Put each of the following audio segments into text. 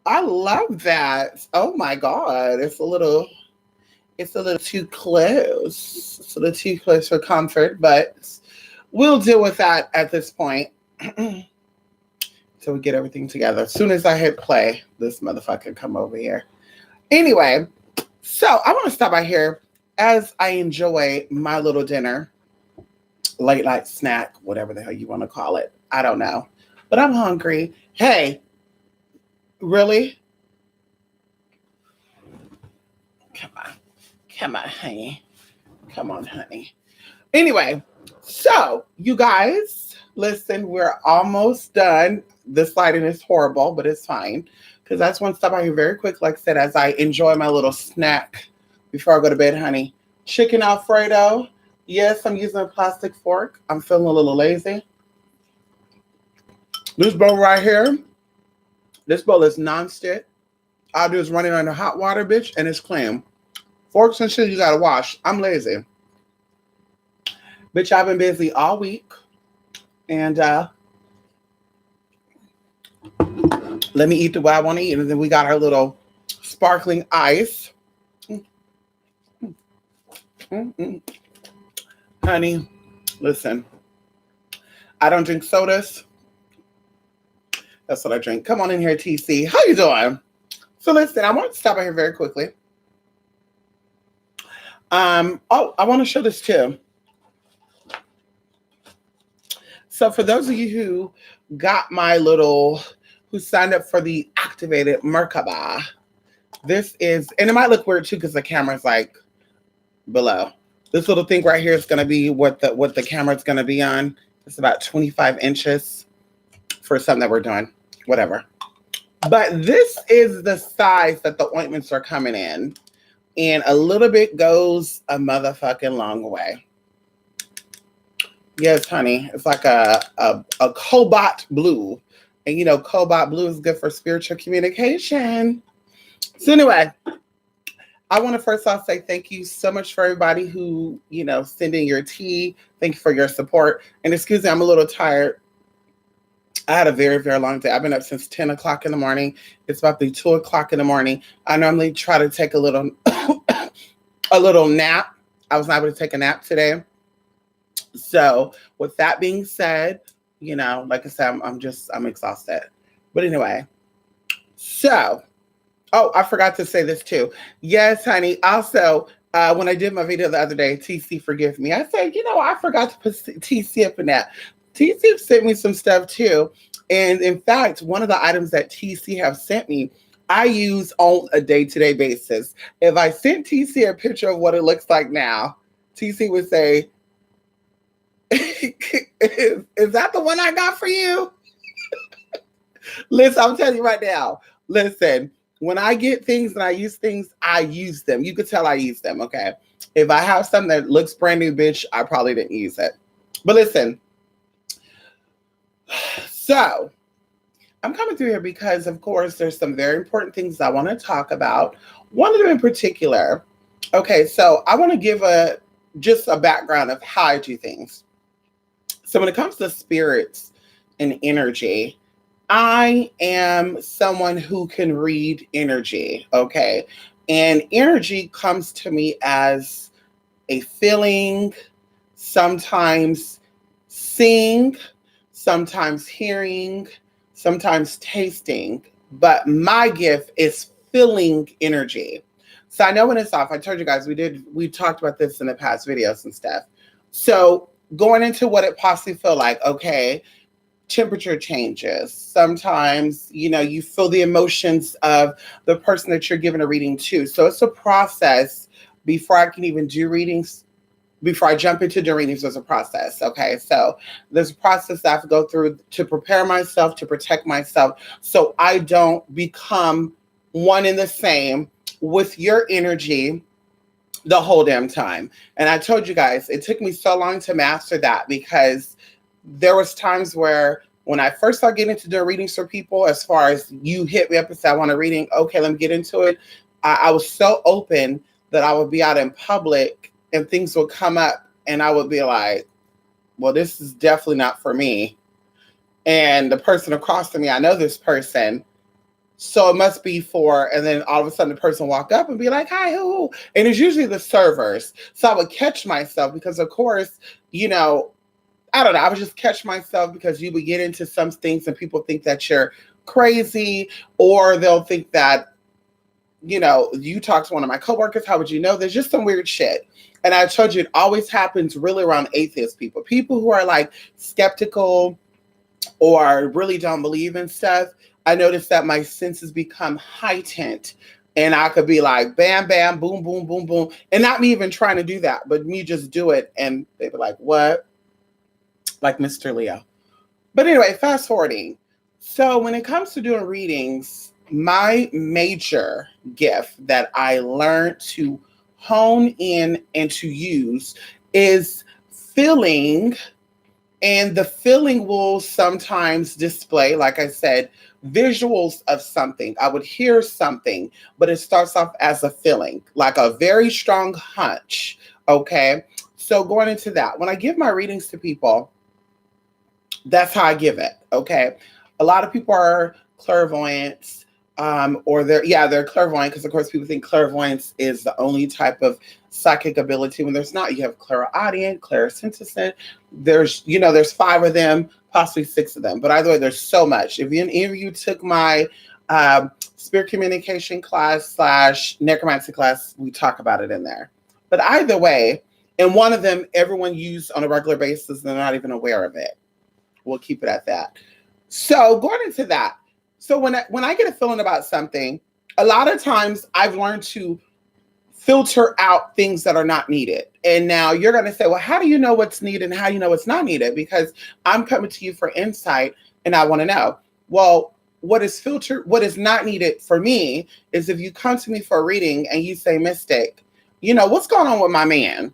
I love that. Oh my God. It's a little too close. It's a little too close for comfort, but we'll deal with that at this point. So we get everything together. As soon as I hit play, this motherfucker come over here. Anyway, so I want to stop by here as I enjoy my little dinner, late night snack, whatever the hell you want to call it. I don't know. But I'm hungry. Hey, really? Come on. Come on, honey. Come on, honey. Anyway, so you guys, listen, we're almost done. This lighting is horrible, but it's fine. Because I just want to stop by here very quick, like I said, as I enjoy my little snack before I go to bed, honey. Chicken Alfredo. Yes, I'm using a plastic fork. I'm feeling a little lazy. This bowl right here, this bowl is non-stick. All I do is run it under hot water, bitch, and it's clean. Forks and shit you gotta wash. I'm lazy. Bitch, I've been busy all week. And let me eat the way I want to eat. And then we got our little sparkling ice. Mm-mm. Honey, listen. I don't drink sodas. That's what I drink. Come on in here, TC. How you doing? So listen, I want to stop by here very quickly. I want to show this too. So for those of you who got who signed up for the activated Merkaba, this is, and it might look weird too because the camera's like below. This little thing right here is going to be what the camera's going to be on. It's about 25 inches for something that we're doing, whatever. But this is the size that the ointments are coming in. And a little bit goes a motherfucking long way. Yes, honey. It's like a cobalt blue. And you know, cobalt blue is good for spiritual communication. So anyway, I want to first off say thank you so much for everybody who, send in your tea. Thank you for your support. And excuse me, I'm a little tired. I had a very, very long day. I've been up since 10 o'clock in the morning. It's about the 2 o'clock in the morning. I normally try to take a little a little nap. I was not able to take a nap today. So with that being said, like I said, I'm exhausted. But anyway, so, I forgot to say this too. Yes, honey. Also, when I did my video the other day, TC, forgive me. I said, I forgot to put TC up in that. TC sent me some stuff too. And in fact, one of the items that TC have sent me, I use on a day-to-day basis. If I sent TC a picture of what it looks like now, TC would say, is that the one I got for you? Listen, I'm telling you right now. Listen, when I get things and I use things, I use them. You could tell I use them, okay? If I have something that looks brand new, bitch, I probably didn't use it. But listen, so I'm coming through here because, of course, there's some very important things I want to talk about. One of them in particular. Okay, so I want to give just a background of how I do things. So when it comes to spirits and energy, I am someone who can read energy, okay? And energy comes to me as a feeling, sometimes seeing, sometimes hearing, sometimes tasting. But my gift is feeling energy. So I know when it's off. I told you guys we talked about this in the past videos and stuff. So going into what it possibly feel like, okay, temperature changes. Sometimes, you feel the emotions of the person that you're giving a reading to. So it's a process before I can even do readings. Before I jump into doing readings, there's a process. Okay. So there's a process I have to go through to prepare myself, to protect myself, so I don't become one and the same with your energy the whole damn time. And I told you guys, it took me so long to master that because there was times where when I first started getting into doing readings for people, as far as you hit me up and say, I want a reading. Okay, let me get into it. I was so open that I would be out in public and things would come up and I would be like, well, this is definitely not for me. And the person across from me, I know this person. So it must be for, and then all of a sudden the person walk up and be like, hi, who? And it's usually the servers. So I would catch myself because, of course, you know, I don't know. I would just catch myself because you would get into some things and people think that you're crazy, or they'll think that, you know, you talk to one of my coworkers, how would you know? There's just some weird shit. And I told you it always happens really around atheist people who are like skeptical or really don't believe in stuff. I noticed that my senses become heightened and I could be like, bam, bam, boom, boom, boom, boom. And not me even trying to do that, but me just do it. And they'd be like, what? Like Mr. Leo. But anyway, fast forwarding. So when it comes to doing readings, my major gift that I learned to hone in and to use is feeling. And the feeling will sometimes display, like I said, visuals of something. I would hear something, but it starts off as a feeling, like a very strong hunch. Okay. So going into that, when I give my readings to people, that's how I give it. Okay. A lot of people are clairvoyants, or they're clairvoyant because of course people think clairvoyance is the only type of psychic ability when there's not. You have clairaudient, clairsentient. There's 5 of them, possibly 6 of them. But either way, there's so much. If any of you took my spirit communication class / necromancy class, we talk about it in there. But either way, and one of them everyone used on a regular basis and they're not even aware of it. We'll keep it at that. So going into that, so when I get a feeling about something, a lot of times I've learned to filter out things that are not needed. And now you're going to say, well, how do you know what's needed and how do you know what's not needed? Because I'm coming to you for insight and I want to know. Well, what is filtered, what is not needed for me is if you come to me for a reading and you say, Mystic, what's going on with my man?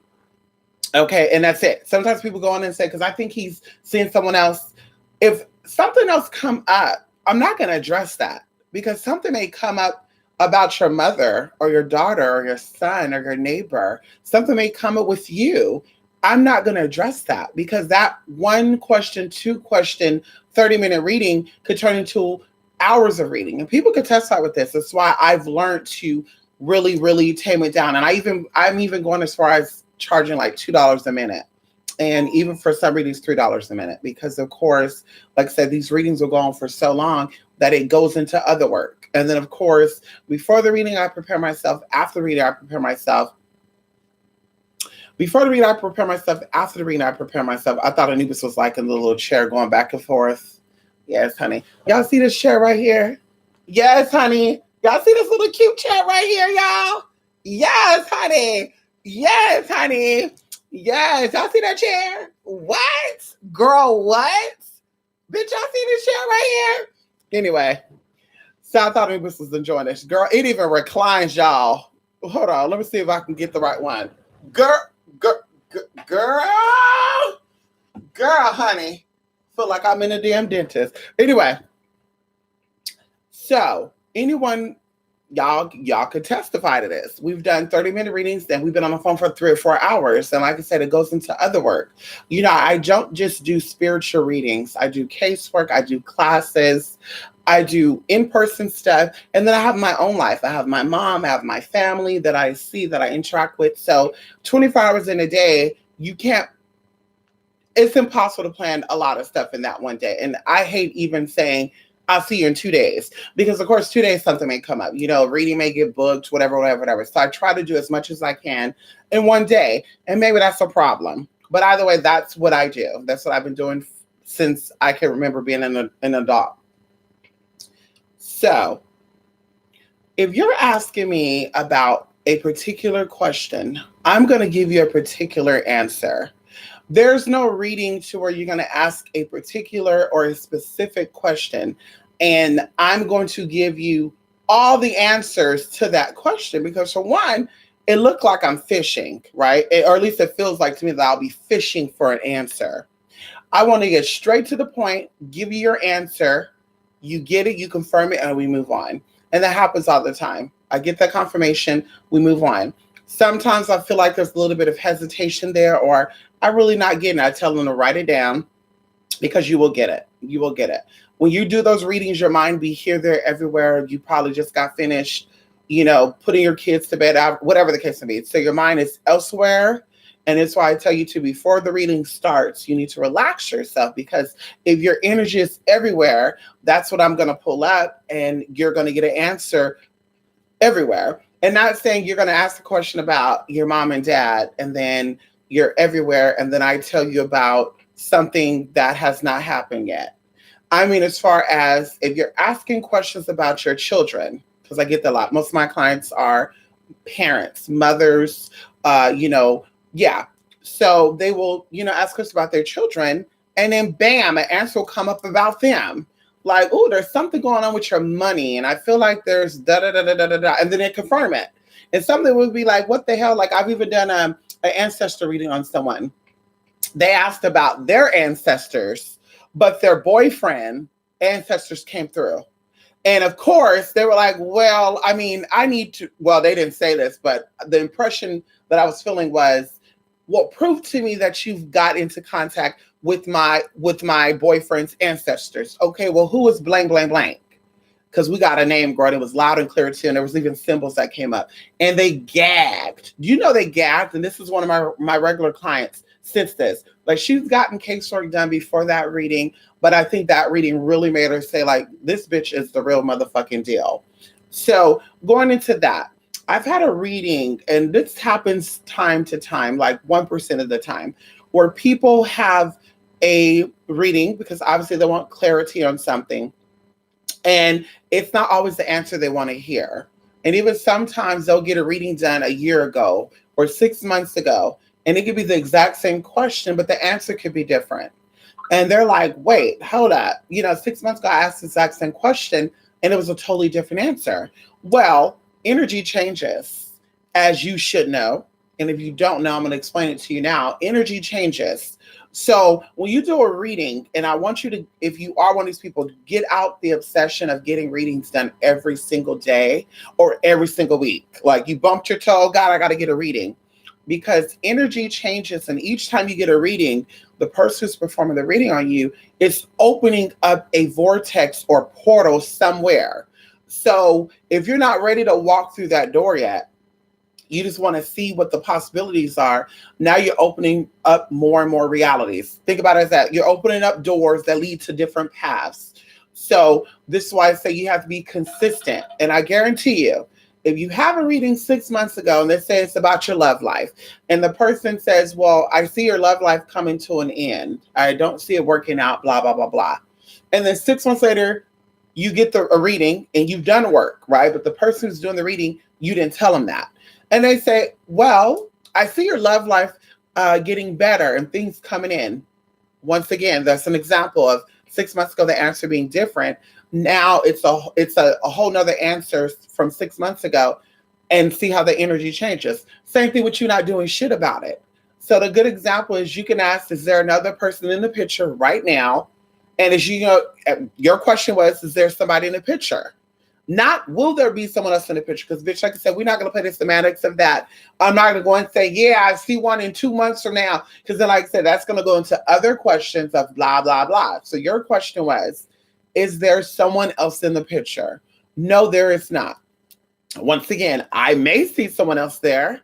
Okay, and that's it. Sometimes people go on and say, because I think he's seeing someone else. If something else come up, I'm not going to address that because something may come up about your mother or your daughter or your son or your neighbor. Something may come up with you. I'm not going to address that because that 1 question, 2 question, 30-minute reading could turn into hours of reading. And people could testify with this. That's why I've learned to really, really tame it down. And I'm even going as far as charging like $2 a minute. And even for some readings, $3 a minute, because of course, like I said, these readings will go on for so long that it goes into other work. And then of course, before the reading, I prepare myself. After the reading, I prepare myself. Before the reading, I prepare myself. After the reading, I prepare myself. I thought Anubis was like in the little chair going back and forth. Yes, honey. Y'all see this chair right here? Yes, honey. Y'all see this little cute chair right here, y'all? Yes, honey. Yes, honey. Yes, y'all see that chair? What? Girl, what? Bitch, y'all see this chair right here? Anyway, so I thought Anubis was enjoying this. Girl, it even reclines, y'all. Hold on, let me see if I can get the right one. Girl, honey. Feel like I'm in a damn dentist. Anyway, so anyone... Y'all could testify to this. We've done 30-minute readings, then we've been on the phone for 3 or 4 hours. And like I said, it goes into other work. I don't just do spiritual readings. I do casework. I do classes. I do in-person stuff. And then I have my own life. I have my mom. I have my family that I see, that I interact with. So 24 hours in a day, it's impossible to plan a lot of stuff in that one day. And I hate even saying, I'll see you in 2 days. Because, of course, 2 days, something may come up. Reading may get booked, whatever. So I try to do as much as I can in one day. And maybe that's a problem. But either way, that's what I do. That's what I've been doing since I can remember being an adult. So if you're asking me about a particular question, I'm going to give you a particular answer. There's no reading to where you're going to ask a particular or a specific question, and I'm going to give you all the answers to that question because, for one, it looked like I'm fishing, right? Or at least it feels like to me that I'll be fishing for an answer. I want to get straight to the point, give you your answer, you get it, you confirm it, and we move on. And that happens all the time. I get that confirmation, we move on. Sometimes I feel like there's a little bit of hesitation there, or I'm really not getting it. I tell them to write it down because you will get it. You will get it. When you do those readings, your mind be here, there, everywhere. You probably just got finished, putting your kids to bed, out, whatever the case may be. So your mind is elsewhere. And it's why I tell you to, before the reading starts, you need to relax yourself, because if your energy is everywhere, that's what I'm going to pull up, and you're going to get an answer everywhere. And not saying you're going to ask a question about your mom and dad, and then you're everywhere, and then I tell you about something that has not happened yet. I mean, as far as if you're asking questions about your children, because I get that a lot. Most of my clients are parents, mothers, yeah. So they will, ask us about their children, and then bam, an answer will come up about them. Like, oh, there's something going on with your money, and I feel like there's da da da da da da da, and then they confirm it. And something would be like, what the hell? Like, I've even done an ancestor reading on someone. They asked about their ancestors, but their boyfriend ancestors came through. And of course, they were like, well, I mean, I need to, well, they didn't say this, but the impression that I was feeling was, what proved to me that you've got into contact with my boyfriend's ancestors. Okay, well, who is blank, blank, blank? Because we got a name, girl. It was loud and clear too, and there was even symbols that came up. And they gagged. They gagged? And this is one of my regular clients since this. Like, she's gotten casework done before that reading, but I think that reading really made her say, like, this bitch is the real motherfucking deal. So going into that, I've had a reading, and this happens time to time, like 1% of the time, where people have a reading because obviously they want clarity on something, and it's not always the answer they want to hear. And even sometimes they'll get a reading done a year ago or 6 months ago, and it could be the exact same question, but the answer could be different. And they're like, wait, hold up. 6 months ago, I asked the exact same question, and it was a totally different answer. Well, energy changes, as you should know. And if you don't know, I'm going to explain it to you now. Energy changes. So when you do a reading, and I want you to, if you are one of these people, get out the obsession of getting readings done every single day or every single week. Like, you bumped your toe, God, I got to get a reading. Because energy changes, and each time you get a reading, the person who's performing the reading on you is opening up a vortex or portal somewhere. So if you're not ready to walk through that door yet, you just want to see what the possibilities are. Now you're opening up more and more realities. Think about it as that. You're opening up doors that lead to different paths. So this is why I say you have to be consistent. And I guarantee you, if you have a reading 6 months ago and they say it's about your love life, and the person says, well, I see your love life coming to an end. I don't see it working out, blah, blah, blah, blah. And then 6 months later, you get a reading and you've done work, right? But the person who's doing the reading, you didn't tell them that. And they say, well, I see your love life getting better and things coming in. Once again, that's an example of 6 months ago, the answer being different. Now it's a whole nother answer from 6 months ago, and see how the energy changes. Same thing with you not doing shit about it. So the good example is you can ask, is there another person in the picture right now? And as you know, your question was, is there somebody in the picture? Not, will there be someone else in the picture? Because, bitch, like I said, we're not going to play the semantics of that. I'm not going to go and say, yeah, I see one in 2 months from now. Because then, like I said, that's going to go into other questions of blah, blah, blah. So your question was, is there someone else in the picture? No, there is not. Once again, I may see someone else there,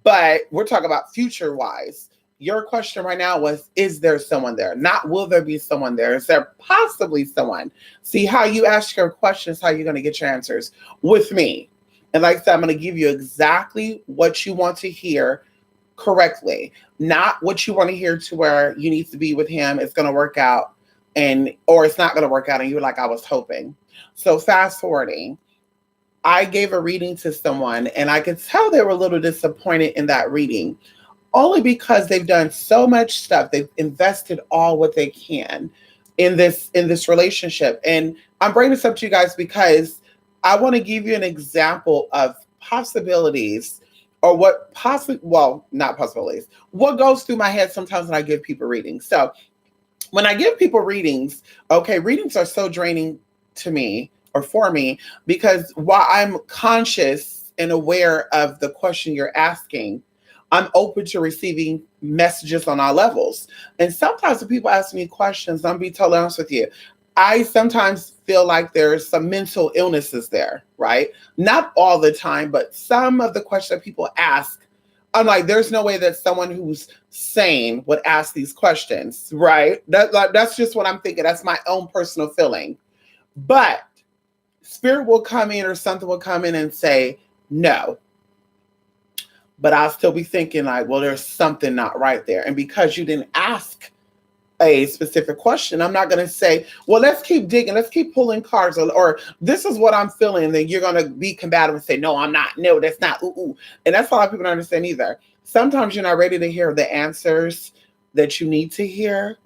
but we're talking about future-wise. Your question right now was, is there someone there? Not, will there be someone there? Is there possibly someone? See, how you ask your questions, how you're going to get your answers with me. And like I said, I'm going to give you exactly what you want to hear correctly, not what you want to hear to where you need to be with him. It's going to work out, or it's not going to work out, and you're like, I was hoping. So fast forwarding, I gave a reading to someone, and I could tell they were a little disappointed in that reading. Only because they've done so much stuff. They've invested all what they can in this relationship. And I'm bringing this up to you guys because I want to give you an example of possibilities, or what not possibilities, what goes through my head sometimes when I give people readings. So when I give people readings, okay, readings are so draining to me, or for me, because while I'm conscious and aware of the question you're asking, I'm open to receiving messages on all levels. And sometimes when people ask me questions, I'm be totally honest with you. I sometimes feel like there's some mental illnesses there, right? Not all the time, but some of the questions that people ask, I'm like, there's no way that someone who's sane would ask these questions, right? That's just what I'm thinking. That's my own personal feeling. But spirit will come in or something will come in and say, no, but I'll still be thinking like, well, there's something not right there. And because you didn't ask a specific question, I'm not going to say, well, let's keep digging, let's keep pulling cards, or this is what I'm feeling. And then you're going to be combative and say, no, I'm not. No, that's not. Ooh, ooh. And that's a lot of people don't understand either. Sometimes you're not ready to hear the answers that you need to hear,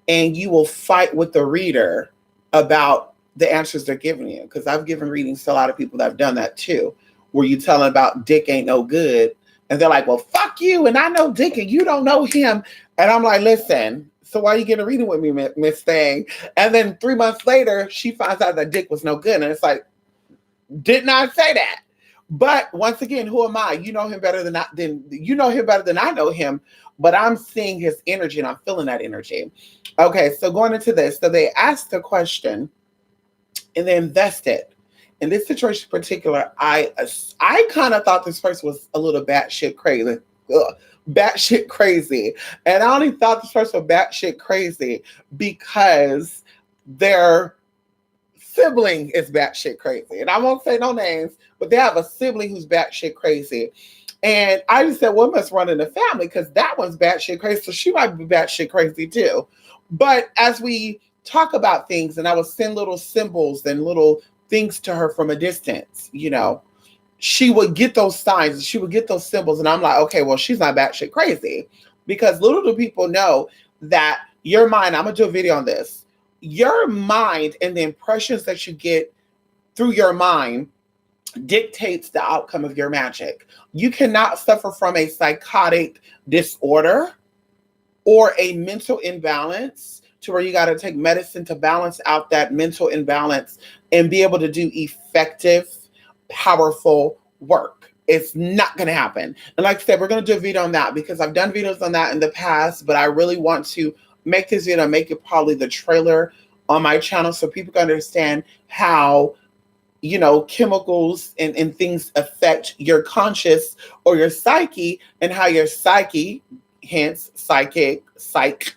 and you will fight with the reader about the answers they're giving you. Because I've given readings to a lot of people that have done that too, where you tell them about Dick ain't no good. And they're like, well, fuck you. And I know Dick and you don't know him. And I'm like, listen, so why are you getting a reading with me, Miss Thing? And then 3 months later, she finds out that Dick was no good. And it's like, did not say that. But once again, who am I? You know him better than you know him better than I know him. But I'm seeing his energy and I'm feeling that energy. Okay, so going into this, so they asked the question and they invested. In this situation in particular, I kind of thought this person was a little batshit crazy. Batshit crazy. And I only thought this person was batshit crazy because their sibling is batshit crazy. And I won't say no names, but they have a sibling who's batshit crazy. And I just said, well, it must run in the family because that one's batshit crazy. So she might be batshit crazy too. But as we talk about things, and I would send little symbols and little things to her from a distance, you know, she would get those signs, she would get those symbols. And I'm like, okay, well, she's not batshit crazy. Because little do people know that your mind, I'm going to do a video on this, your mind and the impressions that you get through your mind dictates the outcome of your magic. You cannot suffer from a psychotic disorder or a mental imbalance to where you got to take medicine to balance out that mental imbalance and be able to do effective, powerful work. It's not going to happen. And like I said, we're going to do a video on that because I've done videos on that in the past, but I really want to make this video, make it probably the trailer on my channel so people can understand how, you know, chemicals and things affect your conscious or your psyche, and how your psyche, hence psych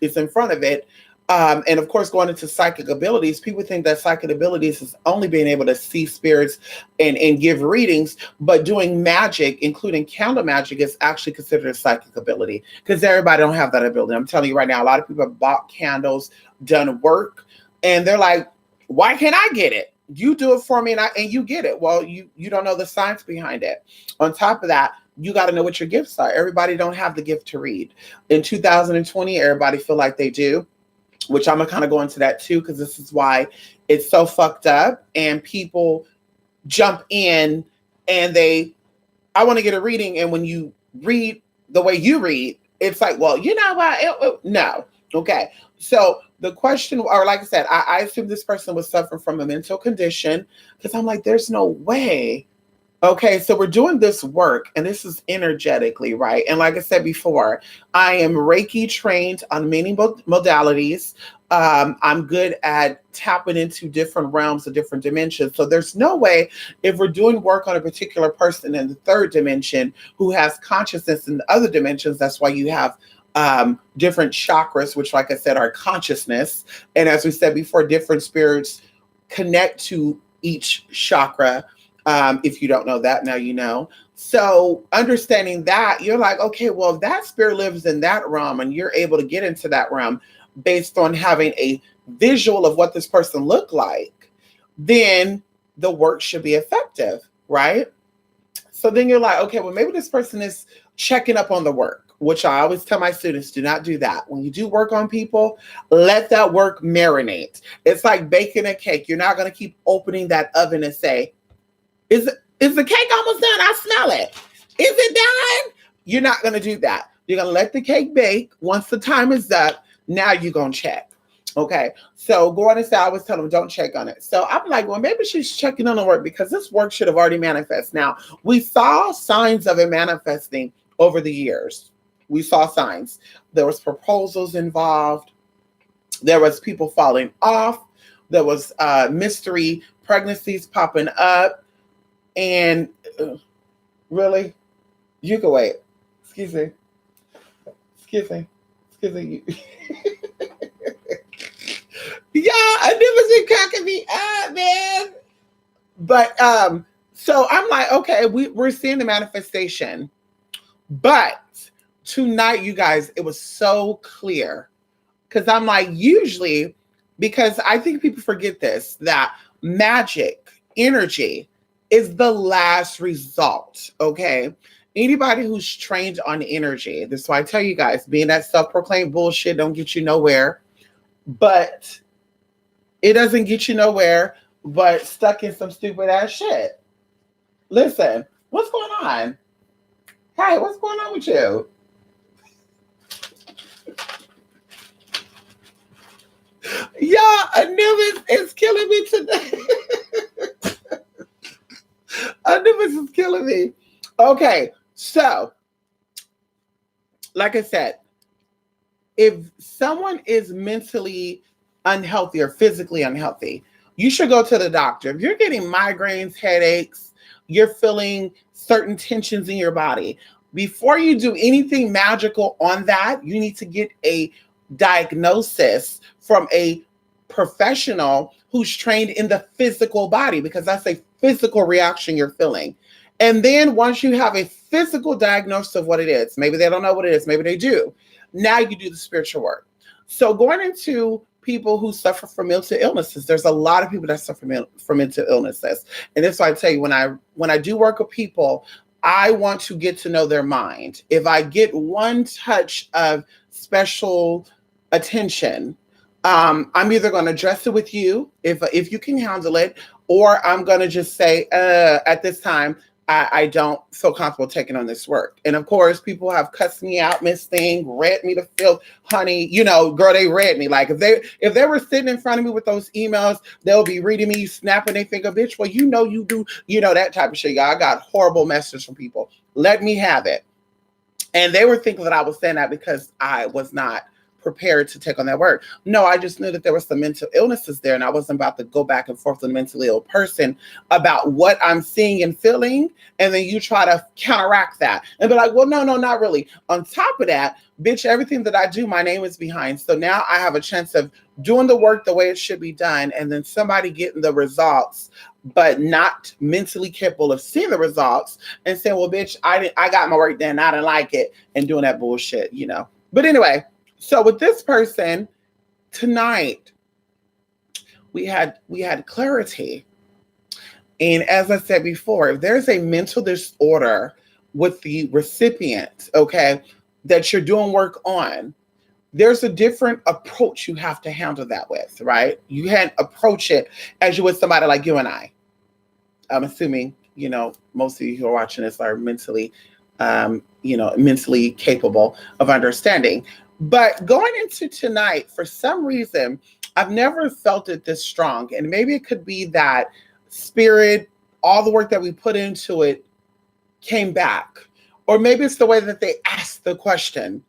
is in front of it. And of course, going into psychic abilities, people think that psychic abilities is only being able to see spirits and give readings, but doing magic, including candle magic, is actually considered a psychic ability because everybody don't have that ability. I'm telling you right now, a lot of people have bought candles, done work, and they're like, why can't I get it? You do it for me and you get it. Well, you don't know the science behind it. On top of that, you got to know what your gifts are. Everybody don't have the gift to read. In 2020, everybody feel like they do, which I'm going to kind of go into that too, because this is why it's so fucked up. And people jump in and I want to get a reading. And when you read the way you read, it's like, well, you know what? No. Okay. So the question, or like I said, I assume this person was suffering from a mental condition because I'm like, there's no way. Okay, so we're doing this work, and this is energetically, right? And like I said before, I am Reiki trained on many modalities. I'm good at tapping into different realms of different dimensions. So there's no way if we're doing work on a particular person in the third dimension who has consciousness in the other dimensions, that's why you have different chakras, which, like I said, are consciousness. And as we said before, different spirits connect to each chakra. If you don't know that, now you know. So understanding that, you're like, okay, well, if that spirit lives in that realm and you're able to get into that realm based on having a visual of what this person looked like, then the work should be effective, right? So then you're like, okay, well, maybe this person is checking up on the work, which I always tell my students, do not do that. When you do work on people, let that work marinate. It's like baking a cake. You're not going to keep opening that oven and say, is the cake almost done? I smell it. Is it done? You're not going to do that. You're going to let the cake bake. Once the time is up, now you're going to check. Okay. So go on and say, I always tell them, don't check on it. So I'm like, well, maybe she's checking on the work because this work should have already manifested. Now, we saw signs of it manifesting over the years. We saw signs. There was proposals involved. There was people falling off. There was mystery pregnancies popping up. And really, you can wait. Excuse me. Excuse me. Excuse me. Yeah, I never been cracking me up, man. But so I'm like, okay, we're seeing the manifestation. But tonight, you guys, it was so clear. Because I'm like, usually, because I think people forget this, that magic, energy is the last result. Okay. Anybody who's trained on energy, this is why I tell you guys, being that self-proclaimed bullshit don't get you nowhere. But it doesn't get you nowhere, but stuck in some stupid ass shit. Listen, what's going on? Hey, what's going on with you? Yeah, Anubis is killing me today. Anubis is killing me. Okay, so, like I said, if someone is mentally unhealthy or physically unhealthy, you should go to the doctor. If you're getting migraines, headaches, you're feeling certain tensions in your body, before you do anything magical on that, you need to get a diagnosis from a professional who's trained in the physical body, because that's a physical reaction you're feeling. And then once you have a physical diagnosis of what it is, maybe they don't know what it is, maybe they do. Now you do the spiritual work. So going into people who suffer from mental illnesses, there's a lot of people that suffer from mental illnesses. And that's why I tell you, when I do work with people, I want to get to know their mind. If I get one touch of special attention, I'm either going to address it with you if you can handle it, or I'm going to just say, at this time, I don't feel comfortable taking on this work. And of course, people have cussed me out, Miss Thing, read me to filth, honey. You know, girl, they read me. Like if they were sitting in front of me with those emails, they'll be reading me, snapping their finger, bitch. Well, you know you do, you know, that type of shit. I got horrible messages from people. Let me have it. And they were thinking that I was saying that because I was not prepared to take on that work. No, I just knew that there were some mental illnesses there, and I wasn't about to go back and forth with a mentally ill person about what I'm seeing and feeling, and then you try to counteract that and be like, well, no, not really. On top of that, bitch, everything that I do, my name is behind. So now I have a chance of doing the work the way it should be done, and then somebody getting the results but not mentally capable of seeing the results and saying, well, bitch, I got my work done, I didn't like it, and doing that bullshit, you know. But anyway, so with this person tonight, we had clarity. And as I said before, if there's a mental disorder with the recipient, okay, that you're doing work on, there's a different approach you have to handle that with, right? You can't approach it as you would somebody like you and I. I'm assuming, you know, most of you who are watching this are mentally, mentally capable of understanding. But going into tonight, for some reason, I've never felt it this strong. And maybe it could be that spirit, all the work that we put into it came back. Or maybe it's the way that they asked the question.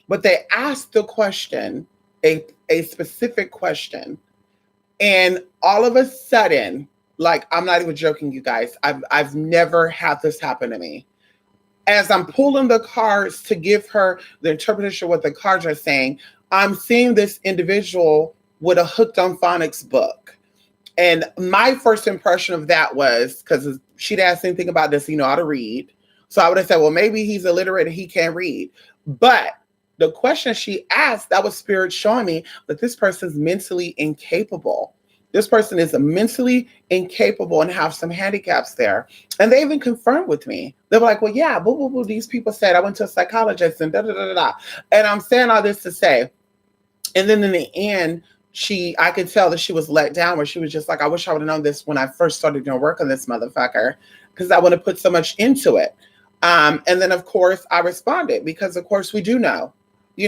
But they asked the question, a specific question. And all of a sudden, like, I'm not even joking, you guys, I've never had this happen to me. As I'm pulling the cards to give her the interpretation of what the cards are saying, I'm seeing this individual with a Hooked on Phonics book. And my first impression of that was, because she'd asked anything about this, you know how to read. So I would have said, well, maybe he's illiterate and he can't read. But the question she asked, that was spirit showing me that this person's mentally incapable. This person is mentally incapable and have some handicaps there. And they even confirmed with me. They were like, well, yeah, boo, boo, boo. These people said I went to a psychologist and da, da, da, da, da. And I'm saying all this to say, and then in the end, I could tell that she was let down, where she was just like, I wish I would have known this when I first started doing work on this motherfucker, because I would have put so much into it. And then, of course, I responded because, of course, we do know. We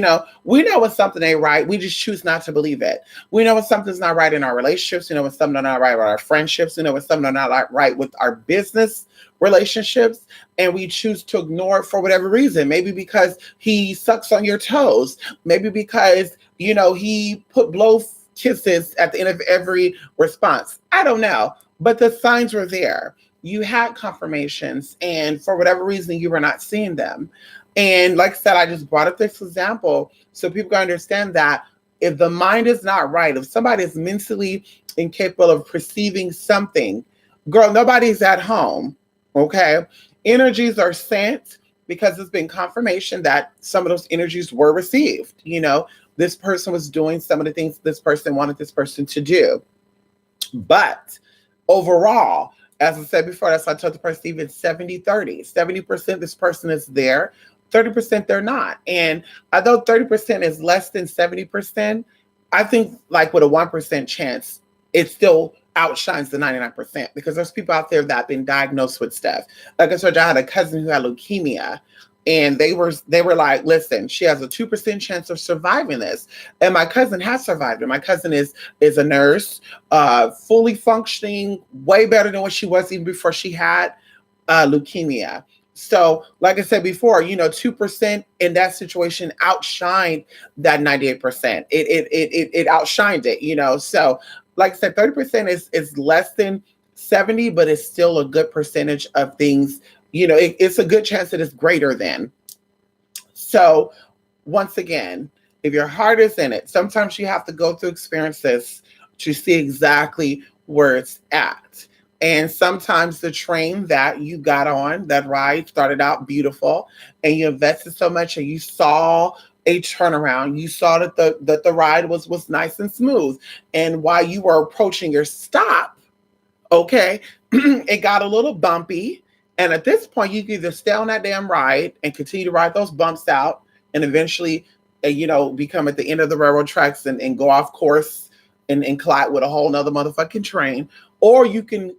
know when something ain't right. We just choose not to believe it. We know when something's not right in our relationships. We know when something's not right with our friendships. We know when something's not right with our business relationships. And we choose to ignore it for whatever reason. Maybe because he sucks on your toes. Maybe because, he put blow kisses at the end of every response. I don't know. But the signs were there. You had confirmations. And for whatever reason, you were not seeing them. And like I said, I just brought up this example so people can understand that if the mind is not right, if somebody is mentally incapable of perceiving something, girl, nobody's at home. Okay. Energies are sent because it's been confirmation that some of those energies were received. This person was doing some of the things this person wanted this person to do. But overall, as I said before, that's why I told the person even 70-30. 70% this person is there, 30% they're not. And although 30% is less than 70%, I think like with a 1% chance, it still outshines the 99% because there's people out there that have been diagnosed with stuff. Like I said, I had a cousin who had leukemia. And they were like, listen, she has a 2% chance of surviving this. And my cousin has survived it. My cousin is a nurse, fully functioning, way better than what she was even before she had leukemia. So, like I said before, 2% in that situation outshined that 98%. It outshined it, So, like I said, 30% is less than 70, but it's still a good percentage of things. It's a good chance that it's greater than. So once again, if your heart is in it, sometimes you have to go through experiences to see exactly where it's at. And sometimes the train that you got on, that ride started out beautiful and you invested so much and you saw a turnaround. You saw that the ride was nice and smooth. And while you were approaching your stop, okay, it got a little bumpy. And at this point, you can either stay on that damn ride and continue to ride those bumps out and eventually, become at the end of the railroad tracks and go off course and collide with a whole nother motherfucking train. Or you can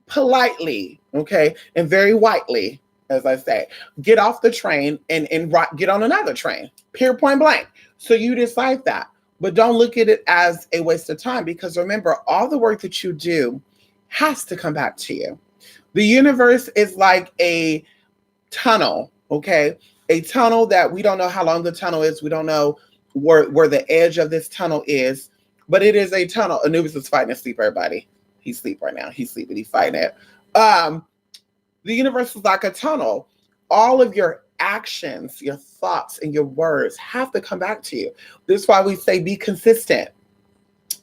politely, okay, and very whitely, as I say, get off the train and get on another train, period, point blank. So you decide that. But don't look at it as a waste of time because remember, all the work that you do has to come back to you. The universe is like a tunnel, okay? A tunnel that we don't know how long the tunnel is. We don't know where the edge of this tunnel is, but it is a tunnel. Anubis is fighting asleep, everybody. He's asleep right now. He's sleeping. He's fighting it. The universe is like a tunnel. All of your actions, your thoughts, and your words have to come back to you. This is why we say be consistent.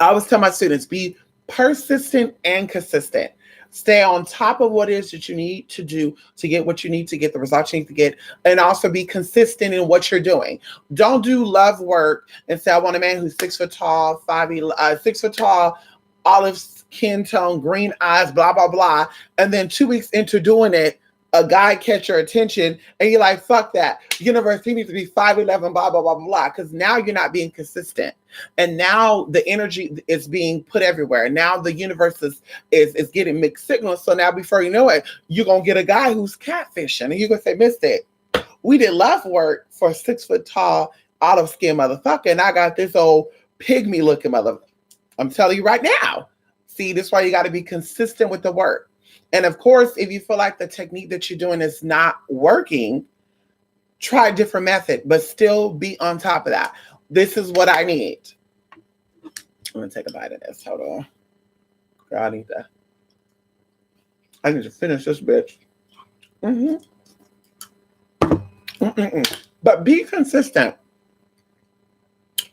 I always tell my students, be persistent and consistent. Stay on top of what it is that you need to do to get what you need to get, the results you need to get, and also be consistent in what you're doing. Don't do love work and say, I want a man who's 6 foot tall, 6 foot tall, olive skin tone, green eyes, blah, blah, blah. And then 2 weeks into doing it, a guy catch your attention and you're like, fuck that. Universe, he needs to be 5'11", blah, blah, blah, blah. Because now you're not being consistent. And now the energy is being put everywhere. Now the universe is getting mixed signals. So now before you know it, you're going to get a guy who's catfishing. And you're going to say, Mystic, we did love work for a 6 foot tall, olive skin motherfucker. And I got this old pygmy looking motherfucker. I'm telling you right now. See, this is why you got to be consistent with the work. And of course, if you feel like the technique that you're doing is not working, try a different method, but still be on top of that. This is what I need. I'm going to take a bite of this. Hold on. Girl, I need to finish this bitch. But be consistent.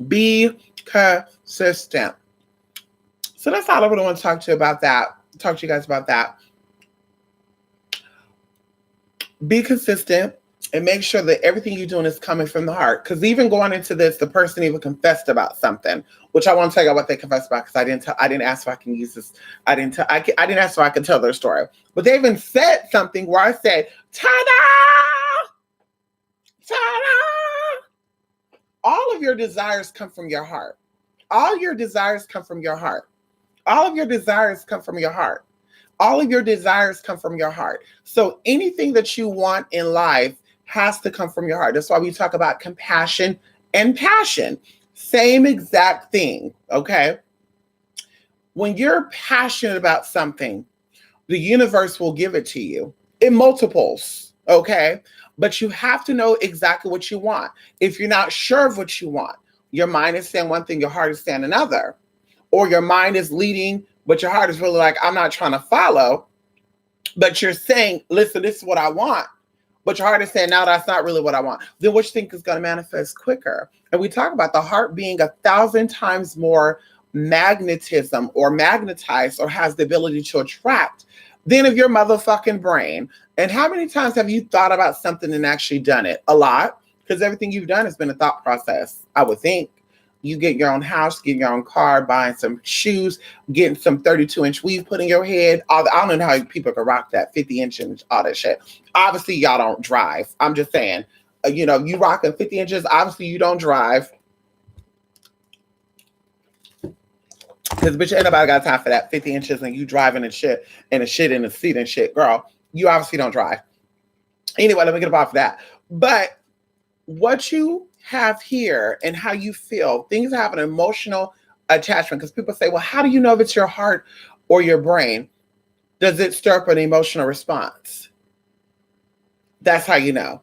Be consistent. So that's all I really want to talk to you about that. Talk to you guys about that. Be consistent and make sure that everything you're doing is coming from the heart. Because even going into this, the person even confessed about something, which I want to tell you what they confessed about because I didn't ask if I can use this. I didn't ask if I can tell their story. But they even said something where I said, ta-da! Ta-da! All of your desires come from your heart. All your desires come from your heart. All of your desires come from your heart. All of your desires come from your heart. So anything that you want in life has to come from your heart. That's why we talk about compassion and passion. Same exact thing, okay? When you're passionate about something, the universe will give it to you in multiples, okay? But you have to know exactly what you want. If you're not sure of what you want, your mind is saying one thing, your heart is saying another. Or your mind is leading, but your heart is really like, I'm not trying to follow. But you're saying, listen, this is what I want. But your heart is saying, no, that's not really what I want. Then what you think is going to manifest quicker? And we talk about the heart being 1,000 times more magnetism or magnetized or has the ability to attract than of your motherfucking brain. And how many times have you thought about something and actually done it? A lot, because everything you've done has been a thought process, I would think. You get your own house, getting your own car, buying some shoes, getting some 32-inch weave put in your head. I don't know how people can rock that 50-inch and all that shit. Obviously, y'all don't drive. I'm just saying, you rocking 50 inches. Obviously, you don't drive. Because bitch, ain't nobody got time for that 50 inches and you driving and shit and the shit in the seat and shit. Girl, you obviously don't drive. Anyway, let me get off that. But what you have here and how you feel, things have an emotional attachment. Because people say, well, how do you know if it's your heart or your brain? Does it stir up an emotional response? That's how you know.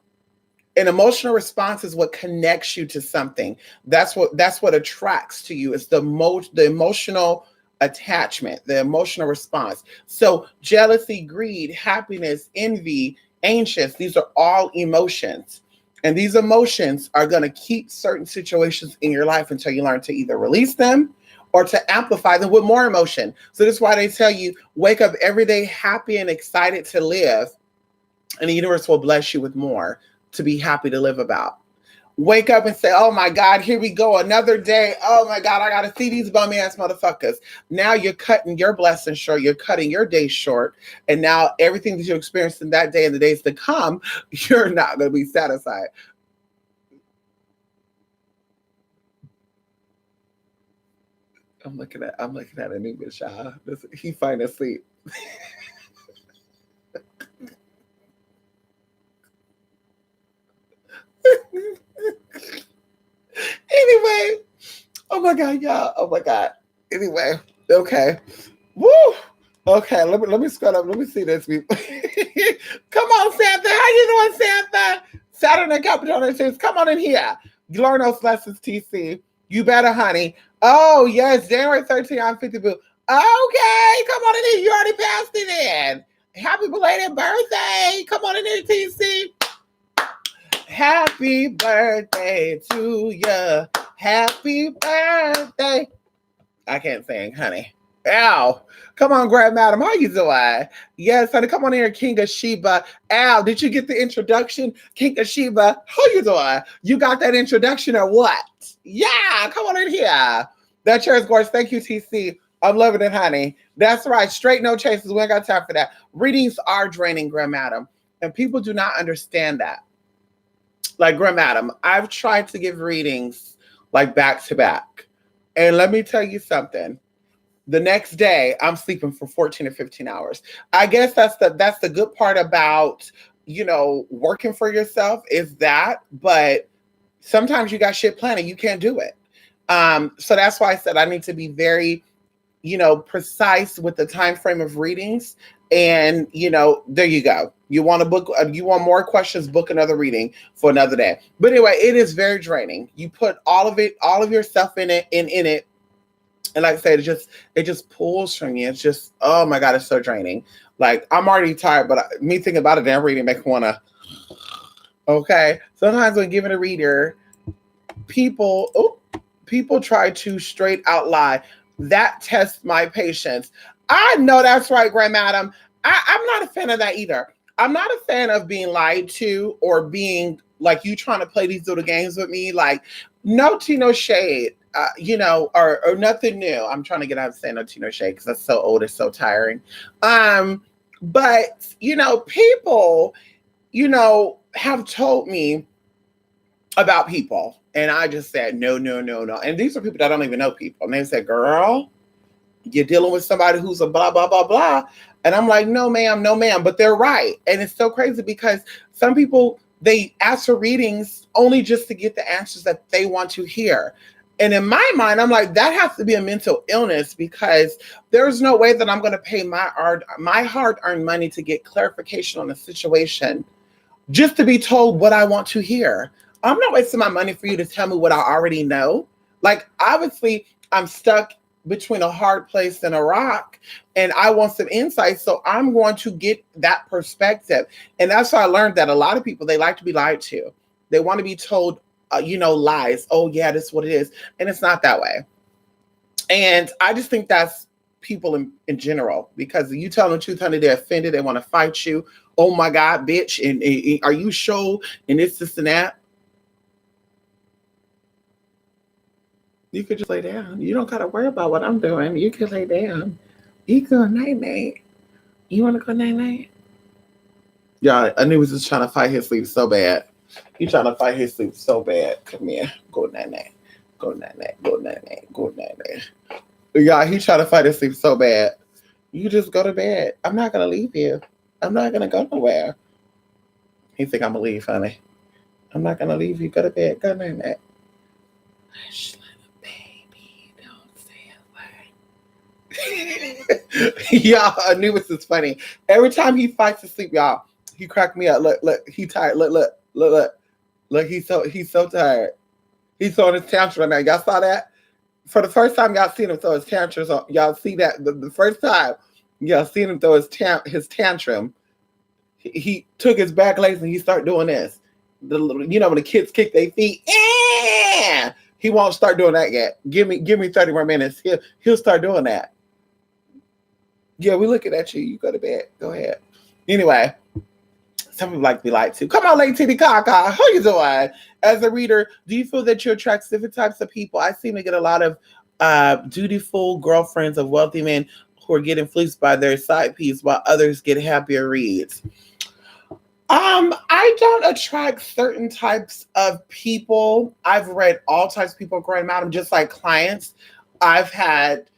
An emotional response is what connects you to something. That's what attracts to you. It's the emotional attachment, the emotional response. So jealousy, greed, happiness, envy, anxious, these are all emotions. And these emotions are going to keep certain situations in your life until you learn to either release them or to amplify them with more emotion. So that's why they tell you, wake up every day happy and excited to live, and the universe will bless you with more to be happy to live about. Wake up and say, oh my God, here we go, another day. Oh my God, I got to see these bum ass motherfuckers. Now you're cutting your blessings short. You're cutting your day short. And now everything that you experienced in that day and the days to come, you're not going to be satisfied. I'm looking at Anubis, y'all. He fine asleep. Anyway, oh my God, y'all. Oh my God. Anyway, okay. Woo. Okay, let me scroll up. Let me see this. Come on, Santa. How you doing, Santa? Saturn and Capricorn says, come on in here. You learn those lessons, TC. You better, honey. Oh, yes, January 13th, I'm 50 boo. Okay, come on in here. You already passed it in. Happy belated birthday. Come on in here, TC. Happy birthday to you. Happy birthday. I can't sing, honey. Ow. Come on, Grand Madam. How you doing? Yes, honey. Come on here, King of Sheba. Ow. Did you get the introduction? King of Sheba. How you doing? You got that introduction or what? Yeah. Come on in here. That chair is gorgeous. Thank you, TC. I'm loving it, honey. That's right. Straight no chases. We ain't got time for that. Readings are draining, Grand Madam. And people do not understand that. Like, Grand Madam, I've tried to give readings like back to back. And let me tell you something. The next day, I'm sleeping for 14 or 15 hours. I guess that's the good part about, working for yourself is that, but sometimes you got shit planned and you can't do it. So that's why I said I need to be very, precise with the time frame of readings. And, there you go. You want to book, you want more questions, book another reading for another day. But anyway, it is very draining. You put all of yourself in it. And like I said, it just pulls from you. It's just, oh my God, it's so draining. Like, I'm already tired, but me thinking about it, damn reading makes me want to, okay. Sometimes when giving a reader, people try to straight out lie. That tests my patience. I know that's right, Grand Madam. I'm not a fan of that either. I'm not a fan of being lied to or being like you trying to play these little games with me. Like, no tea, no shade, or nothing new. I'm trying to get out of saying no tea, no shade because that's so old. It's so tiring. But, people, have told me about people. And I just said, no. And these are people that don't even know people. And they said, girl, you're dealing with somebody who's a blah, blah, blah, blah. And I'm like, no, ma'am. But they're right. And it's so crazy because some people, they ask for readings only just to get the answers that they want to hear. And in my mind, I'm like, that has to be a mental illness, because there's no way that I'm going to pay my hard-earned money to get clarification on a situation just to be told what I want to hear. I'm not wasting my money for you to tell me what I already know. Like, obviously, I'm stuck between a hard place and a rock, and I want some insight. So I'm going to get that perspective. And that's why I learned that a lot of people, they like to be lied to. They want to be told, lies. Oh, yeah, this is what it is. And it's not that way. And I just think that's people in general, because you tell them the truth, honey, they're offended. They want to fight you. Oh, my God, bitch. And are you sure? And this, and that. You could just lay down. You don't got to worry about what I'm doing. You can lay down. You go night-night. You want to go night-night? Yeah, I knew he was just trying to fight his sleep so bad. He's trying to fight his sleep so bad. Come here. Go night-night. Go night-night. Go night-night. Go night-night. Yeah, he's trying to fight his sleep so bad. You just go to bed. I'm not going to leave you. I'm not going to go nowhere. He think I'm going to leave, honey. I'm not going to leave you. Go to bed. Go night-night. Hush, little baby. Don't say a word. Y'all, Anubis is funny. Every time he fights to sleep, y'all, he cracked me up. Look, he tired. Look, he's so tired. He's throwing his tantrum right now. Y'all saw that? For the first time y'all seen him throw his tantrums. Y'all see that? The first time y'all seen him throw his tantrum, he took his back legs and he started doing this. When the kids kick their feet, he won't start doing that yet. Give me 30 more minutes. He'll start doing that. Yeah, we looking at you. You go to bed. Go ahead. Anyway, some people like to be lied to. Come on, Lady Titty Kaka. How you doing? As a reader, do you feel that you attract different types of people? I seem to get a lot of dutiful girlfriends of wealthy men who are getting fleeced by their side piece, while others get happier reads. I don't attract certain types of people. I've read all types of people growing out. I'm just like clients. I've had,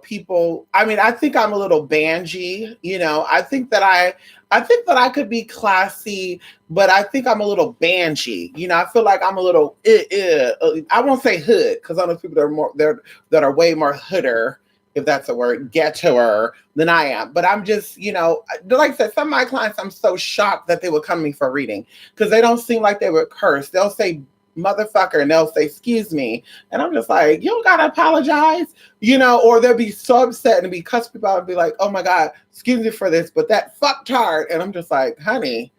people. I mean, I think I'm a little bangy. I think that I could be classy, but I think I'm a little bangy. I feel like I'm a little. I won't say hood, because I know people that are way more hooder, if that's a word, ghettoer than I am. But I'm just, like I said, some of my clients, I'm so shocked that they would come to me for reading, because they don't seem like they would curse. They'll say motherfucker and they'll say excuse me, and I'm just like, you don't gotta apologize, or they'll be so upset and be cuss people out and be like, oh my God, excuse me for this, but that fucktard. And I'm just like, honey,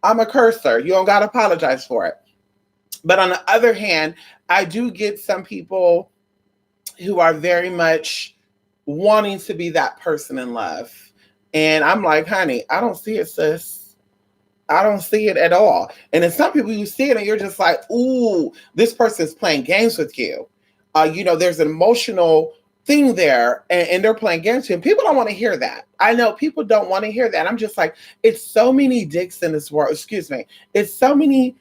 I'm a cursor. You don't gotta apologize for it. But on the other hand, I do get some people who are very much wanting to be that person in love. And I'm like, honey, I don't see it, sis. I don't see it at all. And then some people, you see it and you're just like, ooh, this person's playing games with you. There's an emotional thing there, and they're playing games with you. And people don't want to hear that. I know people don't want to hear that. I'm just like, it's so many dicks in this world. Excuse me. It's so many,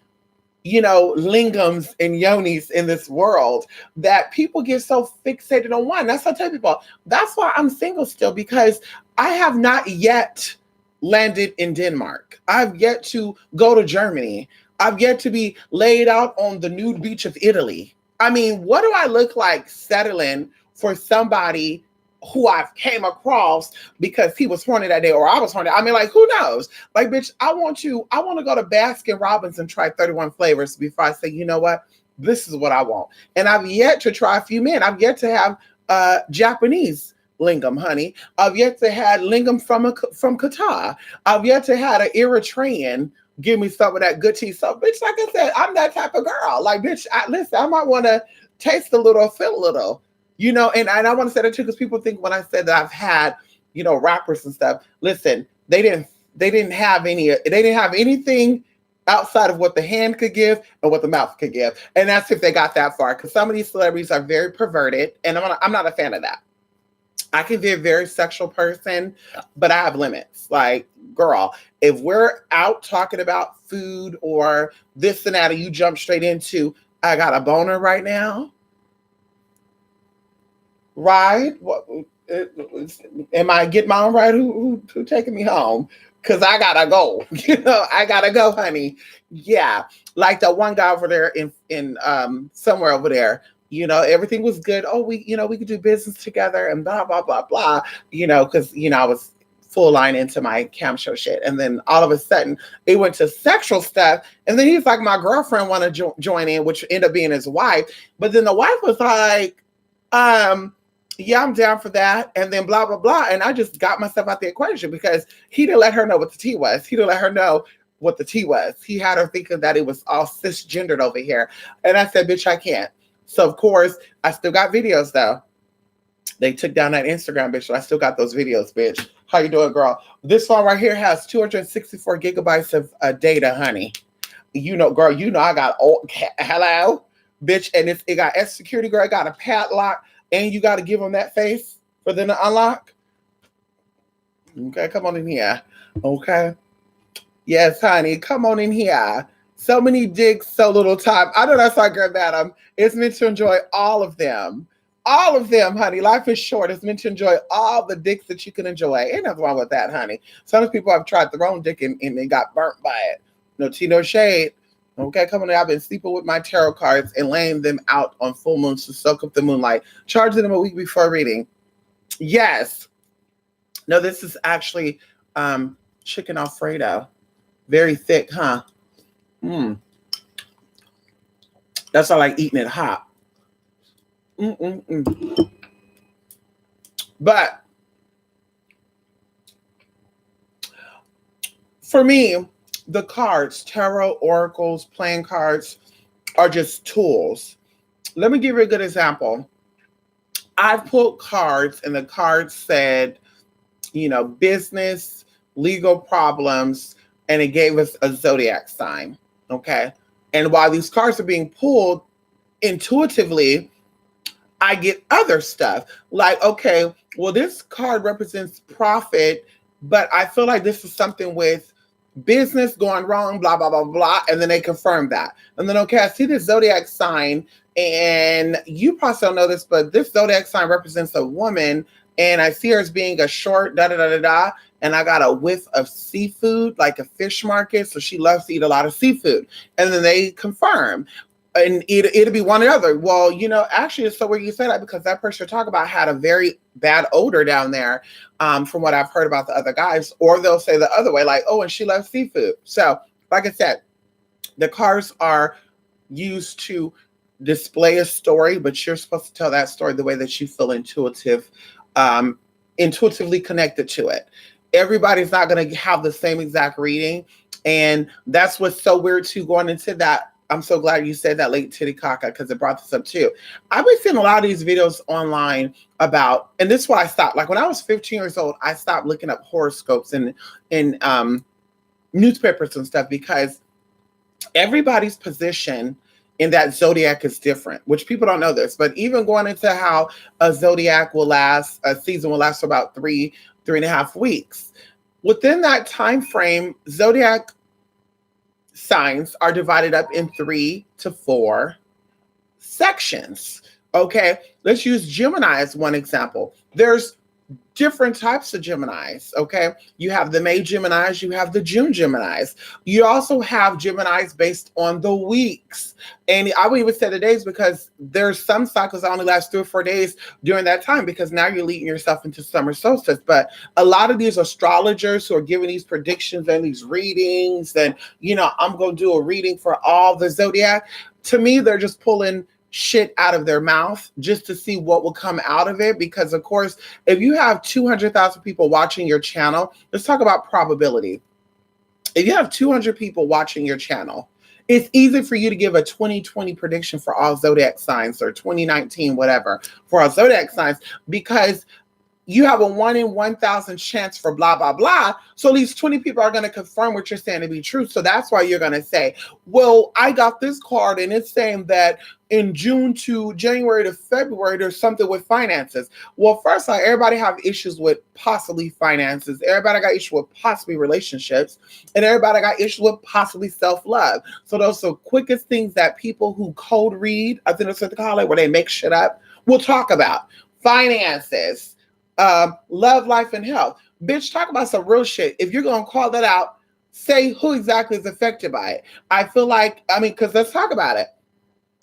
lingams and yonis in this world that people get so fixated on one. That's what I tell people. That's why I'm single still, because I have not yet landed in Denmark. I've yet to go to Germany. I've yet to be laid out on the nude beach of Italy. I mean, what do I look like settling for somebody who I've came across because he was horny that day or I was horny? I mean, like, who knows? Like, bitch, I want to go to Baskin Robbins and try 31 flavors before I say, you know what? This is what I want. And I've yet to try a few men. I've yet to have Japanese lingam, honey. I've yet to have lingam from Qatar. I've yet to have an Eritrean give me some of that good tea. So, bitch, like I said, I'm that type of girl. Like, bitch, listen, I might want to taste a little, feel a little, and I want to say that too, because people think when I said that I've had, rappers and stuff, listen, they didn't have anything outside of what the hand could give and what the mouth could give. And that's if they got that far, because some of these celebrities are very perverted, and I'm not a fan of that. I can be a very sexual person, but I have limits. Like, girl, if we're out talking about food or this and that, and you jump straight into, I got a boner right now, right? What? Am I getting my own right? Who taking me home? Cause I gotta go. I gotta go, honey. Yeah, like the one guy over there in somewhere over there. Everything was good. Oh, we could do business together and blah blah blah blah. Because I was full line into my cam show shit, and then all of a sudden it went to sexual stuff, and then he's like, my girlfriend want to join in, which ended up being his wife. But then the wife was like, yeah, I'm down for that. And then blah, blah, blah. And I just got myself out the equation because he didn't let her know what the tea was. He didn't let her know what the tea was. He had her thinking that it was all cisgendered over here. And I said, bitch, I can't. So, of course, I still got videos, though. They took down that Instagram, bitch. So I still got those videos, bitch. How you doing, girl? This phone right here has 264 gigabytes of data, honey. Girl, I got, hello, bitch. And it got S security, girl. It got a padlock. And you got to give them that face for them to unlock. Okay, come on in here. Okay. Yes, honey, come on in here. So many dicks, so little time. I know that's not good, madam. It's meant to enjoy all of them. All of them, honey. Life is short. It's meant to enjoy all the dicks that you can enjoy. Ain't nothing wrong with that, honey. Some people have tried their own dick and they got burnt by it. No tea, no shade. Okay, come on. I've been sleeping with my tarot cards and laying them out on full moons to soak up the moonlight, charging them a week before reading. Yes. No, this is actually chicken Alfredo. Very thick, huh? That's why I like eating it hot. But for me, the cards, tarot, oracles, playing cards are just tools. Let me give you a good example. I've pulled cards and the cards said, business, legal problems, and it gave us a zodiac sign. Okay. And while these cards are being pulled, intuitively, I get other stuff like, okay, well, this card represents profit, but I feel like this is something with business going wrong, blah, blah, blah, blah. And then they confirm that. And then, okay, I see this zodiac sign and you probably don't know this, but this zodiac sign represents a woman and I see her as being a short, da, da, da, da, da. And I got a whiff of seafood, like a fish market. So she loves to eat a lot of seafood. And then they confirm. And it'll be one or the other. Well, actually, it's so weird you say that because that person you're talking about had a very bad odor down there, from what I've heard about the other guys. Or they'll say the other way, like, oh, and she loves seafood. So, like I said, the cards are used to display a story, but you're supposed to tell that story the way that you feel intuitively connected to it. Everybody's not going to have the same exact reading. And that's what's so weird too, going into that. I'm so glad you said that, Late Titicaca, because it brought this up too. I've been seeing a lot of these videos online about, and this is why I stopped. Like when I was 15 years old, I stopped looking up horoscopes in newspapers and stuff because everybody's position in that zodiac is different, which people don't know this. But even going into how a zodiac a season will last for about 3.5 weeks. Within that time frame, zodiac signs are divided up in 3 to 4 sections. Okay, let's use Gemini as one example. There's different types of Geminis. Okay, you have the May Geminis, you have the June Geminis. You also have Geminis based on the weeks. And I would even say the days because there's some cycles that only last 3 or 4 days during that time because now you're leading yourself into summer solstice. But a lot of these astrologers who are giving these predictions and these readings and, I'm going to do a reading for all the zodiac. To me, they're just pulling shit out of their mouth just to see what will come out of it. Because of course, if you have 200,000 people watching your channel, let's talk about probability. If you have 200 people watching your channel, it's easy for you to give a 2020 prediction for all zodiac signs or 2019, whatever, for all zodiac signs, because you have a 1 in 1,000 chance for blah, blah, blah. So at least 20 people are going to confirm what you're saying to be true. So that's why you're going to say, well, I got this card and it's saying that in June to January to February, there's something with finances. Well, first of all, everybody have issues with possibly finances. Everybody got issues with possibly relationships. And everybody got issues with possibly self-love. So those are the quickest things that people who code read, I think that's what they call it, where they make shit up, will talk about. Finances. Love, life, and health. Bitch, talk about some real shit. If you're gonna call that out, say who exactly is affected by it. I feel like, I mean, because let's talk about it.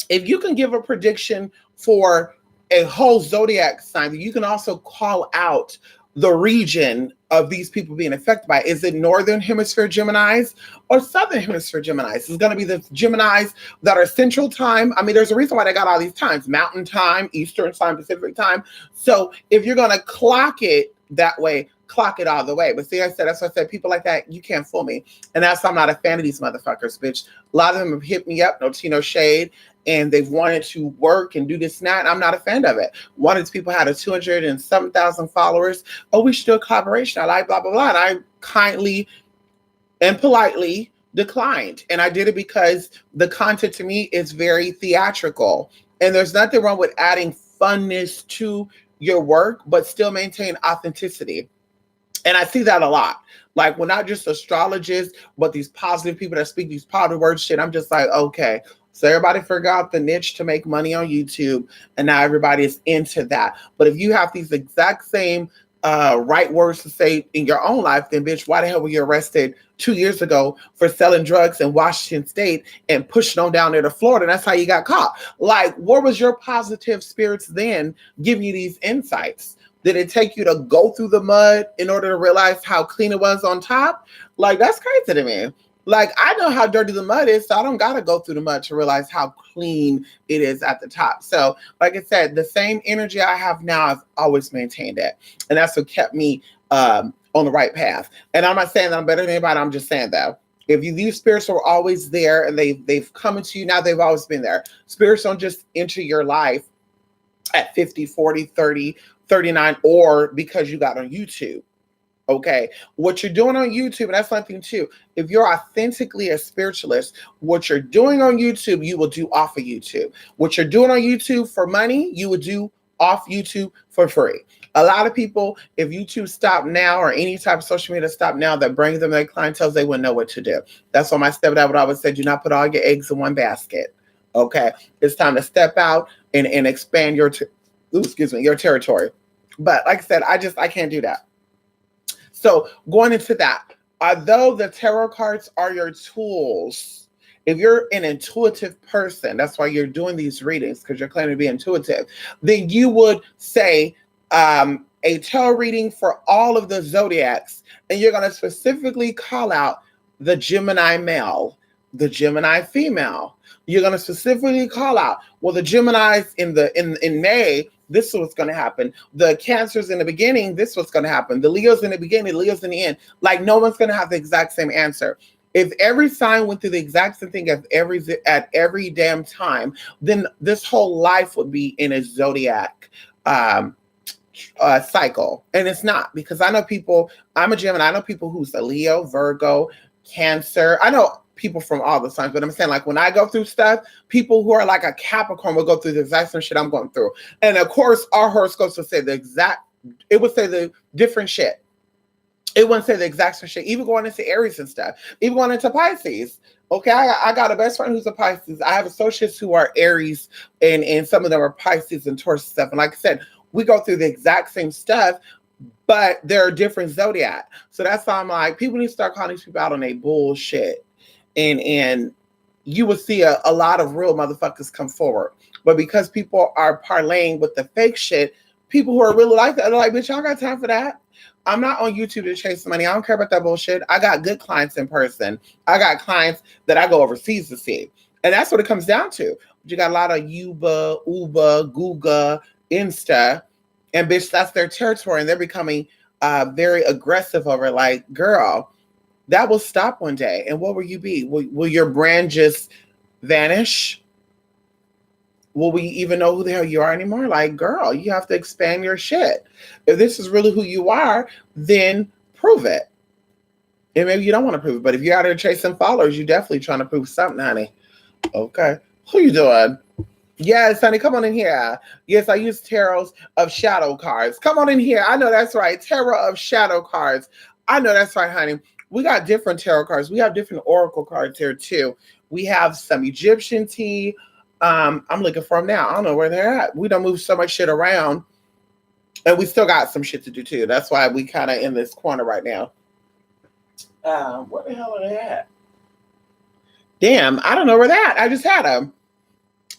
If you can give a prediction for a whole zodiac sign, you can also call out the region of these people being affected by it. Is it northern hemisphere Geminis or southern hemisphere Geminis? It's going to be the Geminis that are central time. I mean, there's a reason why they got all these times: mountain time, eastern time, Pacific time. So if you're going to clock it that way, clock it all the way. But see, that's what I said, people like that, you can't fool me. And that's why I'm not a fan of these motherfuckers, bitch. A lot of them have hit me up, no tea, no shade, and they've wanted to work and do this and that, and I'm not a fan of it. One of these people had a 200 and some thousand followers. Oh, we should do a collaboration. I like blah, blah, blah. And I kindly and politely declined. And I did it because the content to me is very theatrical. And there's nothing wrong with adding funness to your work, but still maintain authenticity. And I see that a lot. Like, we're not just astrologists, but these positive people that speak these positive words shit. I'm just like, okay. So everybody figured out the niche to make money on YouTube, and now everybody is into that. But if you have these exact same right words to say in your own life, then bitch, why the hell were you arrested 2 years ago for selling drugs in Washington State and pushing on down there to Florida? That's how you got caught. Like, what was your positive spirits then giving you these insights? Did it take you to go through the mud in order to realize how clean it was on top? Like, that's crazy to me. Like, I know how dirty the mud is, so I don't got to go through the mud to realize how clean it is at the top. So, like I said, the same energy I have now, I've always maintained that. And that's what kept me on the right path. And I'm not saying that I'm better than anybody. I'm just saying that if these spirits were always there and they've come into you, now they've always been there. Spirits don't just enter your life at 50, 40, 30, 39, or because you got on YouTube. Okay, what you're doing on YouTube, and that's something too. If you're authentically a spiritualist, what you're doing on YouTube, you will do off of YouTube. What you're doing on YouTube for money, you would do off YouTube for free. A lot of people, if YouTube stopped now, or any type of social media stop now that brings them their clientele, they wouldn't know what to do. That's why my stepdad would always say, do not put all your eggs in one basket. Okay, it's time to step out and expand your territory. But like I said, I can't do that. So going into that, although the tarot cards are your tools, if you're an intuitive person, that's why you're doing these readings, because you're claiming to be intuitive, then you would say a tarot reading for all of the zodiacs, and you're going to specifically call out the Gemini male, the Gemini female. You're going to specifically call out, well, the Geminis in May, this is what's going to happen. The Cancers in the beginning, this is what's going to happen. The Leos in the beginning, the Leos in the end. Like, no one's going to have the exact same answer. If every sign went through the exact same thing at every damn time, then this whole life would be in a zodiac cycle. And it's not, because I know people, I'm a Gemini, I know people who's a Leo, Virgo, Cancer. I know people from all the signs, but I'm saying, like, when I go through stuff, people who are like a Capricorn will go through the exact same shit I'm going through. And of course, our horoscopes would say it would say the different shit. It wouldn't say the exact same shit, even going into Aries and stuff, even going into Pisces. Okay, I got a best friend who's a Pisces. I have associates who are Aries, and some of them are Pisces and Taurus and stuff. And like I said, we go through the exact same stuff, but they're different zodiac. So that's why I'm like, people need to start calling these people out on their bullshit. And you will see a lot of real motherfuckers come forward. But because people are parlaying with the fake shit, people who are really like that, they're like, bitch, y'all got time for that? I'm not on YouTube to chase money. I don't care about that bullshit. I got good clients in person. I got clients that I go overseas to see. And that's what it comes down to. You got a lot of Uber, Googa, Insta, and bitch, that's their territory. And they're becoming very aggressive over it. Like, girl, that will stop one day. And what will you be? Will your brand just vanish? Will we even know who the hell you are anymore? Like, girl, you have to expand your shit. If this is really who you are, then prove it. And maybe you don't want to prove it, but if you're out there chasing followers, you're definitely trying to prove something, honey. Okay. Who you doing? Yes, honey, come on in here. Yes, I use tarots of shadow cards. Come on in here. I know that's right. Tarot of shadow cards. I know that's right, honey. We got different tarot cards. We have different oracle cards here too. We have some Egyptian tea. I'm looking for them now. I don't know where they're at. We don't move so much shit around. And we still got some shit to do too. That's why we kind of in this corner right now. What the hell are they at? Damn, I don't know where that. I just had them.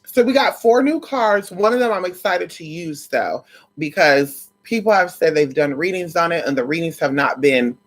So we got 4 new cards. One of them I'm excited to use though, because people have said they've done readings on it and the readings have not been.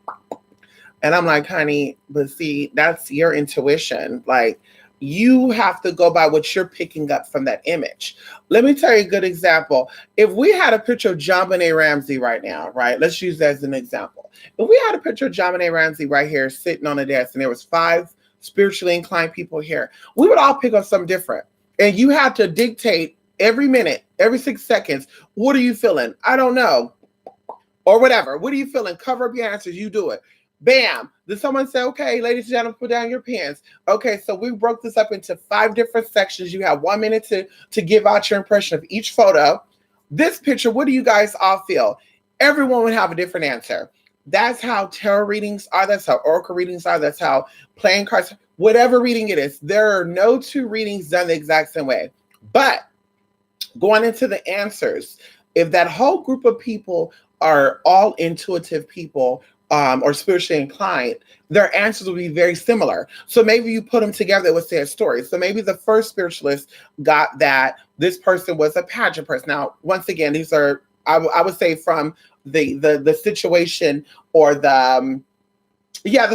And I'm like, honey, but see, that's your intuition. Like, you have to go by what you're picking up from that image. Let me tell you a good example. If we had a picture of JonBenet Ramsey right now, right? Let's use that as an example. If we had a picture of JonBenet Ramsey right here sitting on the desk and there was 5 spiritually inclined people here, we would all pick up something different. And you have to dictate every minute, every 6 seconds, what are you feeling? I don't know. Or whatever. What are you feeling? Cover up your answers. You do it. Bam. Did someone say, okay, ladies and gentlemen, put down your pens. Okay, so we broke this up into 5 different sections. You have 1 minute to give out your impression of each photo. This picture, what do you guys all feel? Everyone would have a different answer. That's how tarot readings are. That's how oracle readings are. That's how playing cards, whatever reading it is. There are no 2 readings done the exact same way. But going into the answers, if that whole group of people are all intuitive people, or spiritually inclined, their answers will be very similar. So maybe you put them together, it would say a story. So maybe the first spiritualist got that this person was a pageant person. Now, once again, these are, I would say from the situation or the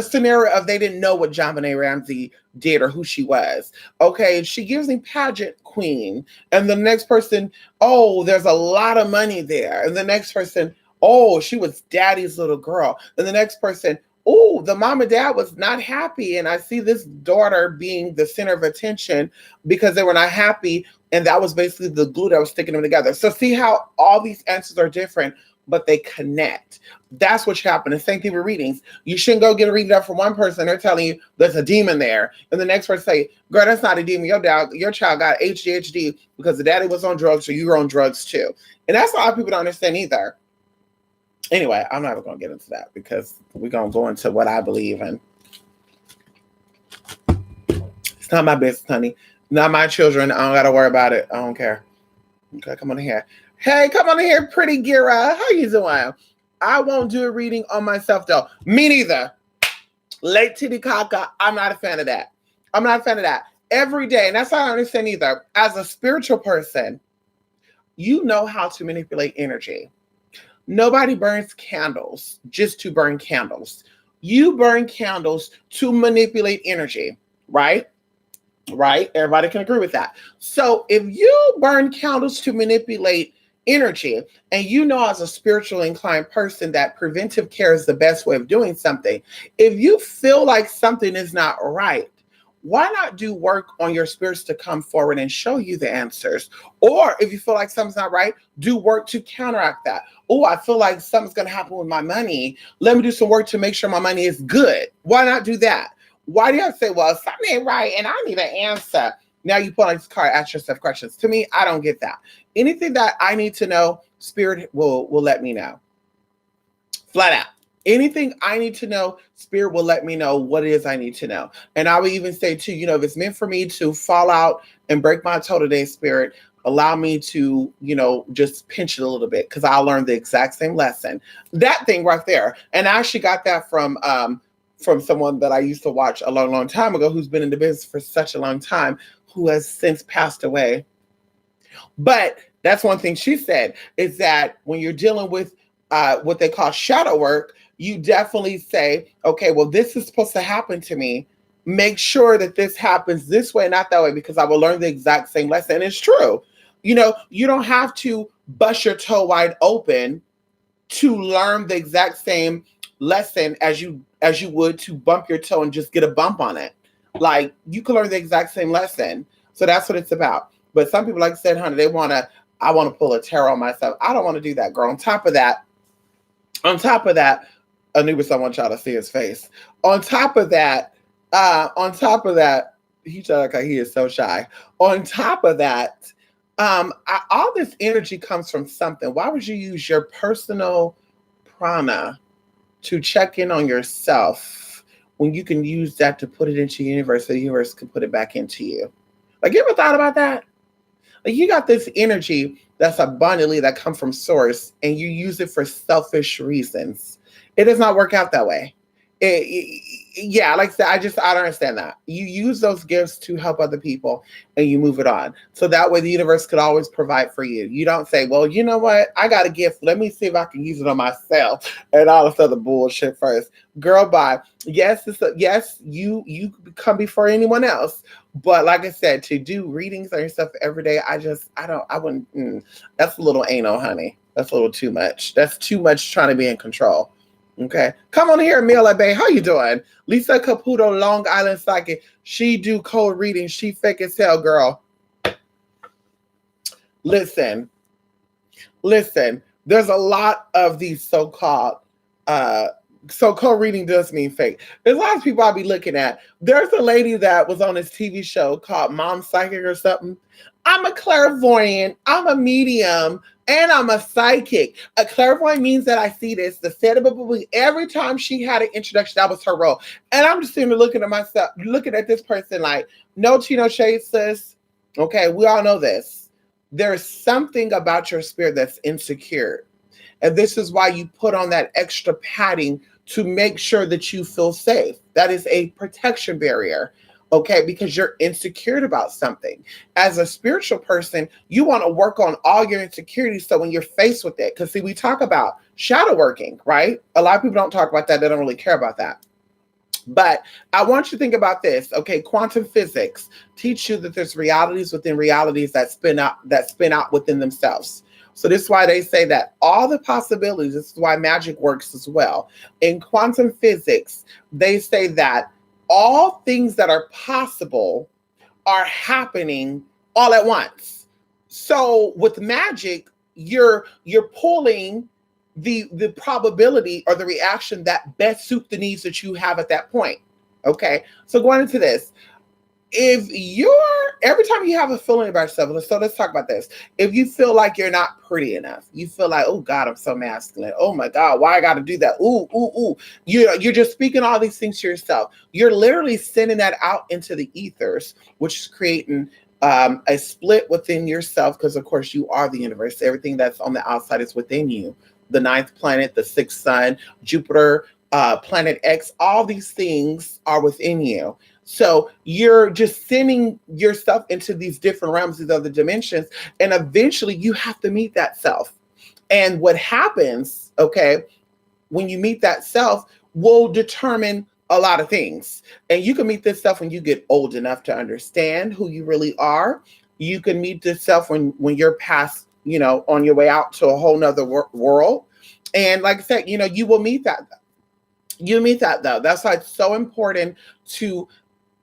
scenario of they didn't know what JonBenet Ramsey did or who she was. Okay, she gives me pageant queen. And the next person, oh, there's a lot of money there. And the next person, oh, she was daddy's little girl. And the next person, oh, the mom and dad was not happy. And I see this daughter being the center of attention because they were not happy. And that was basically the glue that was sticking them together. So see how all these answers are different, but they connect. That's what should happen. The same thing with readings. You shouldn't go get a reading up from one person. They're telling you there's a demon there. And the next person say, girl, that's not a demon. Your child got ADHD because the daddy was on drugs, so you were on drugs too. And that's a lot of people don't understand either. Anyway, I'm not even going to get into that because we're going to go into what I believe in. It's not my business, honey. Not my children. I don't got to worry about it. I don't care. Okay, come on in here. Hey, come on in here, pretty Gira. How you doing? I won't do a reading on myself, though. Me neither. Late Titicaca, I'm not a fan of that. I'm not a fan of that. Every day, and that's how I understand either. As a spiritual person, you know how to manipulate energy. Nobody burns candles just to burn candles. You burn candles to manipulate energy, right? Right? Everybody can agree with that. So if you burn candles to manipulate energy, and you know as a spiritually inclined person that preventive care is the best way of doing something, if you feel like something is not right, why not do work on your spirits to come forward and show you the answers? Or if you feel like something's not right, do work to counteract that. Oh, I feel like something's going to happen with my money. Let me do some work to make sure my money is good. Why not do that? Why do you have to say, well, something ain't right and I need an answer? Now you put on this card, ask yourself questions. To me, I don't get that. Anything that I need to know, Spirit will let me know. Flat out. Anything I need to know, Spirit will let me know what it is I need to know. And I would even say too, if it's meant for me to fall out and break my toe today, Spirit, allow me to, just pinch it a little bit because I'll learn the exact same lesson. That thing right there. And I actually got that from someone that I used to watch a long, long time ago who's been in the business for such a long time, who has since passed away. But that's one thing she said, is that when you're dealing with what they call shadow work, you definitely say, okay, well, this is supposed to happen to me. Make sure that this happens this way, not that way, because I will learn the exact same lesson. And it's true. You don't have to bust your toe wide open to learn the exact same lesson as you would to bump your toe and just get a bump on it. Like, you can learn the exact same lesson. So that's what it's about. But some people, like I said, honey, I want to pull a tarot on myself. I don't want to do that, girl. On top of that, Anubis, I want y'all to see his face. On top of that, he sounds like he is so shy. On top of that, all this energy comes from something. Why would you use your personal prana to check in on yourself when you can use that to put it into the universe so the universe can put it back into you? Like, you ever thought about that? Like you got this energy that's abundantly that come from source and you use it for selfish reasons. It does not work out that way. Yeah, like I said, I don't understand that. You use those gifts to help other people and you move it on. So that way the universe could always provide for you. You don't say, well, you know what? I got a gift. Let me see if I can use it on myself and all this other bullshit first. Girl, bye. Yes, yes, you come before anyone else. But like I said, to do readings on yourself every day, I wouldn't. That's a little anal, honey. That's a little too much. That's too much trying to be in control. Okay. Come on here, Mila Bay. How you doing? Lisa Caputo, Long Island Psychic. She do cold reading. She fake as hell, girl. Listen. There's a lot of these so-called so-called reading does mean fake. There's a lot of people I'll be looking at. There's a lady that was on this TV show called Mom Psychic or something. I'm a clairvoyant. I'm a medium. And I'm a psychic. A clairvoyant means that I see this. The set of every time she had an introduction, that was her role. And I'm just sitting there looking at myself, looking at this person like, no Chino shade, sis. Okay, we all know this. There's something about your spirit that's insecure. And this is why you put on that extra padding to make sure that you feel safe. That is a protection barrier. Okay, because you're insecure about something. As a spiritual person, you want to work on all your insecurities. So when you're faced with it, because see, we talk about shadow working, right? A lot of people don't talk about that. They don't really care about that. But I want you to think about this. Okay, quantum physics teach you that there's realities within realities that spin out within themselves. So this is why they say that all the possibilities, this is why magic works as well. In quantum physics, they say that all things that are possible are happening all at once. So with magic, you're pulling the probability or the reaction that best suit the needs that you have at that point. Okay. So going into this, if every time you have a feeling about yourself, so let's talk about this. If you feel like you're not pretty enough, you feel like, oh God, I'm so masculine. Oh my God, why I got to do that? Ooh. You're just speaking all these things to yourself. You're literally sending that out into the ethers, which is creating a split within yourself. Because of course you are the universe. Everything that's on the outside is within you. The ninth planet, the sixth sun, Jupiter, planet X, all these things are within you. So you're just sending yourself into these different realms, these other dimensions, and eventually you have to meet that self. And what happens, okay, when you meet that self will determine a lot of things. And you can meet this self when you get old enough to understand who you really are. You can meet this self when you're past, on your way out to a whole nother world. And like I said, you will meet that. You meet that though. That's why it's so important to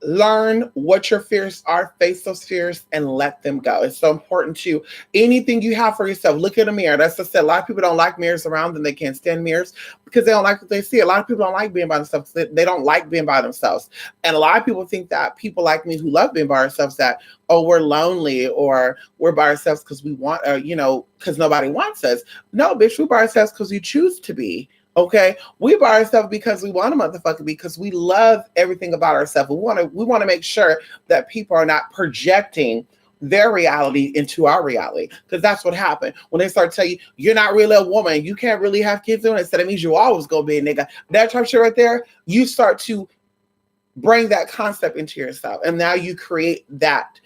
learn what your fears are, face those fears, and let them go. It's so important to anything you have for yourself. Look in a mirror. That's just a lot of people don't like mirrors around them. They can't stand mirrors because they don't like what they see. A lot of people don't like being by themselves. They don't like being by themselves. And a lot of people think that people like me who love being by ourselves that, oh, we're lonely or we're by ourselves because we want, because nobody wants us. No, bitch, we're by ourselves because you choose to be. Okay, we by ourselves because we want a motherfucker, because we love everything about ourselves. We want to make sure that people are not projecting their reality into our reality, because that's what happened when they start telling you you're not really a woman, you can't really have kids doing it. So that means you always gonna be a nigga. That type of shit right there. You start to bring that concept into yourself, and now you create that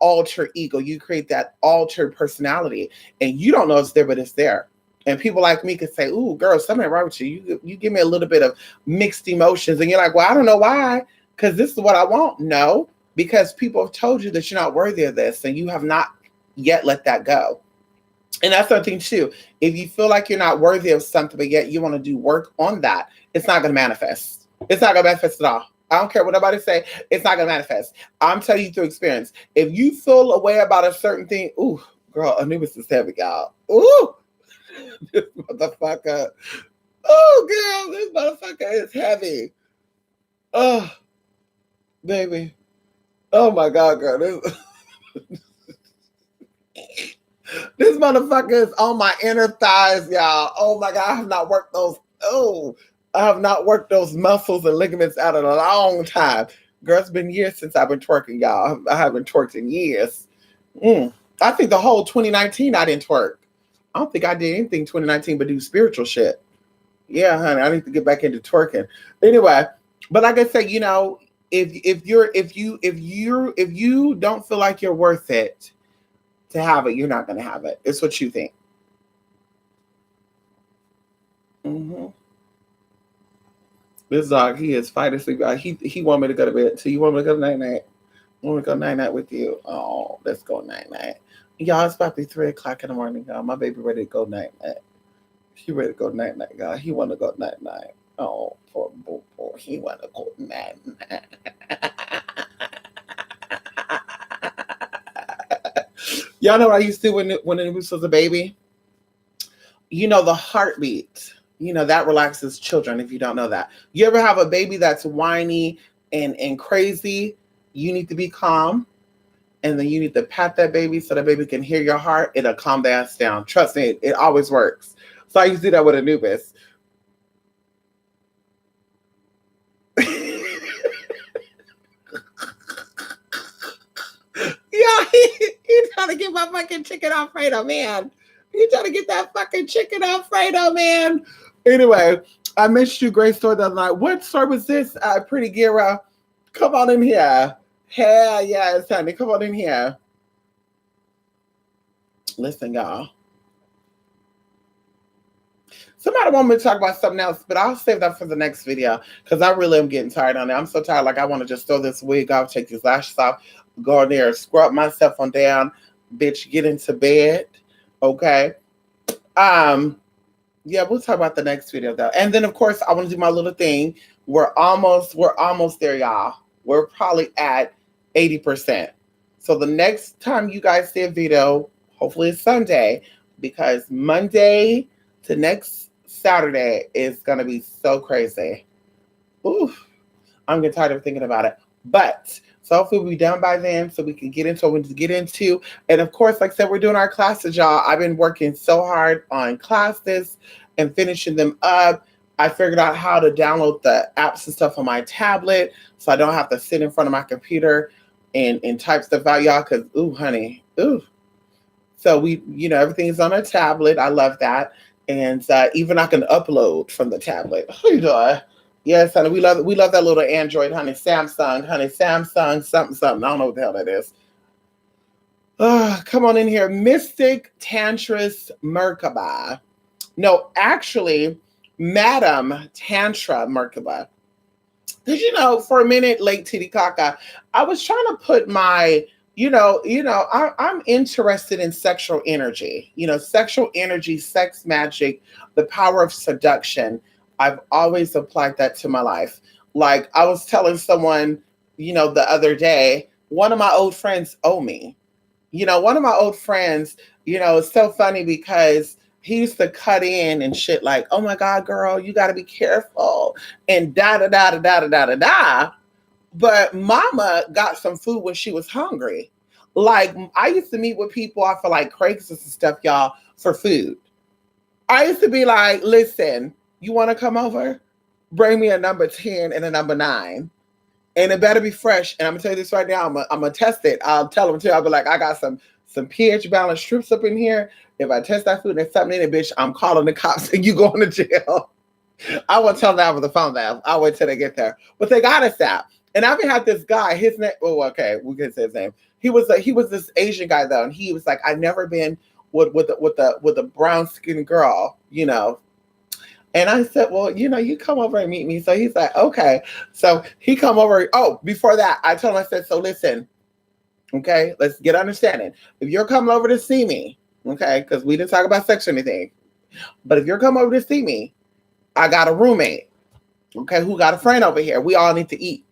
alter ego. You create that altered personality, and you don't know it's there, but it's there. And people like me could say, ooh, girl, something wrong with you. You give me a little bit of mixed emotions. And you're like, well, I don't know why, because this is what I want. No, because people have told you that you're not worthy of this, and you have not yet let that go. And that's something too. If you feel like you're not worthy of something, but yet you want to do work on that, it's not going to manifest. It's not going to manifest at all. I don't care what nobody say. It's not going to manifest. I'm telling you through experience. If you feel a way about a certain thing, ooh, girl, Anubis is heavy, y'all. Ooh. This motherfucker. Oh, girl, this motherfucker is heavy. Oh, baby. Oh, my God, girl. This motherfucker is on my inner thighs, y'all. Oh, my God. I have not worked those. Oh, I have not worked those muscles and ligaments out in a long time. Girl, it's been years since I've been twerking, y'all. I haven't twerked in years. I think the whole 2019 I didn't twerk. I don't think I did anything 2019 but do spiritual shit. Yeah, honey, I need to get back into twerking. Anyway, but like I said, if you don't feel like you're worth it to have it, you're not gonna have it. It's what you think. Hmm. This dog, he is fighting sleep. He want me to go to bed. So you want me to go night night? I want to go night night with you. Oh, let's go night night. Y'all, it's about to be 3 o'clock in the morning, y'all. My baby ready to go night night. He ready to go night night, y'all. He want to go night night. Oh, poor boo boo. He want to go night night. Y'all know what I used to do when it was a baby? The heartbeat. That relaxes children. If you don't know that, you ever have a baby that's whiny and crazy? You need to be calm, and then you need to pat that baby so that baby can hear your heart. It'll calm the ass down. Trust me, it always works. So I used to do that with Anubis. Yeah, he trying to get my fucking chicken Alfredo, man. He trying to get that fucking chicken Alfredo, man. Anyway, I missed you, great story the other night. What story was this, Pretty Gira? Come on in here. Hell yes, honey. Come on in here. Listen, y'all. Somebody want me to talk about something else, but I'll save that for the next video because I really am getting tired on it. I'm so tired. Like, I want to just throw this wig off, take these lashes off, go in there, scrub myself on down, bitch, get into bed. Okay. Yeah, we'll talk about the next video though. And then of course I want to do my little thing. We're almost there, y'all. We're probably at 80%. So the next time you guys see a video, hopefully it's Sunday, because Monday to next Saturday is gonna be so crazy. Oof. I'm getting tired of thinking about it. But so hopefully we'll be done by then so we can get into what we need to get into. And of course, like I said, we're doing our classes, y'all. I've been working so hard on classes and finishing them up. I figured out how to download the apps and stuff on my tablet so I don't have to sit in front of my computer and type stuff out, y'all, because, ooh, honey, ooh. So everything's on a tablet. I love that. And even I can upload from the tablet. How you doing? Yes, honey, we love that little Android, honey. Samsung, something. I don't know what the hell that is. Come on in here. Mystic Tantris Merkaba. No, actually, Madam Tantra Merkaba. Did you know for a minute, Lake Titicaca, I was trying to put my, I'm interested in sexual energy, sexual energy, sex magic, the power of seduction. I've always applied that to my life. Like I was telling someone, the other day, one of my old friends owe me. One of my old friends, it's so funny because he used to cut in and shit like, oh my God, girl, you got to be careful and da da da da da da da da. But mama got some food when she was hungry. Like I used to meet with people off of like Craigslist and stuff, y'all, for food. I used to be like, listen, you want to come over? Bring me a number 10 and a number 9. And it better be fresh. And I'm gonna tell you this right now. I'm gonna test it. I'll tell them too. I'll be like, I got some pH balanced strips up in here. If I test that food and there's something in it, bitch, I'm calling the cops and you going to jail. I won't tell them over the phone now. I'll wait till they get there. But they got us out. And I've had this guy, his name, oh, okay, we can say his name. He was this Asian guy though, and he was like, I've never been with a brown skinned girl, And I said, well, you come over and meet me. So he's like, okay. So he come over. Oh, before that, I told him, I said, so listen, okay, let's get understanding. If you're coming over to see me, okay, because we didn't talk about sex or anything, but if you're coming over to see me, I got a roommate, okay, who got a friend over here. We all need to eat.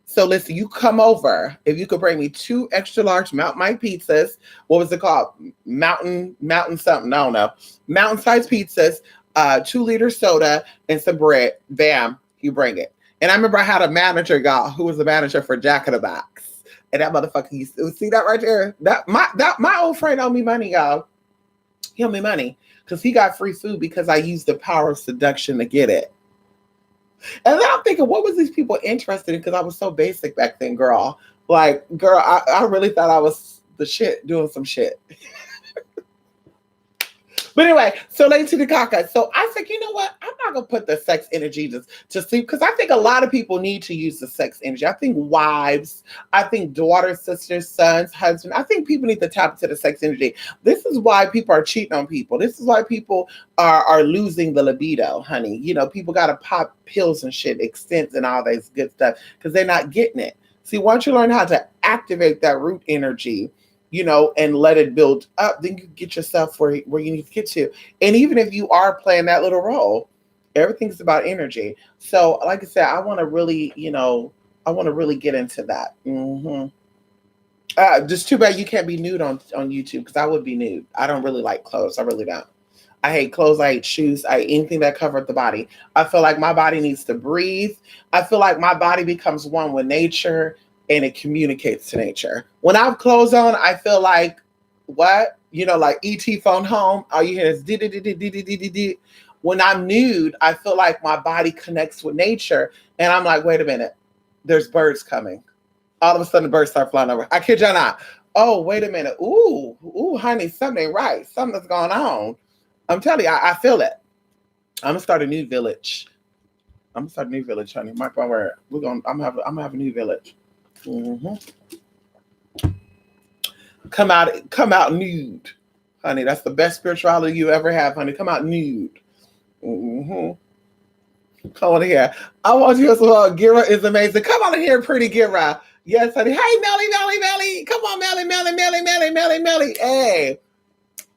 So listen, you come over. If you could bring me 2 extra large Mount Mike pizzas. What was it called? Mountain something. I don't know. Mountain size pizzas. 2-liter soda and some bread. Bam, you bring it. And I remember I had a manager, y'all, who was the manager for Jack in the Box. And that motherfucker used to see that right there. My old friend owed me money, y'all. He owed me money because he got free food because I used the power of seduction to get it. And then I'm thinking, what was these people interested in? Because I was so basic back then, girl. Like, girl, I really thought I was the shit, doing some shit. But anyway, so Lady Titicaca. So I said, you know what? I'm not gonna put the sex energy to sleep because I think a lot of people need to use the sex energy. I think wives, I think daughters, sisters, sons, husbands. I think people need to tap into the sex energy. This is why people are cheating on people. This is why people are losing the libido, honey. You know, people gotta pop pills and shit, extents and all this good stuff because they're not getting it. See, once you learn how to activate that root energy, you know, and let it build up, then you get yourself where you need to get to. And even if you are playing that little role, everything's about energy. So, like I said, I want to really, I want to really get into that. Just too bad you can't be nude on YouTube because I would be nude. I don't really like clothes. I really don't. I hate clothes. I hate shoes. I hate anything that covers the body. I feel like my body needs to breathe. I feel like my body becomes one with nature and it communicates to nature. When I have clothes on, I feel like, what? You know, like E.T. phone home. All you hear is dee. When I'm nude, I feel like my body connects with nature. And I'm like, wait a minute. There's birds coming. All of a sudden, the birds start flying over. I kid you not. Oh, wait a minute. Ooh, honey, something ain't right. Something's going on. I'm telling you, I feel it. I'm gonna start a new village. Honey. Mark my word. I'm gonna have a new village. Come out nude, honey. That's the best spirituality you ever have, honey. Come out nude. Come on here. I want you as well. Gira is amazing. Come on in here, pretty Gira. Yes, honey. Hey, Melly. Come on, Melly.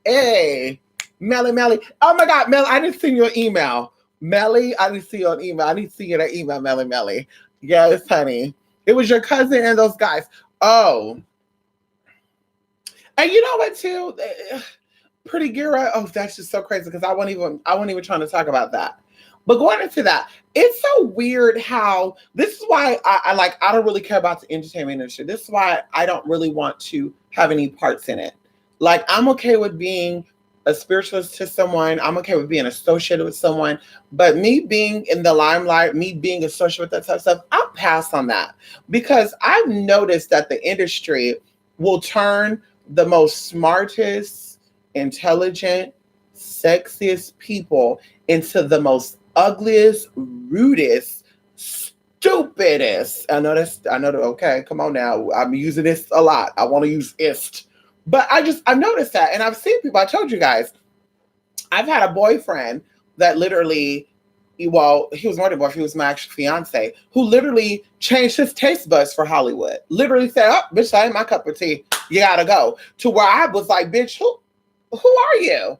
Hey. Melly. Oh my God, Melly. I didn't see your email. Melly, I didn't see your email. I didn't see your email, Melly. Yes, honey. It was your cousin and those guys. Oh. And you know what, too? Pretty Gira. Oh, that's just so crazy because I wasn't even trying to talk about that. But going into that, it's so weird how this is why I don't really care about the entertainment industry. This is why I don't really want to have any parts in it. Like, I'm okay with being a spiritualist to someone. I'm okay with being associated with someone. But me being in the limelight, me being associated with that type of stuff, I'll pass on that. Because I've noticed that the industry will turn the most smartest, intelligent, sexiest people into the most ugliest, rudest, stupidest. I know that, okay, come on now. I'm using this a lot. I want to use ist. But I've noticed that, and I've seen people, I told you guys, I've had a boyfriend that literally, well, he was more than a boyfriend, he was my actual fiance, who literally changed his taste buds for Hollywood. Literally said, oh, bitch, that ain't my cup of tea. You gotta go. To where I was like, bitch, who are you?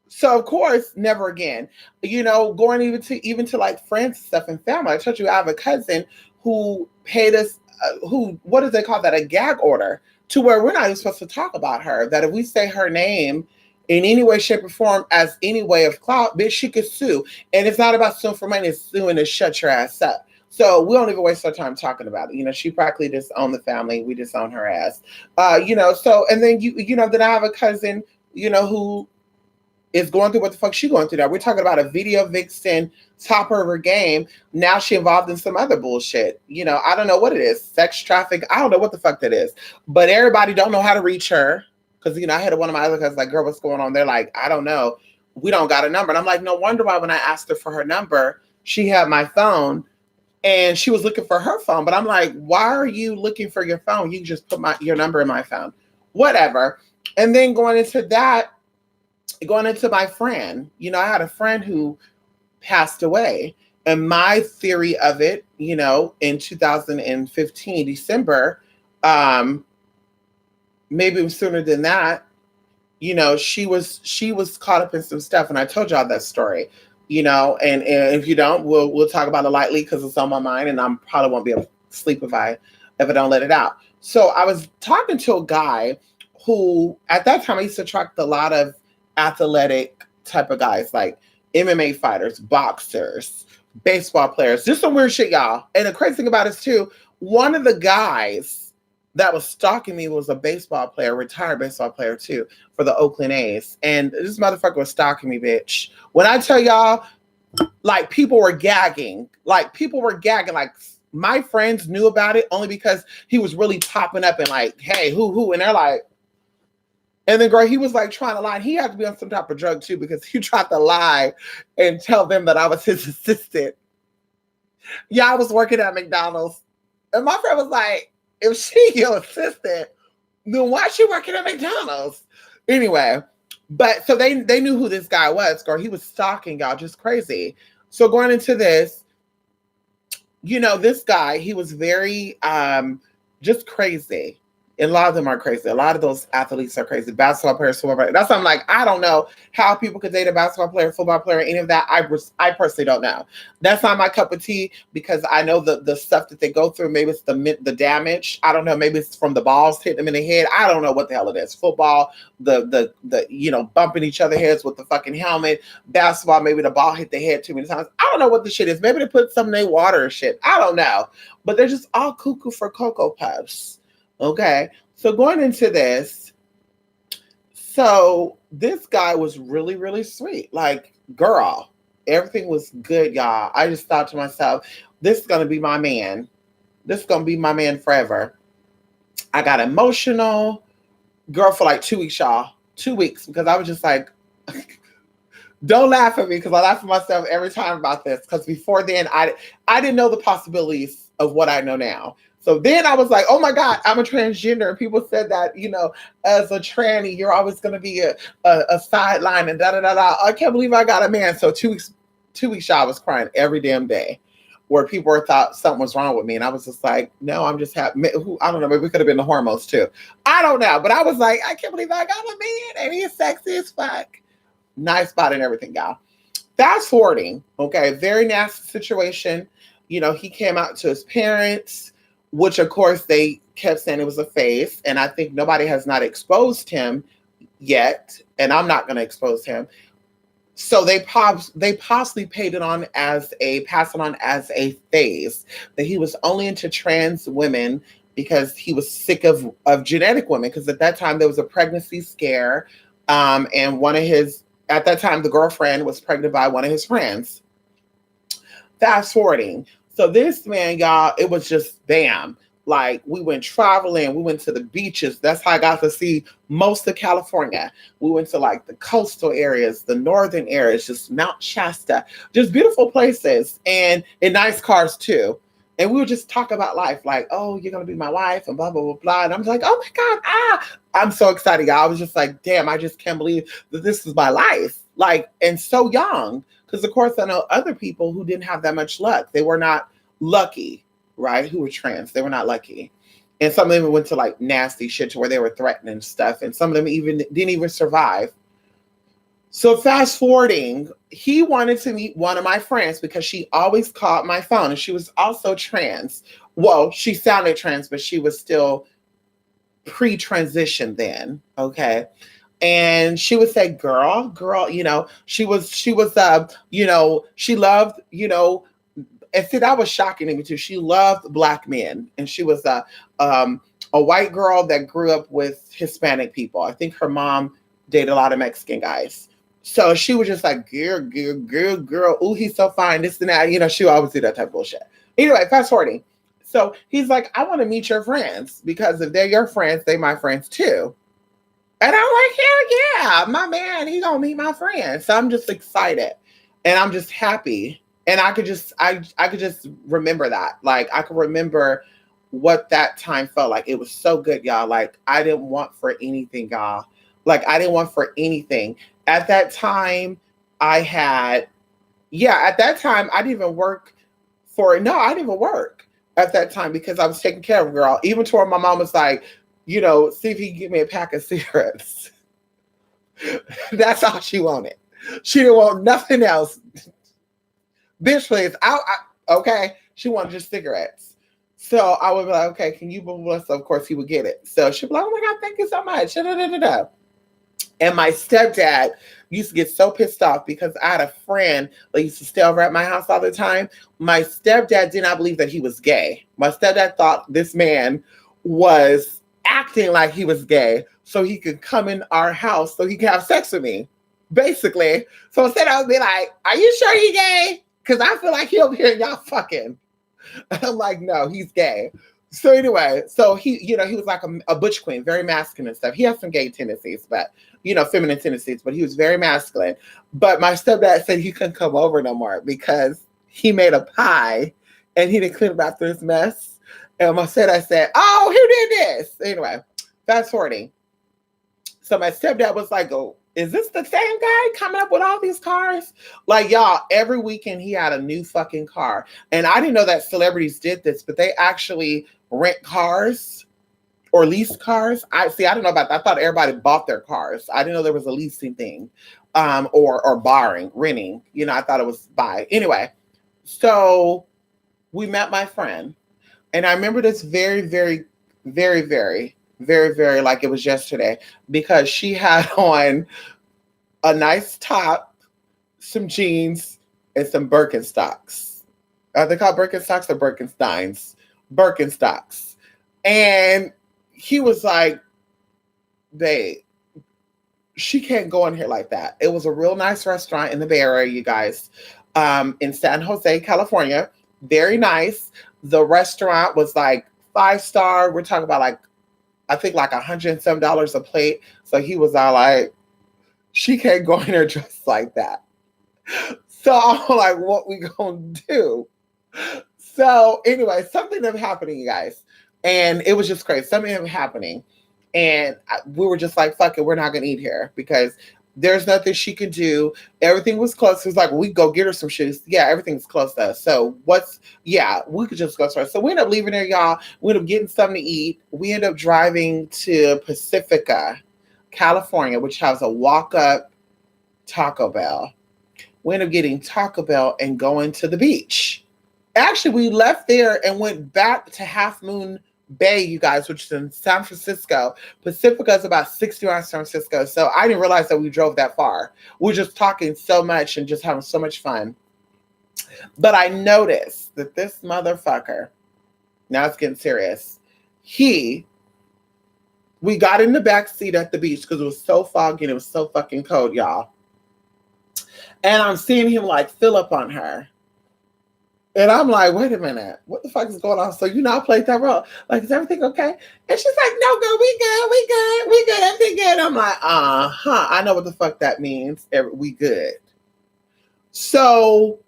So of course, never again. You know, going even to like friends and stuff and family. I told you I have a cousin who paid us, what do they call that? A gag order. To where we're not even supposed to talk about her. That if we say her name in any way, shape, or form as any way of clout, bitch, she could sue. And it's not about suing for money, it's suing to shut your ass up. So we don't even waste our time talking about it. You know, she practically just owned the family. We just own her ass. So, and then, then I have a cousin, who is going through what the fuck she going through now. We're talking about a video vixen, top of her game. Now she involved in some other bullshit. I don't know what it is. Sex traffic. I don't know what the fuck that is. But everybody don't know how to reach her. Because, I had one of my other cousins like, girl, what's going on? They're like, I don't know. We don't got a number. And I'm like, no wonder why when I asked her for her number, she had my phone and she was looking for her phone. But I'm like, why are you looking for your phone? You just put your number in my phone. Whatever. And then going into my friend, I had a friend who passed away. And my theory of it, in 2015, December, maybe it was sooner than that, she was caught up in some stuff. And I told y'all that story, and if you don't, we'll talk about it lightly because it's on my mind and I probably won't be able to sleep if I don't let it out. So I was talking to a guy who at that time I used to attract a lot of athletic type of guys, like MMA fighters, boxers, baseball players, just some weird shit, y'all. And the crazy thing about it is too, one of the guys that was stalking me was a baseball player, retired baseball player too, for the Oakland A's. And this motherfucker was stalking me, bitch. When I tell y'all, like people were gagging, like my friends knew about it only because he was really popping up and like, hey, who, and they're like, And then, girl, he was like trying to lie. He had to be on some type of drug too because he tried to lie and tell them that I was his assistant. Yeah, I was working at McDonald's. And my friend was like, if she your assistant, then why is she working at McDonald's? Anyway, but so they knew who this guy was, girl. He was stalking y'all, just crazy. So going into this, this guy, he was very just crazy. And a lot of them are crazy. A lot of those athletes are crazy. Basketball players, football players. That's why I'm like, I don't know how people could date a basketball player, football player, any of that. I personally don't know. That's not my cup of tea because I know the stuff that they go through. Maybe it's the damage. I don't know. Maybe it's from the balls hitting them in the head. I don't know what the hell it is. Football, the bumping each other heads with the fucking helmet. Basketball, maybe the ball hit the head too many times. I don't know what the shit is. Maybe they put some in their water or shit. I don't know. But they're just all cuckoo for Cocoa Puffs. Okay, so going into this, so this guy was really, really sweet. Like, girl, everything was good, y'all. I just thought to myself, this is going to be my man. This is going to be my man forever. I got emotional, girl, for like 2 weeks, y'all. 2 weeks, because I was just like, don't laugh at me, because I laugh at myself every time about this, because before then, I didn't know the possibilities of what I know now. So then I was like, oh my God, I'm a transgender. And people said that, as a tranny, you're always going to be a sideline and da-da-da-da. I can't believe I got a man. So 2 weeks, I was crying every damn day where people thought something was wrong with me. And I was just like, no, I'm just happy. I don't know. Maybe it could have been the hormones too. I don't know. But I was like, I can't believe I got a man and he's sexy as fuck. Nice body and everything, y'all. Fast forwarding. Okay. Very nasty situation. He came out to his parents, which of course they kept saying it was a phase. And I think nobody has not exposed him yet. And I'm not going to expose him. So they possibly paid it on pass it on as a phase, that he was only into trans women because he was sick of genetic women. Because at that time there was a pregnancy scare. And at that time, the girlfriend was pregnant by one of his friends. Fast forwarding. So this man, y'all, it was just bam. Like, we went traveling, we went to the beaches. That's how I got to see most of California. We went to like the coastal areas, the northern areas, just Mount Shasta, just beautiful places and in nice cars too. And we would just talk about life, like, oh, you're going to be my wife and blah, blah, blah, blah. And I'm like, oh my God, I'm so excited, y'all. I was just like, damn, I just can't believe that this is my life. Like, and so young. Because, of course, I know other people who didn't have that much luck. They were not lucky, right? Who were trans. They were not lucky. And some of them went to like nasty shit to where they were threatening stuff. And some of them didn't even survive. So fast forwarding, he wanted to meet one of my friends because she always called my phone. And she was also trans. Well, she sounded trans, but she was still pre-transition then. Okay. And she would say, girl, she loved, and see, that was shocking to me too. She loved Black men. And she was a white girl that grew up with Hispanic people. I think her mom dated a lot of Mexican guys. So she was just like, girl. Ooh, he's so fine. This and that. She would always do that type of bullshit. Anyway, fast forwarding. So he's like, I want to meet your friends because if they're your friends, they my friends too. And I'm like, hell yeah, my man, he gonna meet my friend. So I'm just excited and I'm just happy. And I could just remember that. Like, I could remember what that time felt like. It was so good, y'all. Like, I didn't want for anything, y'all. Like, I didn't want for anything. At that time, I didn't even work I didn't even work at that time because I was taking care of a girl. Even to where my mom was like, see if he can give me a pack of cigarettes. That's all she wanted. She didn't want nothing else. Bitch, please. Okay. She wanted just cigarettes. So I would be like, okay, can you bless? So of course he would get it. So she'd be like, oh my God, thank you so much. And my stepdad used to get so pissed off because I had a friend that used to stay over at my house all the time. My stepdad did not believe that he was gay. My stepdad thought this man was acting like he was gay so he could come in our house so he could have sex with me, basically. So instead I would be like, are you sure he's gay? Because I feel like he'll be here y'all fucking. I'm like, no, he's gay. So anyway, so he was like a butch queen, very masculine and stuff. He has some gay tendencies, but feminine tendencies, but he was very masculine. But my stepdad said he couldn't come over no more because he made a pie and he didn't clean up after his mess. And my stepdad said, "Oh, who did this?" Anyway, fast forwarding. So my stepdad was like, "Oh, is this the same guy coming up with all these cars?" Like, y'all, every weekend he had a new fucking car. And I didn't know that celebrities did this, but they actually rent cars or lease cars. I don't know about that. I thought everybody bought their cars. I didn't know there was a leasing thing, or borrowing, renting. I thought it was buy. Anyway, so we met my friend, and I remember this very, very, very, very, very, very like it was yesterday because she had on a nice top, some jeans, and some Birkenstocks. Are they called Birkenstocks or Birkensteins? Birkenstocks. And he was like, "Babe, she can't go in here like that." It was a real nice restaurant in the Bay Area, you guys, in San Jose, California. Very nice. The restaurant was like 5-star. We're talking about like, I think like $107 a plate. So he was all like, "She can't go in there dressed like that." So I'm like, "What we gonna do?" So anyway, something that happening, you guys. And it was just crazy. Something happening. And we were just like, "Fuck it, we're not going to eat here because there's nothing she could do." Everything was close. It was like, we go get her some shoes. Yeah, everything's close to us. So we could just go somewhere. So we ended up leaving there, y'all. We ended up getting something to eat. We ended up driving to Pacifica, California, which has a walk-up Taco Bell. We ended up getting Taco Bell and going to the beach. Actually, we left there and went back to Half Moon Bay, you guys, which is in San Francisco. Pacifica is about 60 miles from San Francisco. So I didn't realize that we drove that far. We were just talking so much and just having so much fun. But I noticed that this motherfucker, now it's getting serious, we got in the back seat at the beach because it was so foggy and it was so fucking cold, y'all. And I'm seeing him like fill up on her. And I'm like, "Wait a minute, what the fuck is going on?" So I played that role. Like, "Is everything okay?" And she's like, "No, girl, we good, everything good." I'm like, I know what the fuck that means. We good. So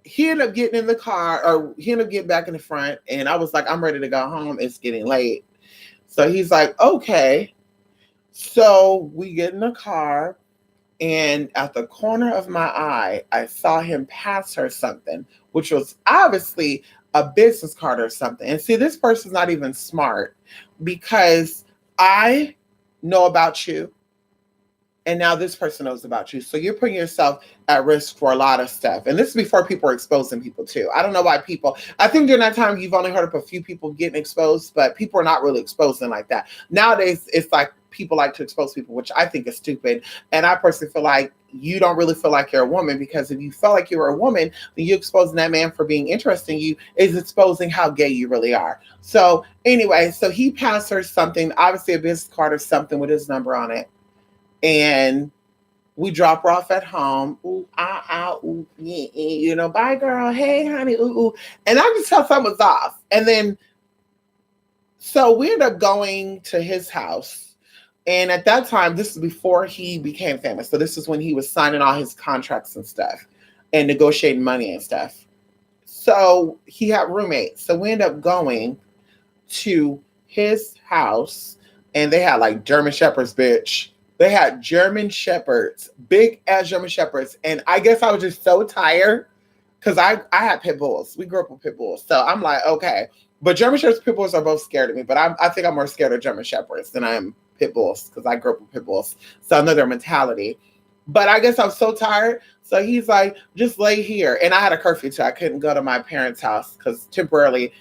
he ended up getting in the car, or he ended up getting back in the front, and I was like, "I'm ready to go home. It's getting late." So he's like, "Okay." So we get in the car. And at the corner of my eye, I saw him pass her something, which was obviously a business card or something. And see, this person's not even smart because I know about you. And now this person knows about you. So you're putting yourself at risk for a lot of stuff. And this is before people are exposing people too. I don't know why I think during that time you've only heard of a few people getting exposed, but people are not really exposing like that. Nowadays, it's like people like to expose people, which I think is stupid. And I personally feel like you don't really feel like you're a woman, because if you felt like you were a woman, then you exposing that man for being interested in you is exposing how gay you really are. So anyway, so he passed her something, obviously a business card or something with his number on it. And we drop her off at home. Ooh, ooh, bye, girl. Hey, honey, ooh, ooh. And I just tell something was off. And then, so we ended up going to his house. And at that time, this is before he became famous. So this is when he was signing all his contracts and stuff and negotiating money and stuff. So he had roommates. So we ended up going to his house, and they had like German Shepherds, bitch. They had German Shepherds, big ass German Shepherds. And I guess I was just so tired because I had pit bulls. We grew up with pit bulls. So I'm like, okay. But German Shepherds, pit bulls are both scared of me. But I think I'm more scared of German Shepherds than I am pit bulls because I grew up with pit bulls. So I know their mentality. But I guess I was so tired. So he's like, "Just lay here." And I had a curfew too. I couldn't go to my parents' house because temporarily,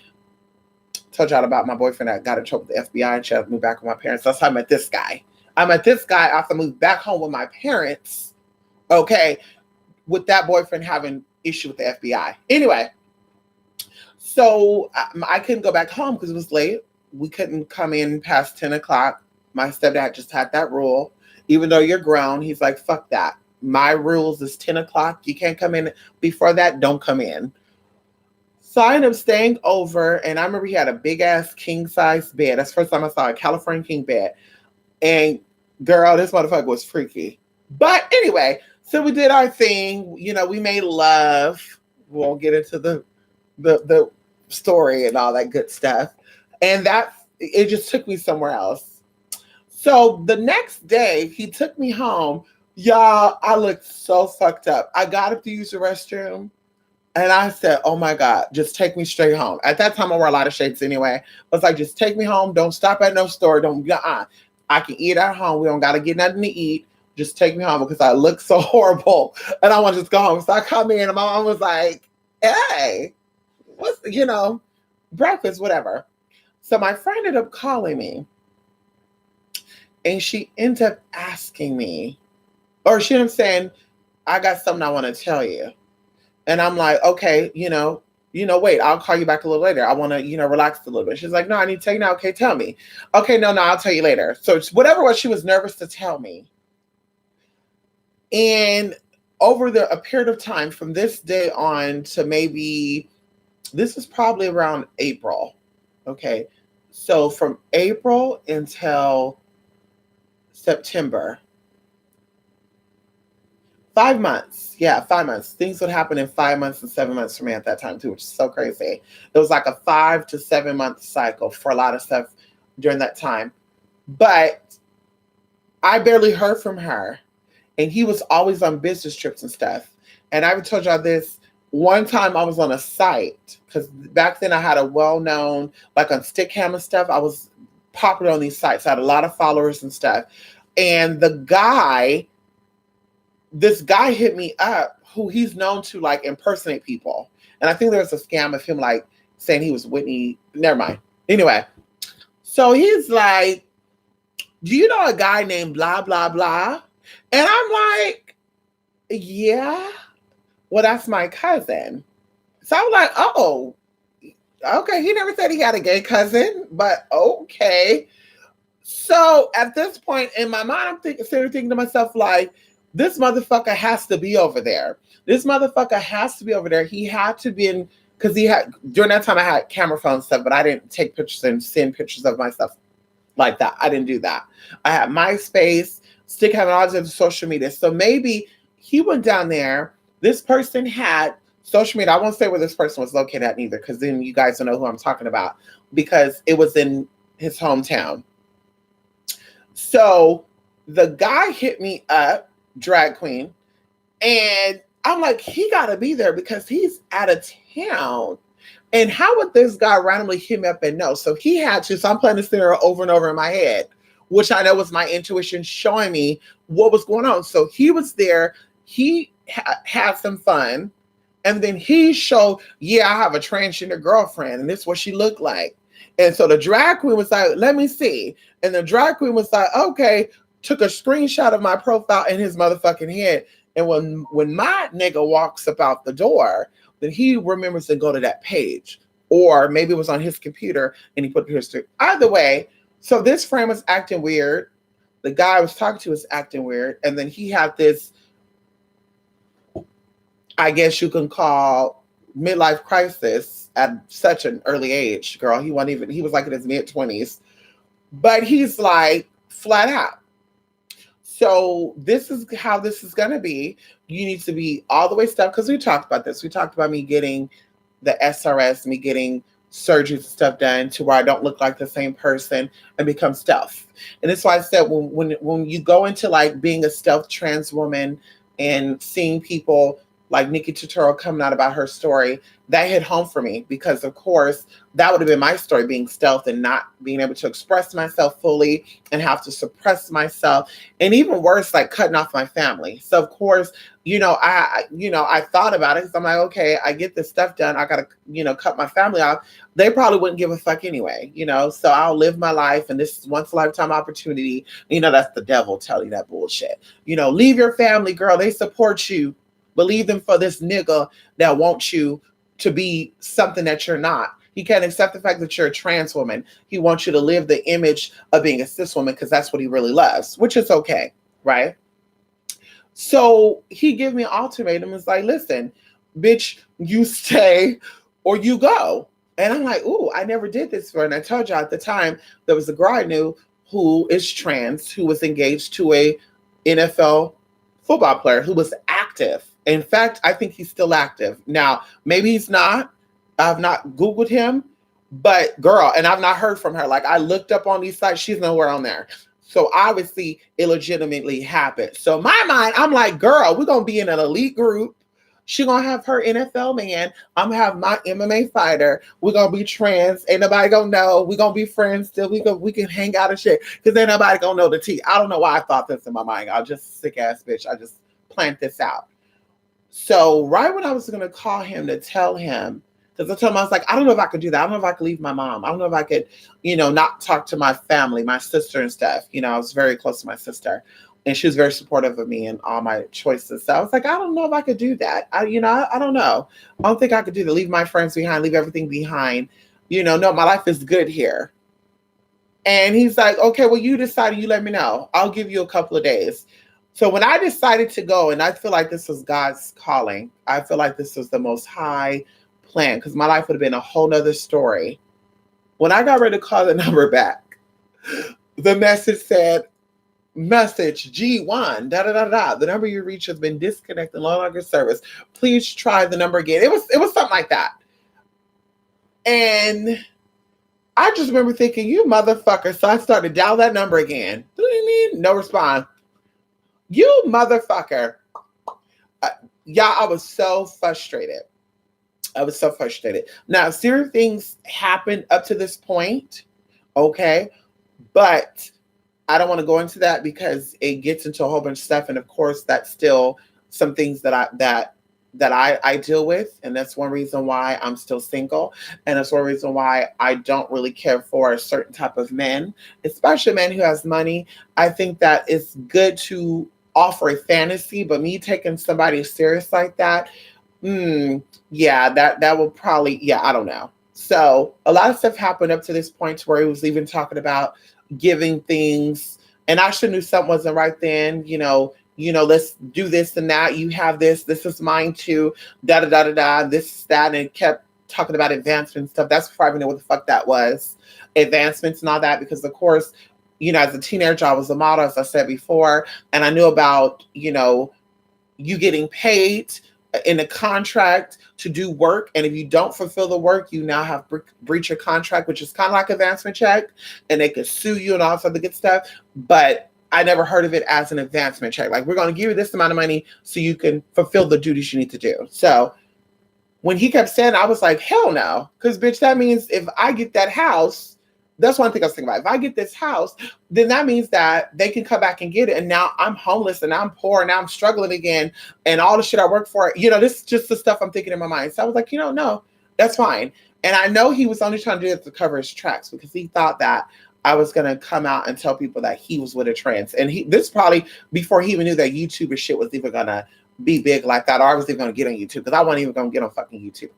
told y'all about my boyfriend that got in trouble with the FBI and she had to move back with my parents. That's how I met this guy. I met this guy after I moved back home with my parents, okay, with that boyfriend having issue with the FBI. Anyway, so I couldn't go back home because it was late. We couldn't come in past 10 o'clock. My stepdad just had that rule. Even though you're grown, he's like, "Fuck that. My rules is 10 o'clock. You can't come in before that. Don't come in." So I ended up staying over, and I remember he had a big ass king size bed. That's the first time I saw a California king bed. And girl, this motherfucker was freaky. But anyway, so we did our thing. You know, we made love. We won't get into the story and all that good stuff. And that it just took me somewhere else. So the next day, he took me home. Y'all, I looked so fucked up. I got up to use the restroom. And I said, oh my God, just take me straight home. At that time, I wore a lot of shades anyway. I was like, just take me home. Don't stop at no store. Don't, I can eat at home. We don't got to get nothing to eat. Just take me home because I look so horrible. And I want to just go home. So I come in and my mom was like, hey, what's, breakfast, whatever. So my friend ended up calling me. And she ended up asking me, or she ended up saying, I got something I want to tell you. And I'm like, okay, wait, I'll call you back a little later. I want to, relax a little bit. She's like, no, I need to tell you now. Okay, tell me. Okay, no, I'll tell you later. So it's whatever was she was nervous to tell me. And over a period of time from this day on to maybe, this is probably around April. Okay. So from April until September, 5 months. Yeah, 5 months. Things would happen in 5 months and 7 months for me at that time too, which is so crazy. It was like a 5 to 7 month cycle for a lot of stuff during that time. But I barely heard from her. And he was always on business trips and stuff. And I told y'all this. One time I was on a site, because back then I had a well-known, like on Stickam and stuff, I was popular on these sites. I had a lot of followers and stuff. And this guy hit me up who he's known to like impersonate people. And I think there was a scam of him like saying he was Whitney. Never mind. Anyway, so he's like, do you know a guy named blah, blah, blah? And I'm like, yeah. Well, that's my cousin. So I'm like, oh, okay. He never said he had a gay cousin, but okay. So at this point in my mind, I'm thinking to myself, like, this motherfucker has to be over there. This motherfucker has to be over there. He had to be in, because during that time I had camera phone stuff, but I didn't take pictures and send pictures of myself like that. I didn't do that. I had MySpace, Stick having all these social media. So maybe he went down there. This person had social media. I won't say where this person was located at neither, because then you guys don't know who I'm talking about, because it was in his hometown. So the guy hit me up, drag queen, and I'm like, he got to be there because he's out of town. And how would this guy randomly hit me up and know? So he had to. So I'm playing this scenario over and over in my head, which I know was my intuition showing me what was going on. So he was there. He had some fun. And then he showed, yeah, I have a transgender girlfriend, and this is what she looked like. And so the drag queen was like, let me see. And the drag queen was like, okay, took a screenshot of my profile in his motherfucking head. And when my nigga walks up out the door, then he remembers to go to that page. Or maybe it was on his computer and he put the history. Either way, so this friend was acting weird. The guy I was talking to was acting weird. And then he had this, I guess you can call, midlife crisis at such an early age, girl. He was like in his mid-20s. But he's like flat out. So this is how this is going to be. You need to be all the way stuff, because we talked about this. We talked about me getting the SRS, me getting surgery and stuff done to where I don't look like the same person and become stealth. And that's why I said when you go into like being a stealth trans woman and seeing people like Nikki Tutorial coming out about her story, that hit home for me, because of course that would have been my story, being stealth and not being able to express myself fully and have to suppress myself, and even worse, like cutting off my family. So of course, I thought about it, because I'm like, okay, I get this stuff done, I gotta, cut my family off. They probably wouldn't give a fuck anyway, so I'll live my life, and this is once a lifetime opportunity. That's the devil telling you that bullshit. Leave your family, girl, they support you. Believe them for this nigga that wants you to be something that you're not. He can't accept the fact that you're a trans woman. He wants you to live the image of being a cis woman, because that's what he really loves, which is okay, right? So he gave me an ultimatum. It's like, listen, bitch, you stay or you go. And I'm like, ooh, I never did this before. And I told you at the time there was a girl I knew who is trans, who was engaged to a NFL football player who was active. In fact, I think he's still active. Now, maybe he's not. I've not Googled him, but girl, and I've not heard from her. Like I looked up on these sites, she's nowhere on there. So obviously it legitimately happened. So in my mind, I'm like, girl, we're gonna be in an elite group. She gonna have her NFL man. I'm gonna have my MMA fighter. We're gonna be trans. Ain't nobody gonna know. We're gonna be friends still. We can hang out and shit. Cause ain't nobody gonna know the tea. I don't know why I thought this in my mind. I was just sick ass bitch. I just planned this out. So right when I was gonna call him to tell him, because I told him I was like, I don't know if I could do that. I don't know if I could leave my mom. I don't know if I could, not talk to my family, my sister and stuff. I was very close to my sister, and she was very supportive of me and all my choices. So I was like, I don't know if I could do that. I don't know. I don't think I could do that. Leave my friends behind, leave everything behind. No, my life is good here. And he's like, okay, well, you decided, you let me know. I'll give you a couple of days. So when I decided to go, and I feel like this was God's calling, I feel like this was the most high plan, because my life would have been a whole nother story. When I got ready to call the number back, the message said, message G1, da da da da. The number you reach has been disconnected, no longer service. Please try the number again. It was something like that. And I just remember thinking, you motherfucker. So I started to dial that number again. No response. You motherfucker. Y'all, I was so frustrated. Now, serious things happened up to this point, okay? But I don't want to go into that because it gets into a whole bunch of stuff. And of course, that's still some things that I deal with. And that's one reason why I'm still single. And that's one reason why I don't really care for a certain type of men, especially a man who has money. I think that it's good to offer a fantasy, but me taking somebody serious like that, yeah, that will probably, I don't know. So a lot of stuff happened up to this point where he was even talking about giving things, and I should knew something wasn't right then. Let's do this and that. You have this. This is mine too. Da da da da da. This that, and kept talking about advancement stuff. That's before I even knew what the fuck that was, advancements and all that. Because of course, as a teenager, I was a model, as I said before, and I knew about you getting paid in a contract to do work, and if you don't fulfill the work, you now have breach your contract, which is kind of like advancement check, and they could sue you and all this other good stuff. But I never heard of it as an advancement check. Like, we're going to give you this amount of money so you can fulfill the duties you need to do. So when he kept saying, I was like, hell no, because bitch, that means if I get that house, that's one thing I was thinking about. If I get this house, then that means that they can come back and get it. And now I'm homeless and I'm poor and now I'm struggling again. And all the shit I work for, this is just the stuff I'm thinking in my mind. So I was like, no, that's fine. And I know he was only trying to do it to cover his tracks because he thought that I was going to come out and tell people that he was with a trans. And this probably before he even knew that YouTuber shit was even going to be big like that. Or I was even going to get on YouTube, because I wasn't even going to get on fucking YouTube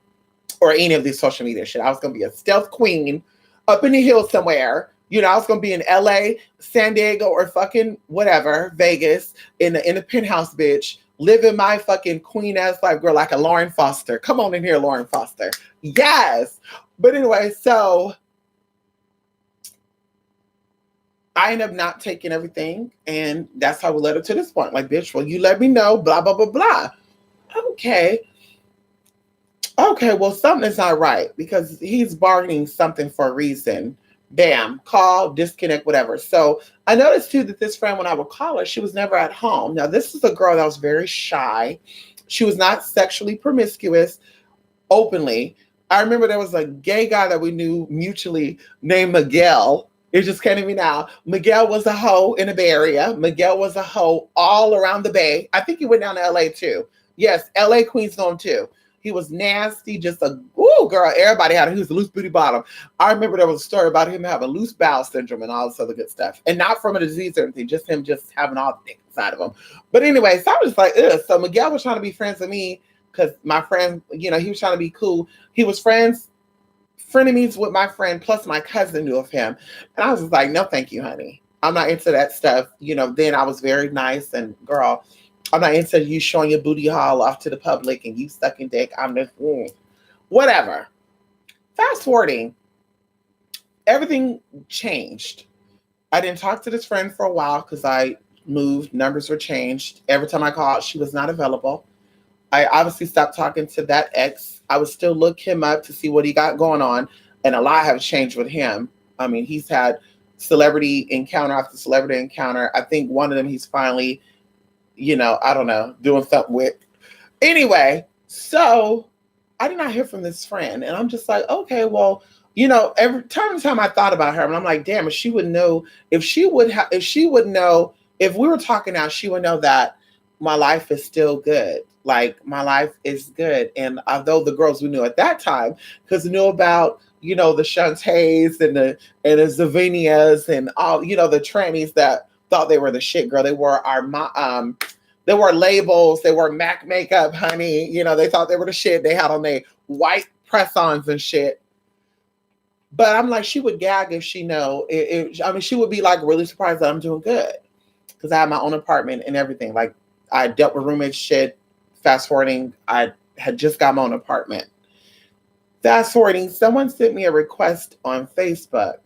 or any of these social media shit. I was going to be a stealth queen up in the hills somewhere. I was going to be in LA, San Diego, or fucking whatever, Vegas, in the penthouse, bitch, living my fucking queen ass life, girl, like a Lauren Foster. Come on in here, Lauren Foster. Yes. But anyway, so I ended up not taking everything, and that's how we led up to this point. Like, bitch, well, you let me know, blah, blah, blah, blah. Okay, well, something is not right because he's bargaining something for a reason. Bam, call, disconnect, whatever. So I noticed too that this friend, when I would call her, she was never at home. Now, this is a girl that was very shy. She was not sexually promiscuous openly. I remember there was a gay guy that we knew mutually named Miguel. It just came to me now. Miguel was a hoe in the Bay Area. Miguel was a hoe all around the Bay. I think he went down to LA too. Yes, LA Queens know him too. He was nasty, just a girl. Everybody had him. He was a loose booty bottom. I remember there was a story about him having loose bowel syndrome and all this other good stuff. And not from a disease or anything, just him just having all the dick inside of him. But anyway, so I was like, ugh. So Miguel was trying to be friends with me because my friend, he was trying to be cool. He was frenemies with my friend, plus my cousin knew of him. And I was just like, no, thank you, honey. I'm not into that stuff. Then I was very nice, and girl, I'm not into you showing your booty hole off to the public and you sucking dick. I'm just, whatever. Fast forwarding, everything changed. I didn't talk to this friend for a while because I moved, numbers were changed. Every time I called, she was not available. I obviously stopped talking to that ex. I would still look him up to see what he got going on, and a lot have changed with him. I mean, he's had celebrity encounter after celebrity encounter. I think one of them he's finally, I don't know, doing something with. Anyway, so I did not hear from this friend, and I'm just like, okay, well, every time I thought about her, and I'm like, damn, if she would know, if she would know, if we were talking now, she would know that my life is still good. Like my life is good, and although the girls we knew at that time, because we knew about the Shantays and the Zavinias and all the trannies that thought they were the shit, girl. They wore labels. They wore MAC makeup, honey. They thought they were the shit. They had on their white press-ons and shit. But I'm like, she would gag if she know. I mean, she would be like really surprised that I'm doing good because I have my own apartment and everything. Like, I dealt with roommates shit. Fast forwarding, I had just got my own apartment. Fast forwarding, someone sent me a request on Facebook.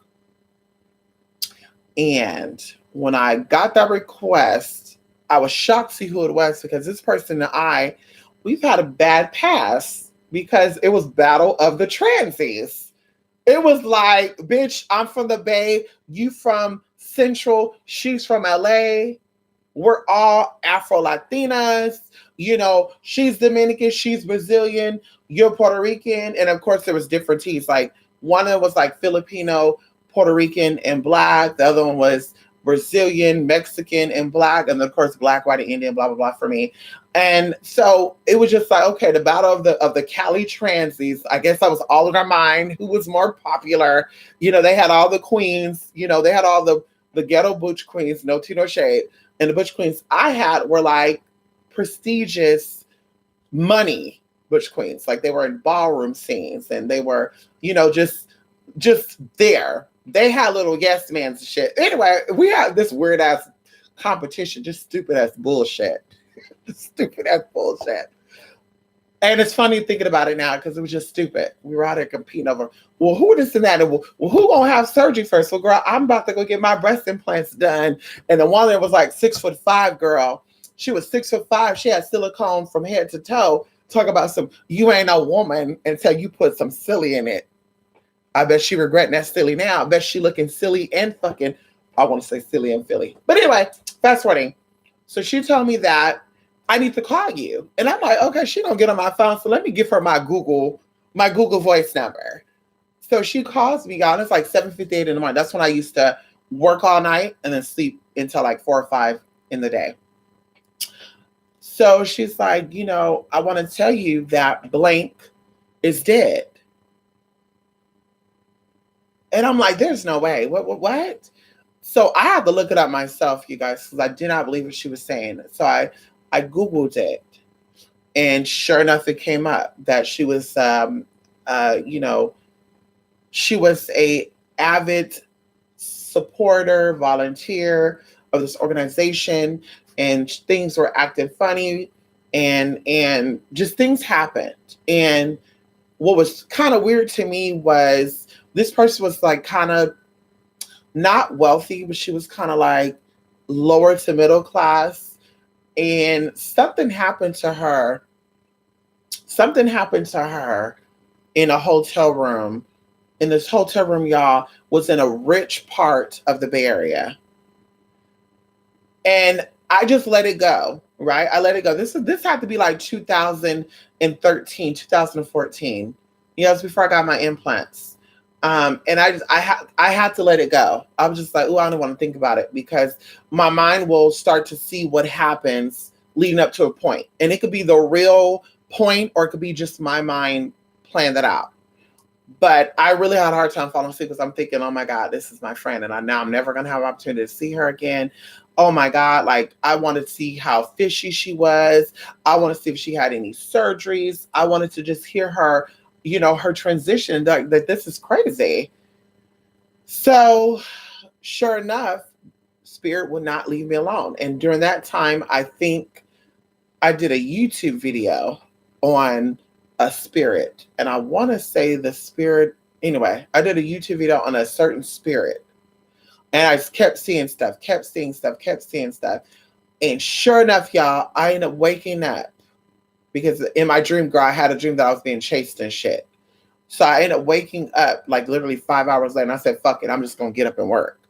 And when I got that request, I was shocked to see who it was because this person and we've had a bad past because it was Battle of the Transies. It was like, bitch, I'm from the Bay, you from Central, she's from LA. We're all Afro-Latinas. She's Dominican, she's Brazilian, you're Puerto Rican. And of course, there was different teas. Like one of them was like Filipino, Puerto Rican, and Black. The other one was Brazilian, Mexican, and Black. And of course, Black, white, and Indian, blah, blah, blah for me. And so it was just like, okay, the battle of the Cali Transies. I guess that was all in our mind. Who was more popular? They had all the queens. They had all the ghetto butch queens, no tea, no shade. And the butch queens I had were like prestigious money butch queens. Like they were in ballroom scenes and they were, just there. They had little yes mans and shit. Anyway, we had this weird ass competition, just stupid ass bullshit. Stupid ass bullshit. And it's funny thinking about it now because it was just stupid. We were out there competing over, well, who this and that? And well, who gonna have surgery first? Well, girl, I'm about to go get my breast implants done. And the one that was like 6'5", girl, she was 6'5". She had silicone from head to toe. Talk about some, you ain't a woman until you put some silly in it. I bet she regretting that silly now. I bet she looking silly and fucking, I want to say silly and Philly. But anyway, fast forwarding. So she told me that I need to call you. And I'm like, okay, she don't get on my phone. So let me give her my Google voice number. So she calls me, y'all. And it's like 7:58 in the morning. That's when I used to work all night and then sleep until like 4 or 5 in the day. So she's like, I want to tell you that blank is dead. And I'm like, there's no way. What? So I had to look it up myself, you guys, because I did not believe what she was saying. So I Googled it. And sure enough, it came up that she was, she was a avid supporter, volunteer of this organization, and things were acting funny, and just things happened. And what was kind of weird to me was this person was like kind of not wealthy, but she was kind of like lower to middle class. And something happened to her. Something happened to her in a hotel room. And this hotel room, y'all, was in a rich part of the Bay Area. And I just let it go, right? I let it go. This had to be like 2013, 2014. It's before I got my implants. And I had to let it go. I was just like, oh, I don't want to think about it because my mind will start to see what happens leading up to a point. And it could be the real point or it could be just my mind playing that out. But I really had a hard time falling asleep because I'm thinking, oh my God, this is my friend. And now I'm never going to have an opportunity to see her again. Oh my God, like I wanted to see how fishy she was. I want to see if she had any surgeries. I wanted to just hear her, her transition, that this is crazy. So sure enough, Spirit would not leave me alone. And during that time, I think I did a YouTube video on a spirit. And I want to say the spirit Anyway, I did a YouTube video on a certain spirit. And I kept seeing stuff, kept seeing stuff, kept seeing stuff. And sure enough, y'all, I ended up waking up because in my dream, girl, I had a dream that I was being chased and shit. So I ended up waking up like literally 5 hours later and I said, fuck it, I'm just going to get up and work.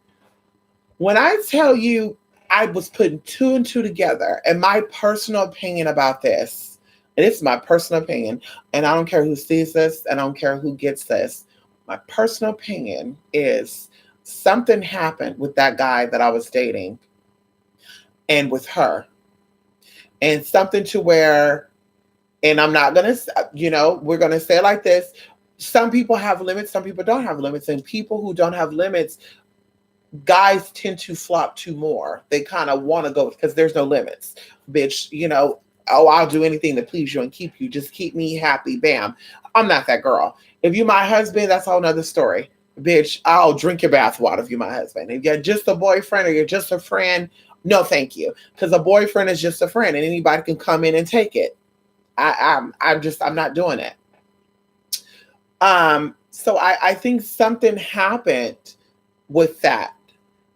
When I tell you, I was putting two and two together, and my personal opinion about this, and it's my personal opinion, and I don't care who sees this, and I don't care who gets this. My personal opinion is something happened with that guy that I was dating and with her. And something to where, and I'm not going to, we're going to say it like this. Some people have limits, some people don't have limits. And people who don't have limits, guys tend to flop to more. They kind of want to go because there's no limits. Bitch, oh, I'll do anything to please you and keep you. Just keep me happy. Bam. I'm not that girl. If you're my husband, that's a whole nother story. Bitch, I'll drink your bath water if you're my husband. If you're just a boyfriend or you're just a friend, no thank you. Because a boyfriend is just a friend and anybody can come in and take it. I'm not doing it. So I think something happened with that.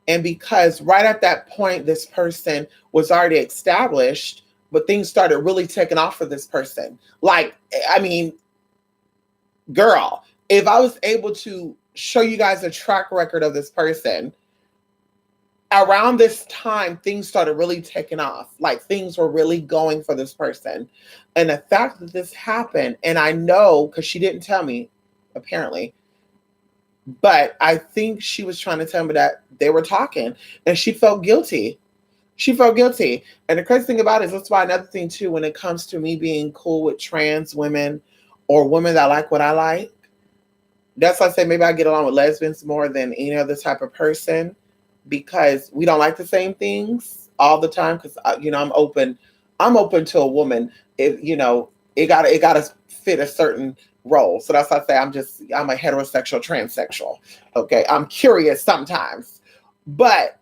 And because right at that point, this person was already established, but things started really taking off for this person. Like, I mean, girl, if I was able to show you guys a track record of this person, around this time, things started really taking off. Like things were really going for this person. And the fact that this happened, and I know because she didn't tell me, apparently, but I think she was trying to tell me that they were talking and she felt guilty. She felt guilty. And the crazy thing about it is that's why another thing too, when it comes to me being cool with trans women or women that like what I like, that's why I say maybe I get along with lesbians more than any other type of person because we don't like the same things all the time. Because I'm open to a woman. If it gotta fit a certain role. So that's why I say I'm a heterosexual transsexual. Okay, I'm curious sometimes, but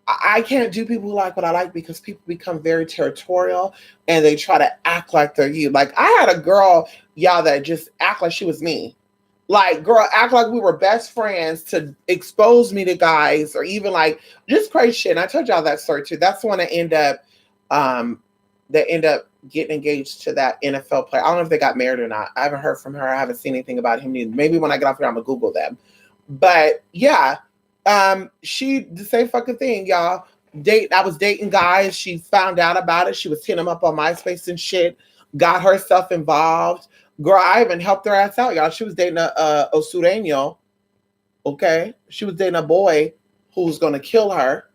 I can't do people who like what I like because people become very territorial and they try to act like they're you. Like I had a girl, y'all, that just act like she was me. Like, girl, act like we were best friends to expose me to guys or even like just crazy shit. And I told y'all that story too. That's when I end up getting engaged to that NFL player. I don't know if they got married or not. I haven't heard from her. I haven't seen anything about him either. Maybe when I get off here, I'm gonna Google them. But yeah. She the same fucking thing, y'all. I was dating guys. She found out about it. She was hitting them up on MySpace and shit. Got herself involved. Girl, I even helped her ass out, y'all. She was dating a Sureño. Okay, she was dating a boy who was gonna kill her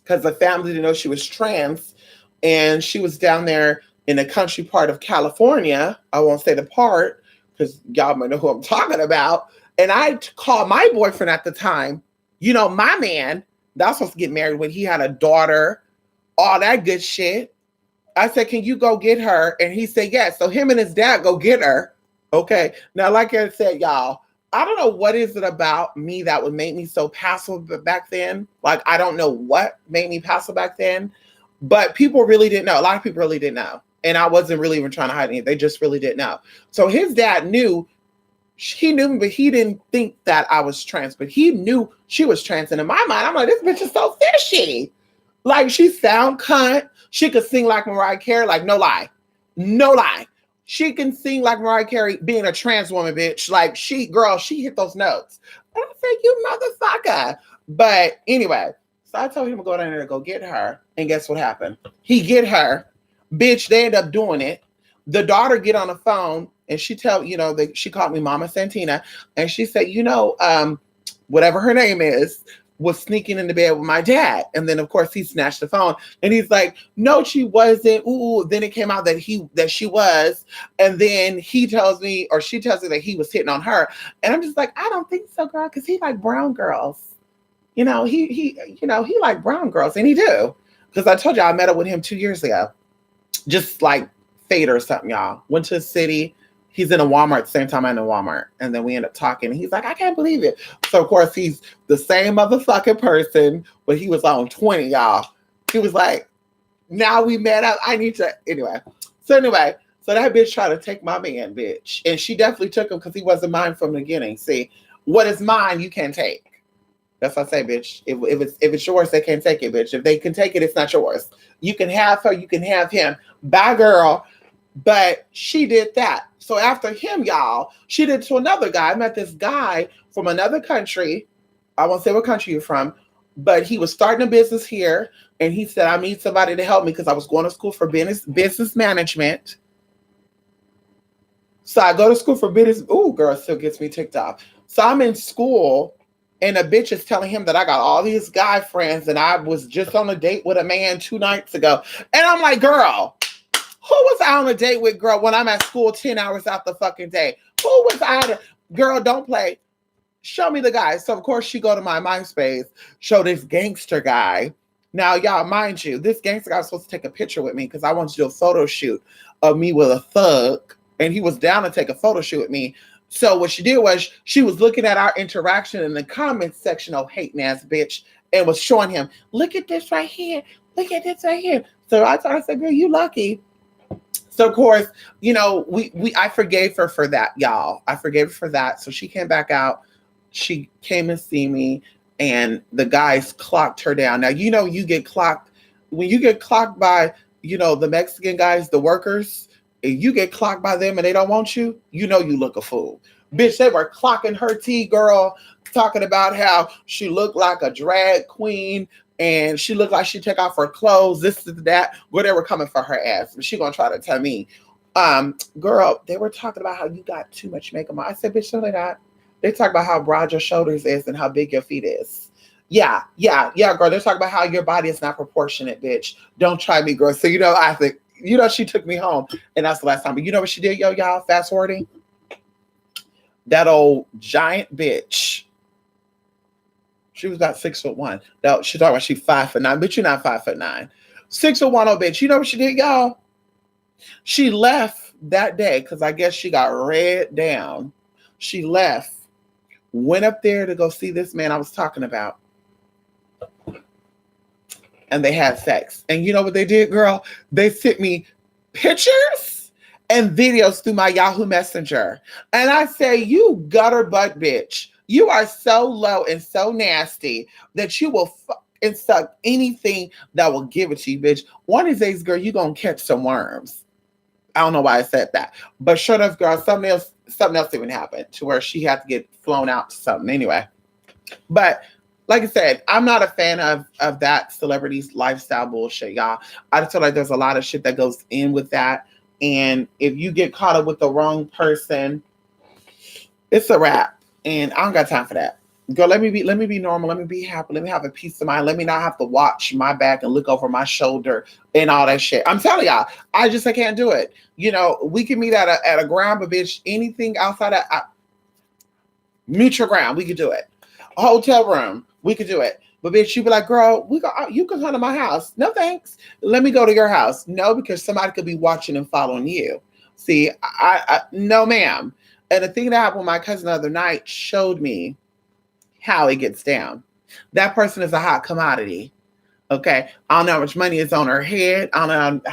because the family didn't know she was trans, and she was down there in a country part of California. I won't say the part because y'all might know who I'm talking about. And I called my boyfriend at the time, my man, that was supposed to get married when he had a daughter, all that good shit. I said, can you go get her? And he said, yes. So him and his dad go get her. Okay. Now, like I said, y'all, I don't know what is it about me that would make me so passive back then. Like, I don't know what made me passive back then, but people really didn't know. A lot of people really didn't know. And I wasn't really even trying to hide anything. They just really didn't know. So his dad knew. He knew me, but he didn't think that I was trans, but he knew she was trans. And in my mind, I'm like, this bitch is so fishy. Like, she sound cunt. She could sing like Mariah Carey. Like, no lie. No lie. She can sing like Mariah Carey being a trans woman, bitch. Like, she hit those notes. And I said, you motherfucker. But anyway, so I told him to go down there to go get her. And guess what happened? He get her. Bitch, they end up doing it. The daughter get on the phone and she she called me Mama Santina. And she said, whatever her name is, was sneaking into bed with my dad. And then of course he snatched the phone and he's like, no, she wasn't. Ooh, then it came out that she was. And then she tells me that he was hitting on her. And I'm just like, I don't think so, girl, because he like brown girls. He like brown girls, and he do. Because I told you I met up with him 2 years ago. Just like fate or something, y'all. Went to the city. He's in a Walmart at the same time I'm in a Walmart. And then we end up talking. And he's like, I can't believe it. So, of course, he's the same motherfucking person, but he was on 20, y'all. He was like, now we met up. I need to. Anyway. So that bitch tried to take my man, bitch. And she definitely took him because he wasn't mine from the beginning. See, what is mine, you can't take. That's what I say, bitch. If it's yours, they can't take it, bitch. If they can take it, it's not yours. You can have her, you can have him. Bye, girl. But she did that. So after him, y'all, she did to another guy. I met this guy from another country. I won't say what country you're from, but he was starting a business here. And he said, I need somebody to help me because I was going to school for business management. So I go to school for business. Ooh, girl, still gets me ticked off. So I'm in school and a bitch is telling him that I got all these guy friends and I was just on a date with a man 2 nights ago. And I'm like, girl, who was I on a date with, girl, when I'm at school 10 hours out the fucking day? Who was I? Girl, don't play. Show me the guy. So, of course, she go to my MySpace, show this gangster guy. Now, y'all, mind you, this gangster guy was supposed to take a picture with me because I wanted to do a photo shoot of me with a thug. And he was down to take a photo shoot with me. So what she did was she was looking at our interaction in the comments section, oh, hating ass bitch, and was showing him, look at this right here. Look at this right here. So I said, girl, you lucky. So of course, I forgave her for that, y'all. I forgave her for that. So she came back out. She came and see me, and the guys clocked her down. Now, you get clocked when you get clocked by, the Mexican guys, the workers. If you get clocked by them and they don't want you, you look a fool. Bitch, they were clocking her T girl, talking about how she looked like a drag queen and she looked like she took off her clothes, this, that, where they were coming for her ass. She gonna try to tell me, girl, they were talking about how you got too much makeup on. I said, bitch, no, they're not. They talk about how broad your shoulders is and how big your feet is. Yeah, girl. They're talking about how your body is not proportionate, bitch. Don't try me, girl. So, I think, she took me home, and that's the last time. But you know what she did, y'all? Fast forwarding. That old giant bitch. She was about 6'1". Now she talking about she 5'9", but you're not 5'9". 6'1" old bitch. You know what she did, y'all? She left that day because I guess she got read down. She left, went up there to go see this man I was talking about. And they had sex. And you know what they did, girl? They sent me pictures and videos through my Yahoo Messenger. And I say, you gutter butt bitch. You are so low and so nasty that you will and suck anything that will give it to you, bitch. One of these days, girl, you're going to catch some worms. I don't know why I said that. But sure enough, girl, something else even happened to where she had to get flown out to something anyway. But like I said, I'm not a fan of that celebrities lifestyle bullshit, y'all. I just feel like there's a lot of shit that goes in with that. And if you get caught up with the wrong person, it's a wrap. And I don't got time for that. Girl, let me be normal. Let me be happy. Let me have a peace of mind. Let me not have to watch my back and look over my shoulder and all that shit. I'm telling y'all, I can't do it. We can meet at a ground, but bitch, anything outside of mutual ground, we could do it. A hotel room, we could do it. But bitch, you be like, girl, you can come to my house. No thanks. Let me go to your house. No, because somebody could be watching and following you. See, I no ma'am. And the thing that happened with my cousin the other night showed me how it gets down. That person is a hot commodity. Okay. I don't know how much money is on her head. I don't know.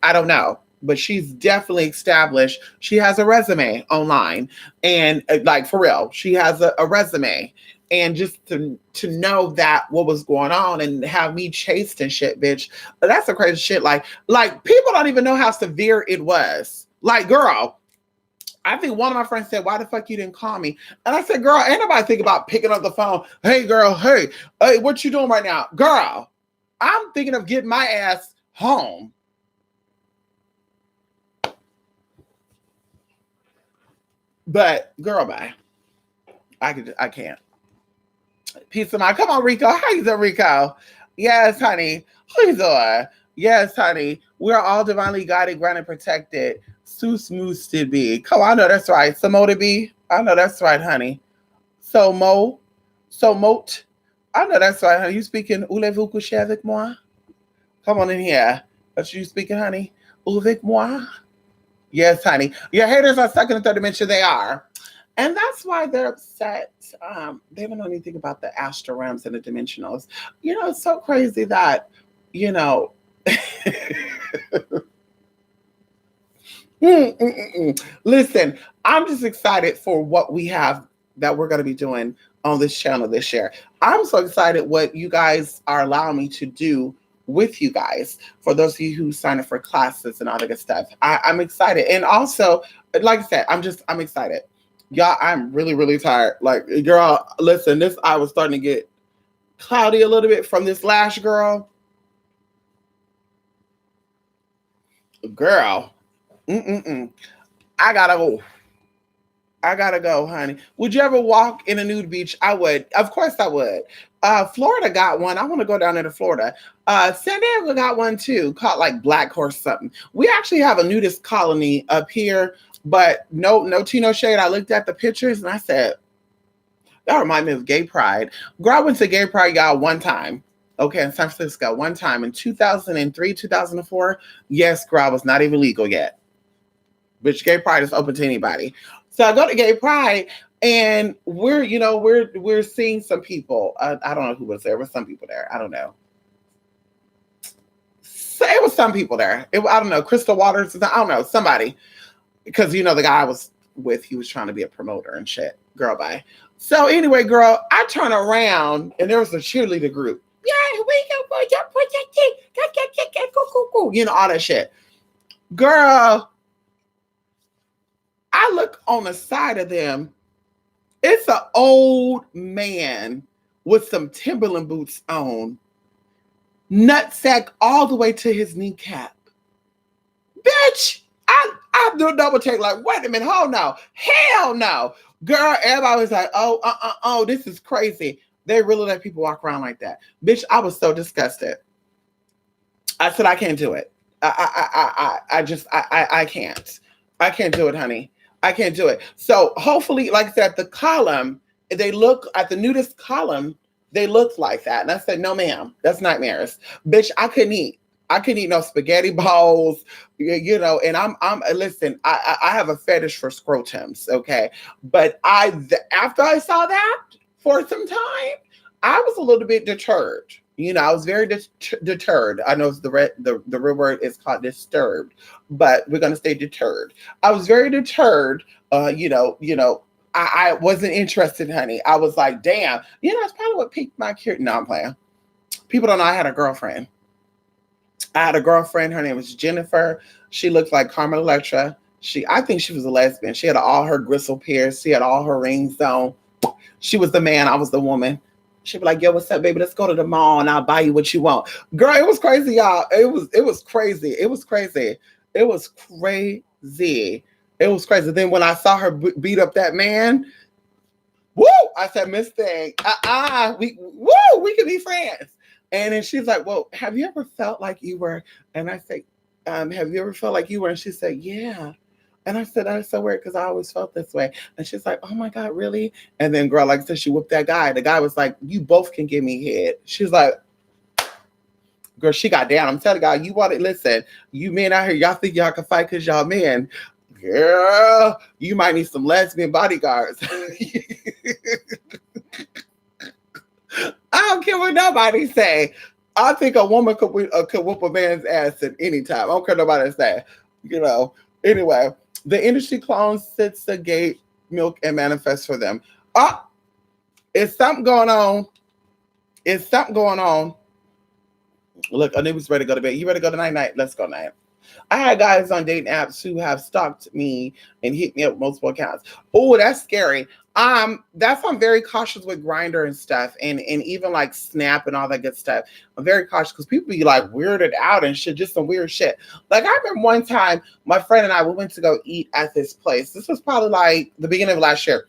I don't know. But she's definitely established. She has a resume online. And like, for real, she has a resume. And just to know that what was going on and have me chased and shit, bitch, that's a crazy shit. Like people don't even know how severe it was. Like, girl, I think one of my friends said, why the fuck you didn't call me? And I said, girl, ain't nobody think about picking up the phone. Hey, girl, hey, what you doing right now? Girl, I'm thinking of getting my ass home. But girl, bye. I can't. Peace of mind. Come on, Rico. How you doing, Rico? Yes, honey. How you doing? Yes, honey. We're all divinely guided, grounded, protected. Seuss Moose to be. Come on, I know that's right. Samo to be. I know that's right, honey. So mote. I know that's right, honey. You speaking voulez-vous coucher avec moi? Come on in here. That's you speaking, honey. Avec moi? Yes, honey. Your haters are stuck in the third dimension. They are. And that's why they're upset. They don't know anything about the astral realms and the dimensionals. It's so crazy that, Listen, I'm just excited for what we have that we're going to be doing on this channel this year. I'm so excited what you guys are allowing me to do with you guys. For those of you who sign up for classes and all that good stuff, I'm excited. And also, like I said, I'm excited. Y'all, I'm really, really tired. Like, girl, listen, this eye was starting to get cloudy a little bit from this lash, girl. Girl, mm-mm-mm. I gotta go. I gotta go, honey. Would you ever walk in a nude beach? I would. Of course I would. Florida got one. I want to go down there to Florida. San Diego got one too, called like Black Horse something. We actually have a nudist colony up here, but no tea, no shade. I looked at the pictures and I said, that reminds me of Gay Pride. Girl, I went to Gay Pride, y'all, one time. Okay, in San Francisco, one time in 2003, 2004. Yes, girl, I was not even legal yet. Which Gay Pride is open to anybody. So I go to Gay Pride, and we're seeing some people. I don't know who was there. There were some people there. I don't know. So it was some people there. I don't know. Crystal Waters. I don't know. Somebody. Because, the guy I was with, he was trying to be a promoter and shit. Girl, bye. So anyway, girl, I turn around, and there was a cheerleader group. Yeah, we can put your all that shit. Girl, I look on the side of them. It's an old man with some Timberland boots on, nutsack all the way to his kneecap. Bitch, I do a double take. Like, wait a minute, hold no, hell no, girl. Everybody was like, oh, this is crazy. They really let people walk around like that, bitch. I was so disgusted. I said, I can't do it. I can't. I can't do it, honey. I can't do it. So hopefully, like I said, the column, they look at the nudist column, they look like that. And I said, no, ma'am, that's nightmares. Bitch, I couldn't eat. I couldn't eat no spaghetti balls, and I'm listen, I have a fetish for scrotums, okay? But after I saw that for some time, I was a little bit deterred. I was very deterred. I know the real word is called disturbed, but we're gonna stay deterred. I was very deterred. I wasn't interested, honey. I was like, damn. It's probably what piqued my curiosity. No, I'm playing. People don't know I had a girlfriend. Her name was Jennifer. She looked like Carmen Electra. I think she was a lesbian. She had all her gristle pierced. She had all her rings on. She was the man. I was the woman. She'd be like, yo, what's up, baby? Let's go to the mall and I'll buy you what you want. Girl, it was crazy, y'all. It was crazy. It was crazy. It was crazy. It was crazy. Then when I saw her beat up that man, woo! I said, Miss Thing, we can be friends. And then she's like, well, have you ever felt like you were? And I said, have you ever felt like you were? And she said, yeah. And I said, that's so weird because I always felt this way. And she's like, oh my God, really? And then, girl, like I said, she whooped that guy. The guy was like, you both can give me head. She's like, girl, she got down. I'm telling y'all, you want it. Listen, you men out here, y'all think y'all can fight because y'all men. Girl, you might need some lesbian bodyguards. I don't care what nobody say. I think a woman could whoop a man's ass at any time. I don't care what nobody say. Anyway, the industry clone sits the gate, milk, and manifest for them. Is something going on? Is something going on? Look, Anubis ready to go to bed. You ready to go to night? Let's go night. I had guys on dating apps who have stalked me and hit me up multiple accounts. Oh, that's scary. That's why I'm very cautious with Grindr and stuff, and even like Snap and all that good stuff. I'm very cautious because people be like weirded out and shit, just some weird shit. Like I remember one time, my friend and I, we went to go eat at this place. This was probably like the beginning of last year,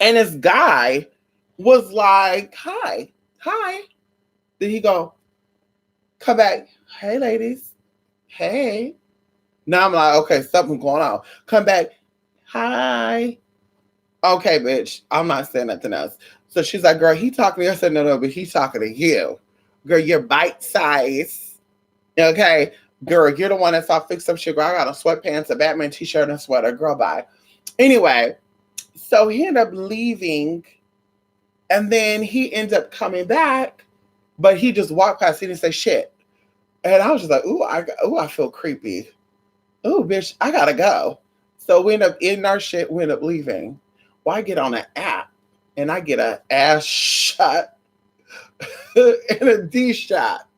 and this guy was like, "Hi." Then he go, "Come back, hey ladies, hey." Now I'm like, okay, something's going on. Come back. Hi. Okay, bitch. I'm not saying nothing else. So she's like, girl, he talking to you. I said, no, but he's talking to you. Girl, you're bite size. Okay. Girl, you're the one that's all fixed up shit. Girl, I got a sweatpants, a Batman t-shirt, and a sweater. Girl, bye. Anyway, so he ended up leaving. And then he ended up coming back, but he just walked past. He didn't say shit. And I was just like, ooh, I feel creepy. Oh, bitch, I gotta go. So we end up in our shit, we end up leaving. Well, I get on an app and I get a ass shot and a D shot.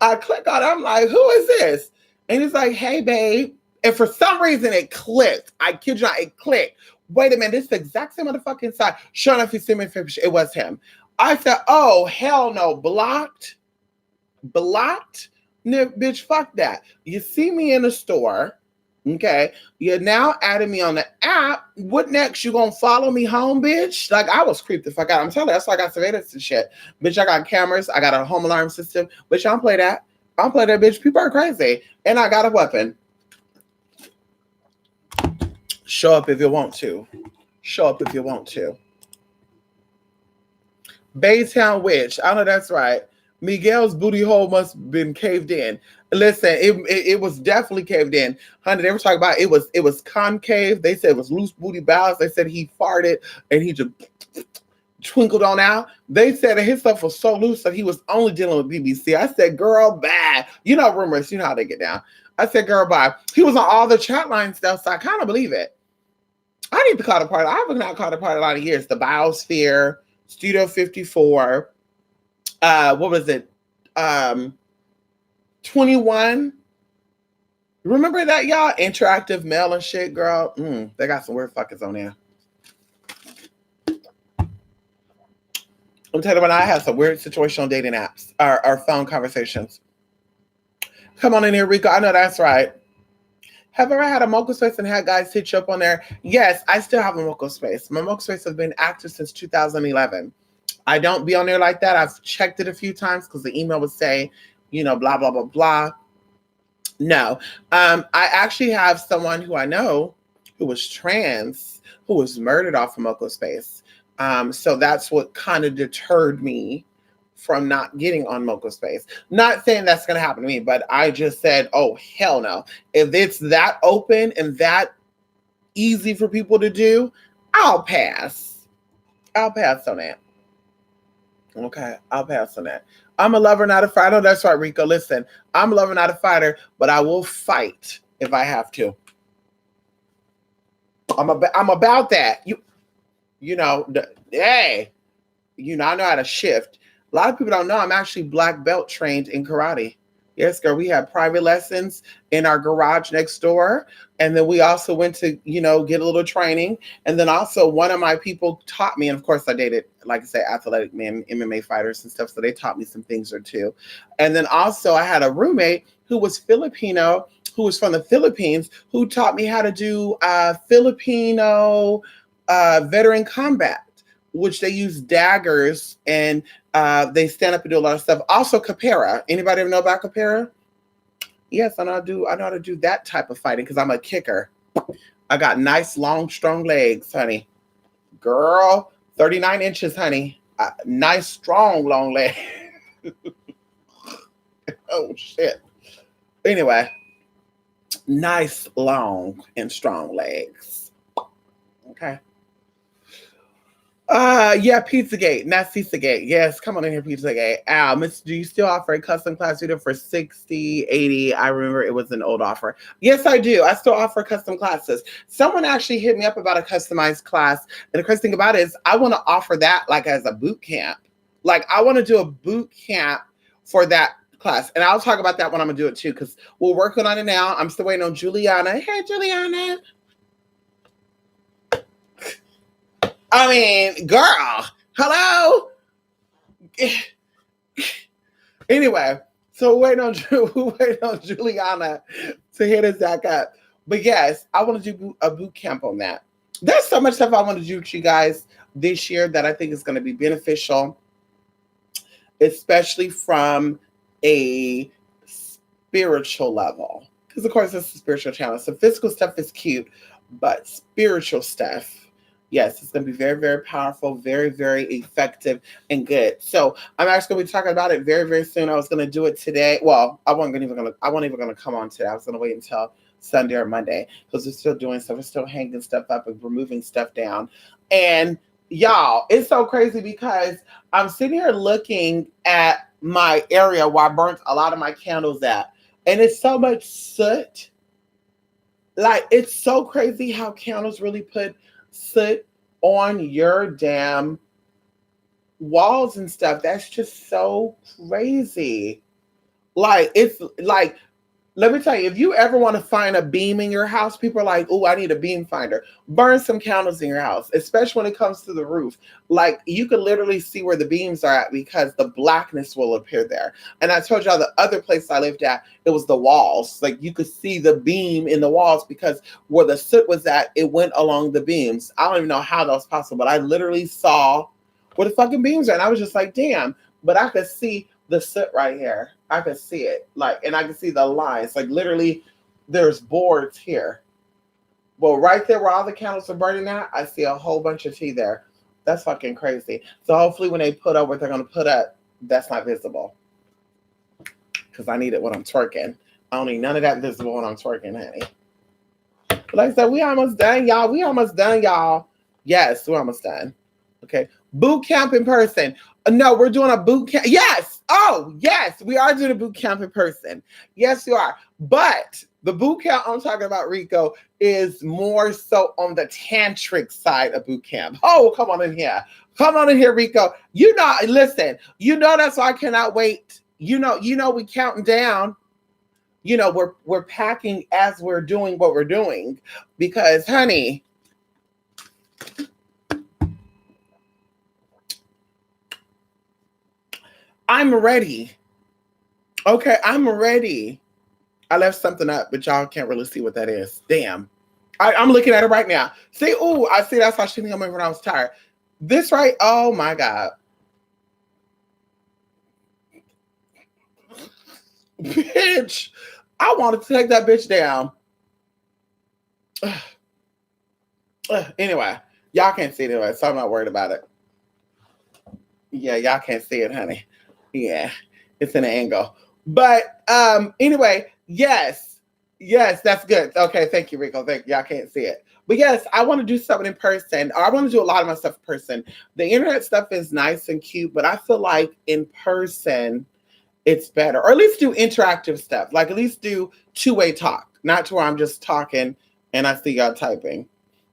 I click on it, I'm like, who is this? And he's like, hey, babe. And for some reason it clicked. I kid you not, it clicked. Wait a minute, this is the exact same motherfucking side. Sure enough, he sent me a picture. It was him. I said, oh, hell no. Blocked? Blocked? No, bitch, fuck that. You see me in the store. Okay, you're now adding me on the app. What next? You gonna follow me home, bitch? Like I was creeped the fuck out. I'm telling you, that's why I got surveillance and shit. Bitch, I got cameras. I got a home alarm system. Bitch, I don't play that. I don't play that, bitch. People are crazy. And I got a weapon. Show up if you want to. Show up if you want to. Baytown Witch. I know that's right. Miguel's booty hole must have been caved in. Listen, it was definitely caved in. Honey, they were talking about it was concave. They said it was loose booty bowels. They said he farted and he just twinkled on out. They said that his stuff was so loose that he was only dealing with BBC. I said, girl, bye. You know rumors, you know how they get down. I said, girl, bye. He was on all the chat line stuff, so I kind of believe it. I need to call the party. I haven't not called the party a lot of years. The Biosphere, Studio 54, what was it? 21. Remember that, y'all? Interactive mail and shit, girl. They got some weird fuckers on there. I'm telling you, when I have some weird situational dating apps or phone conversations. Come on in here, Rico. I know that's right. Have you ever had a Mocha Space and had guys hit you up on there? Yes, I still have a Mocha Space. My Mocha Space has been active since 2011. I don't be on there like that. I've checked it a few times because the email would say, you know, blah, blah, blah, blah. No. I actually have someone who I know who was trans, who was murdered off of Mocha Space. So that's what kind of deterred me from not getting on Mocha Space. Not saying that's going to happen to me, but I just said, oh, hell no. If it's that open and that easy for people to do, I'll pass. I'll pass on that. Okay, I'll pass on that. I'm a lover, not a fighter. That's right, Rico. Listen, I'm a lover, not a fighter, but I will fight if I have to. I'm about that. You know, hey, you know, I know how to shift. A lot of people don't know I'm actually black belt trained in karate. Yes, girl, we had private lessons in our garage next door. And then we also went to, you know, get a little training. And then also one of my people taught me, and of course I dated, like I said, athletic men, MMA fighters and stuff. So they taught me some things or two. And then also I had a roommate who was Filipino, who was from the Philippines, who taught me how to do Filipino veteran combat, which they use daggers and they stand up and do a lot of stuff. Also, Capoeira. Anybody ever know about Capoeira? Yes, I know how to do that type of fighting because I'm a kicker. I got nice, long, strong legs, honey. Girl, 39 inches, honey. Nice, strong, long legs. Oh, shit. Anyway, nice, long, and strong legs. Okay. Yeah, Pizzagate, not Pizzagate. Yes, come on in here, Pizzagate. Miss, do you still offer a custom class tutor for 60, 80? I remember it was an old offer. Yes, I do. I still offer custom classes. Someone actually hit me up about a customized class. And the crazy thing about it is I want to offer that like as a boot camp. Like I want to do a boot camp for that class. And I'll talk about that when I'm gonna do it too, because we're working on it now. I'm still waiting on Juliana. Hey, Juliana. I mean, girl, hello. Anyway, so we're waiting on Juliana to hit us back up. But yes, I want to do a boot camp on that. There's so much stuff I want to do with you guys this year that I think is going to be beneficial, especially from a spiritual level. Because of course, it's a spiritual channel. So physical stuff is cute, but spiritual stuff, yes, it's going to be very, very powerful, very, very effective and good. So I'm actually going to be talking about it very, very soon. I was going to do it today. Well, I wasn't even going to come on today. I was going to wait until Sunday or Monday because we're still doing stuff. We're still hanging stuff up and removing stuff down. And y'all, it's so crazy because I'm sitting here looking at my area where I burnt a lot of my candles at. And it's so much soot. Like, it's so crazy how candles really put soot on your damn walls and stuff. That's just so crazy. Like, it's like, let me tell you, if you ever want to find a beam in your house, people are like, oh, I need a beam finder. Burn some candles in your house, especially when it comes to the roof. Like, you can literally see where the beams are at because the blackness will appear there. And I told y'all the other place I lived at, it was the walls. Like, you could see the beam in the walls because where the soot was at, it went along the beams. I don't even know how that was possible, but I literally saw where the fucking beams are. And I was just like, damn. But I could see the soot right here. I could see it. Like, and I could see the lines. Like, literally, there's boards here. Well, right there where all the candles are burning at, I see a whole bunch of tea there. That's fucking crazy. So hopefully when they put up what they're gonna put up, that's not visible. Because I need it when I'm twerking. I don't need none of that visible when I'm twerking, honey. But like I said, we almost done, y'all. We almost done, y'all. Yes, we're almost done. Okay. Boot camp in person. No, we're doing a boot camp. Yes. Oh, yes. We are doing a boot camp in person. Yes, you are. But the boot camp I'm talking about, Rico, is more so on the tantric side of boot camp. Oh, come on in here. Come on in here, Rico. You know, listen, you know that's why I cannot wait. You know, we counting down. You know, we're packing as we're doing what we're doing. Because, honey, I'm ready. Okay, I'm ready. I left something up, but y'all can't really see what that is. Damn. I'm looking at it right now. See, ooh, I see that's how she knew me when I was tired. This right, oh my God. Bitch, I wanted to take that bitch down. Anyway, y'all can't see it anyway, so I'm not worried about it. Yeah, y'all can't see it, honey. Yeah, it's an angle. But anyway, yes. Yes, that's good. Okay, thank you, Rico. Thank you. Y'all can't see it. But yes, I want to do something in person. Or I want to do a lot of my stuff in person. The internet stuff is nice and cute, but I feel like in person it's better. Or at least do interactive stuff. Like at least do two-way talk. Not to where I'm just talking and I see y'all typing.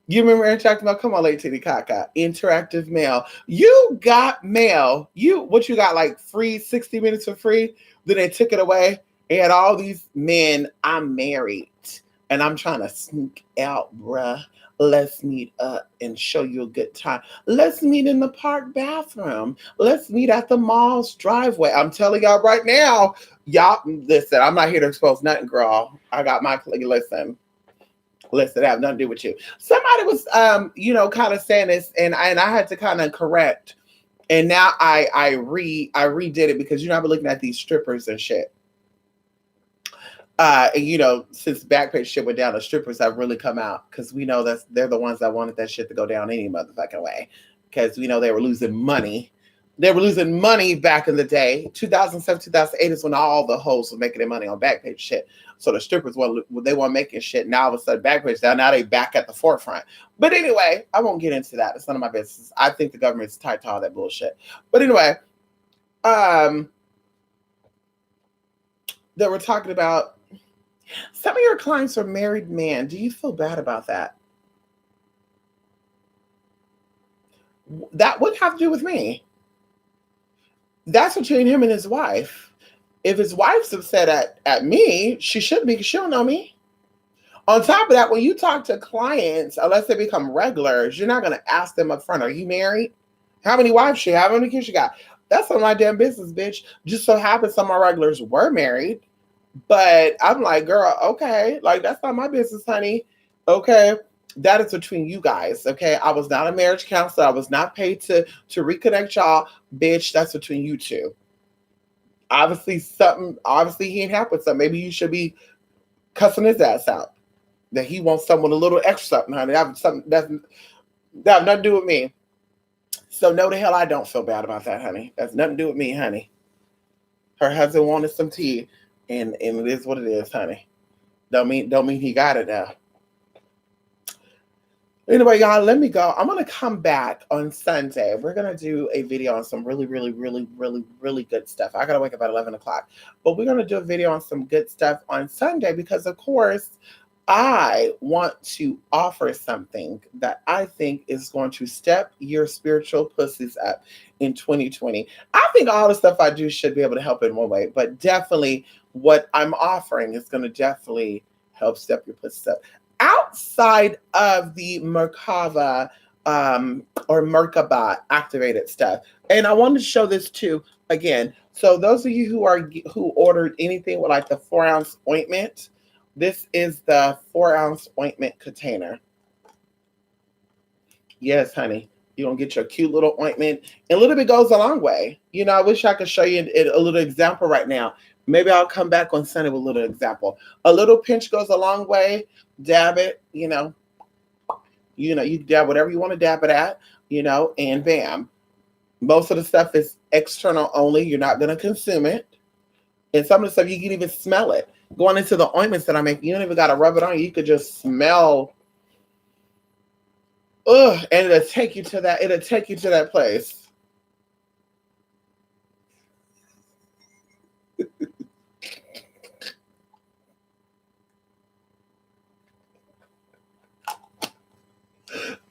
You remember interactive mail? Come on, Lady Titty Kaka. Interactive mail. You got mail. What you got, like free 60 minutes for free? Then they took it away. And all these men, I'm married. And I'm trying to sneak out, bruh. Let's meet up and show you a good time. Let's meet in the park bathroom. Let's meet at the mall's driveway. I'm telling y'all right now, y'all, listen, I'm not here to expose nothing, girl. I got my, listen, that have nothing to do with you. Somebody was, kind of saying this, and I had to kind of correct. And now I redid it because I've been looking at these strippers and shit. And since Backpage shit went down, the strippers have really come out because we know they're the ones that wanted that shit to go down any motherfucking way because we know they were losing money. They were losing money back in the day. 2007, 2008 is when all the hoes were making their money on Backpage shit. So the strippers weren't making shit. Now all of a sudden Backpage down. Now they back at the forefront. But anyway, I won't get into that. It's none of my business. I think the government's tied to all that bullshit. But anyway, they were talking about some of your clients are married men. Do you feel bad about that? That wouldn't have to do with me. That's between him and his wife. If his wife's upset at me, she shouldn't be because she don't know me. On top of that, when you talk to clients, unless they become regulars, you're not going to ask them up front, are you married? How many wives you have? How many kids you got? That's none of my damn business, bitch. Just so happens some of my regulars were married. But I'm like, girl, okay. Like, that's not my business, honey. Okay. That is between you guys. Okay. I was not a marriage counselor. I was not paid to reconnect y'all. Bitch, that's between you two. Obviously he ain't happy with something. Maybe you should be cussing his ass out. That he wants someone a little extra something, honey. That have nothing to do with me. So no, the hell I don't feel bad about that, honey. That's nothing to do with me, honey. Her husband wanted some tea, and it is what it is, honey. Don't mean he got it now. Anyway, y'all, let me go. I'm gonna come back on Sunday. We're gonna do a video on some really, really, really, really, really good stuff. I gotta wake up at 11 o'clock, but we're gonna do a video on some good stuff on Sunday because, of course, I want to offer something that I think is going to step your spiritual pussies up in 2020. I think all the stuff I do should be able to help in one way, but definitely what I'm offering is going to definitely help step your pussies up. Outside of the Merkava or Merkaba activated stuff, and I wanted to show this too again. So those of you who ordered anything with like the 4-ounce ointment, this is the 4-ounce ointment container. Yes, honey. You're going to get your cute little ointment. And a little bit goes a long way. You know, I wish I could show you a little example right now. Maybe I'll come back on Sunday with a little example. A little pinch goes a long way. Dab it, you dab whatever you want to dab it at, and bam. Most of the stuff is external only. You're not going to consume it. And some of the stuff, you can even smell it. Going into the ointments that I make, you don't even got to rub it on. You could just smell. And it'll take you to that place.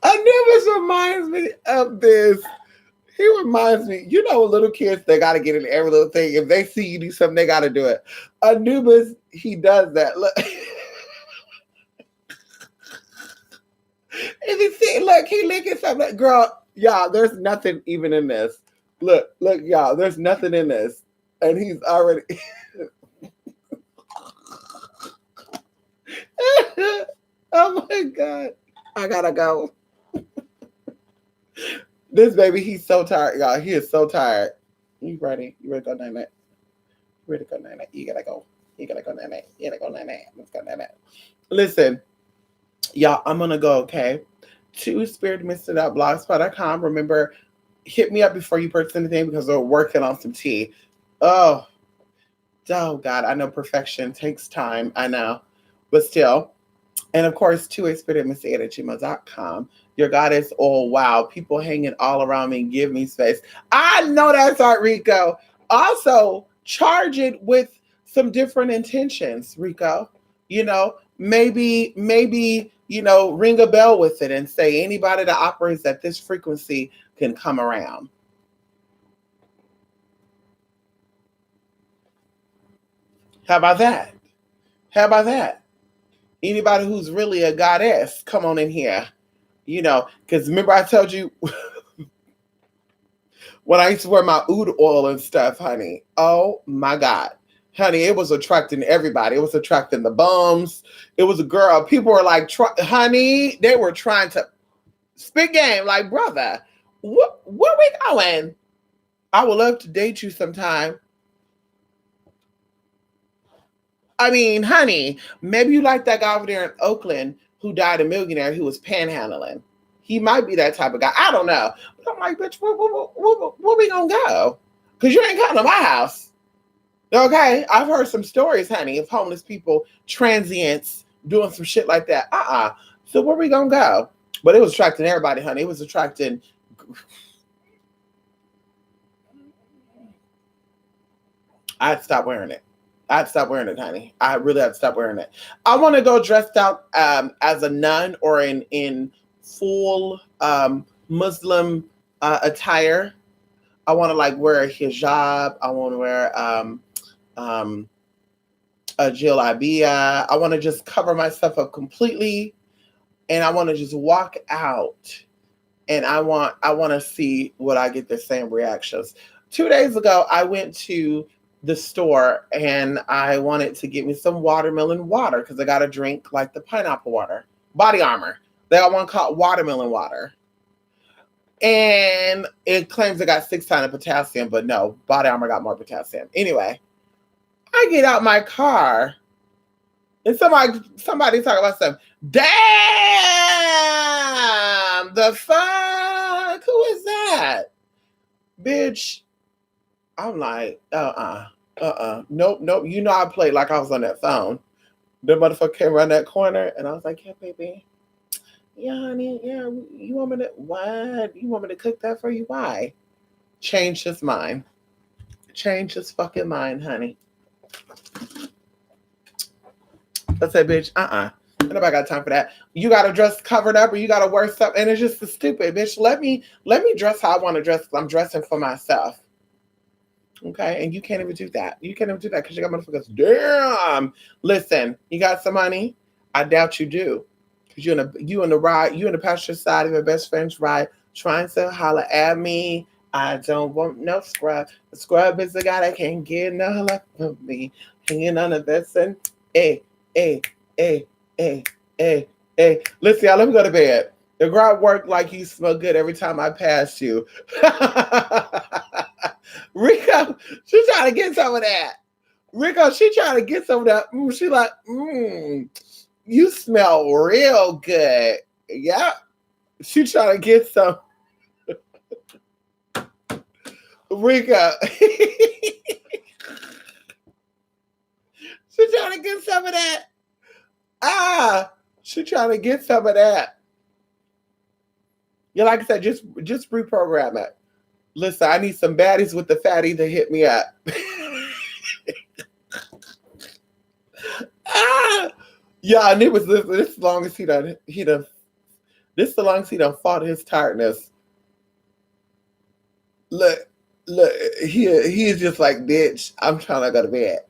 Anubis reminds me of this. He reminds me, little kids, they got to get in every little thing. If they see you do something, they got to do it. Anubis, he does that. Look. If you see, look, he licking something. Girl, y'all, there's nothing even in this. Look, y'all, there's nothing in this. And he's already... Oh my God. I gotta go. This baby, he's so tired, y'all. He is so tired. You ready? You ready to go night-night? You ready to go night-night? You gotta go. You gotta go night-night. You gotta go night-night. Let's go night-night. Listen, y'all, I'm gonna go, okay? To spiritmixer.blogspot.com. Remember, hit me up before you purchase anything because we're working on some tea. Oh God, I know perfection takes time. I know. But still. And of course, to spiritmixer@gmail.com. Your goddess, oh wow, people hanging all around me, give me space. I know that's Art Rico. Also, charge it with some different intentions, Rico. Maybe, ring a bell with it and say anybody that operates at this frequency can come around. How about that? Anybody who's really a goddess, come on in here. Because remember I told you when I used to wear my oud oil and stuff, honey. Oh my God. Honey, it was attracting everybody. It was attracting the bums. It was a girl. People were like, honey, they were trying to spit game. Like, brother, where we going? I would love to date you sometime. I mean, honey, maybe you like that guy over there in Oakland who died a millionaire who was panhandling. He might be that type of guy. I don't know. But I'm like, bitch, where we gonna go? Because you ain't coming to my house. Okay? I've heard some stories, honey, of homeless people, transients, doing some shit like that. So where we gonna go? But it was attracting everybody, honey. It was attracting... I'd stop wearing it. Honey. I really had to stop wearing it. I want to go dressed out as a nun or in full Muslim attire. I want to wear a hijab. I want to wear a jalabia. I want to just cover myself up completely, and I want to just walk out. And I want to see what I get the same reactions. 2 days ago, I went to the store and I wanted to get me some watermelon water because I got to drink like the pineapple water. Body Armor. They got one called watermelon water. And it claims it got 6 times potassium, but no, Body Armor got more potassium. Anyway, I get out my car and somebody talking about something. Damn, the fuck? Who is that? Bitch. I'm like, nope. I played like I was on that phone. The motherfucker came around that corner and I was like, yeah, baby. Yeah, honey, yeah, you want me to, what? You want me to cook that for you? Why? Change his mind. Change his fucking mind, honey. I said, bitch, nobody got time for that. You gotta dress covered up or you gotta wear something. And it's just the stupid bitch. Let me dress how I want to dress because I'm dressing for myself. Okay, and you can't even do that. You can't even do that because you got motherfuckers. Damn. Listen, you got some money? I doubt you do. Because you in the ride, you in the passenger side of your best friend's ride, trying to holler at me. I don't want no scrub. The scrub is the guy that can't get no love from me. Hanging on the vest and hey, hey, hey, hey, hey, hey. Listen, y'all, let me go to bed. The girl worked like you smell good every time I pass you. Rico, she trying to get some of that. Rico, she trying to get some of that. She like, you smell real good. Yeah. She trying to get some. Rico. She trying to get some of that. She trying to get some of that. Yeah, like I said, just reprogram it. Listen, I need some baddies with the fatty to hit me up. Yeah, and it was this as long as he done this the longest he done fought his tiredness. Look, he is just like, bitch, I'm trying to go to bed.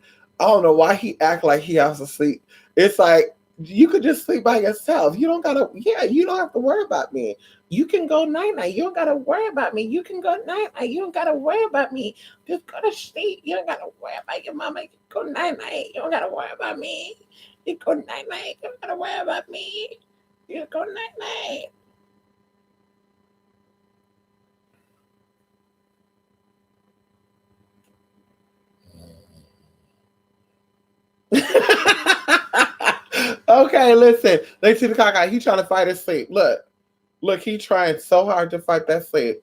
I don't know why he act like he has to sleep. It's like you could just sleep by yourself. You don't gotta, you don't have to worry about me. You can go night-night. You don't gotta worry about me. You can go night-night. You don't gotta worry about me. Just go to sleep. You don't gotta worry about your mama. You go night-night. You don't gotta worry about me. You go night-night. You don't gotta worry about me. You go night-night. Okay, listen. Lacey the cockeye, he trying to fight his sleep. Look, he trying so hard to fight that sleep.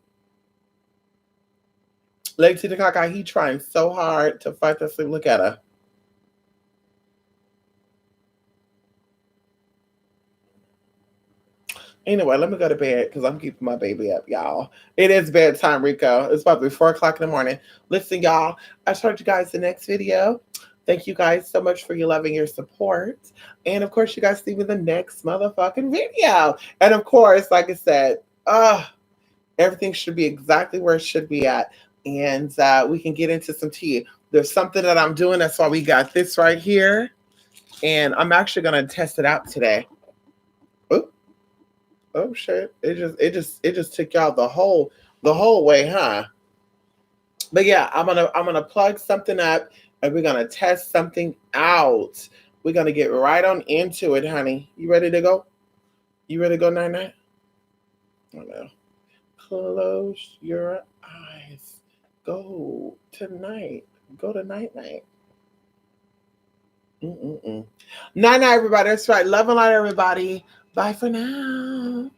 Lacey the cockeye, he trying so hard to fight that sleep. Look at her. Anyway, let me go to bed because I'm keeping my baby up, y'all. It is bedtime, Rico. It's about to be 4 o'clock in the morning. Listen, y'all, I'll show you guys the next video. Thank you guys so much for your love and your support. And of course, you guys see me in the next motherfucking video. And of course, like I said, everything should be exactly where it should be at. And we can get into some tea. There's something that I'm doing. That's why we got this right here. And I'm actually going to test it out today. Oh shit! It just took y'all the whole way, huh? But yeah, I'm gonna plug something up and we're gonna test something out. We're gonna get right on into it, honey. You ready to go? You ready to go, night? Oh no. Close your eyes. Go tonight. Go to night. Night, everybody. That's right. Love and light, everybody. Bye for now.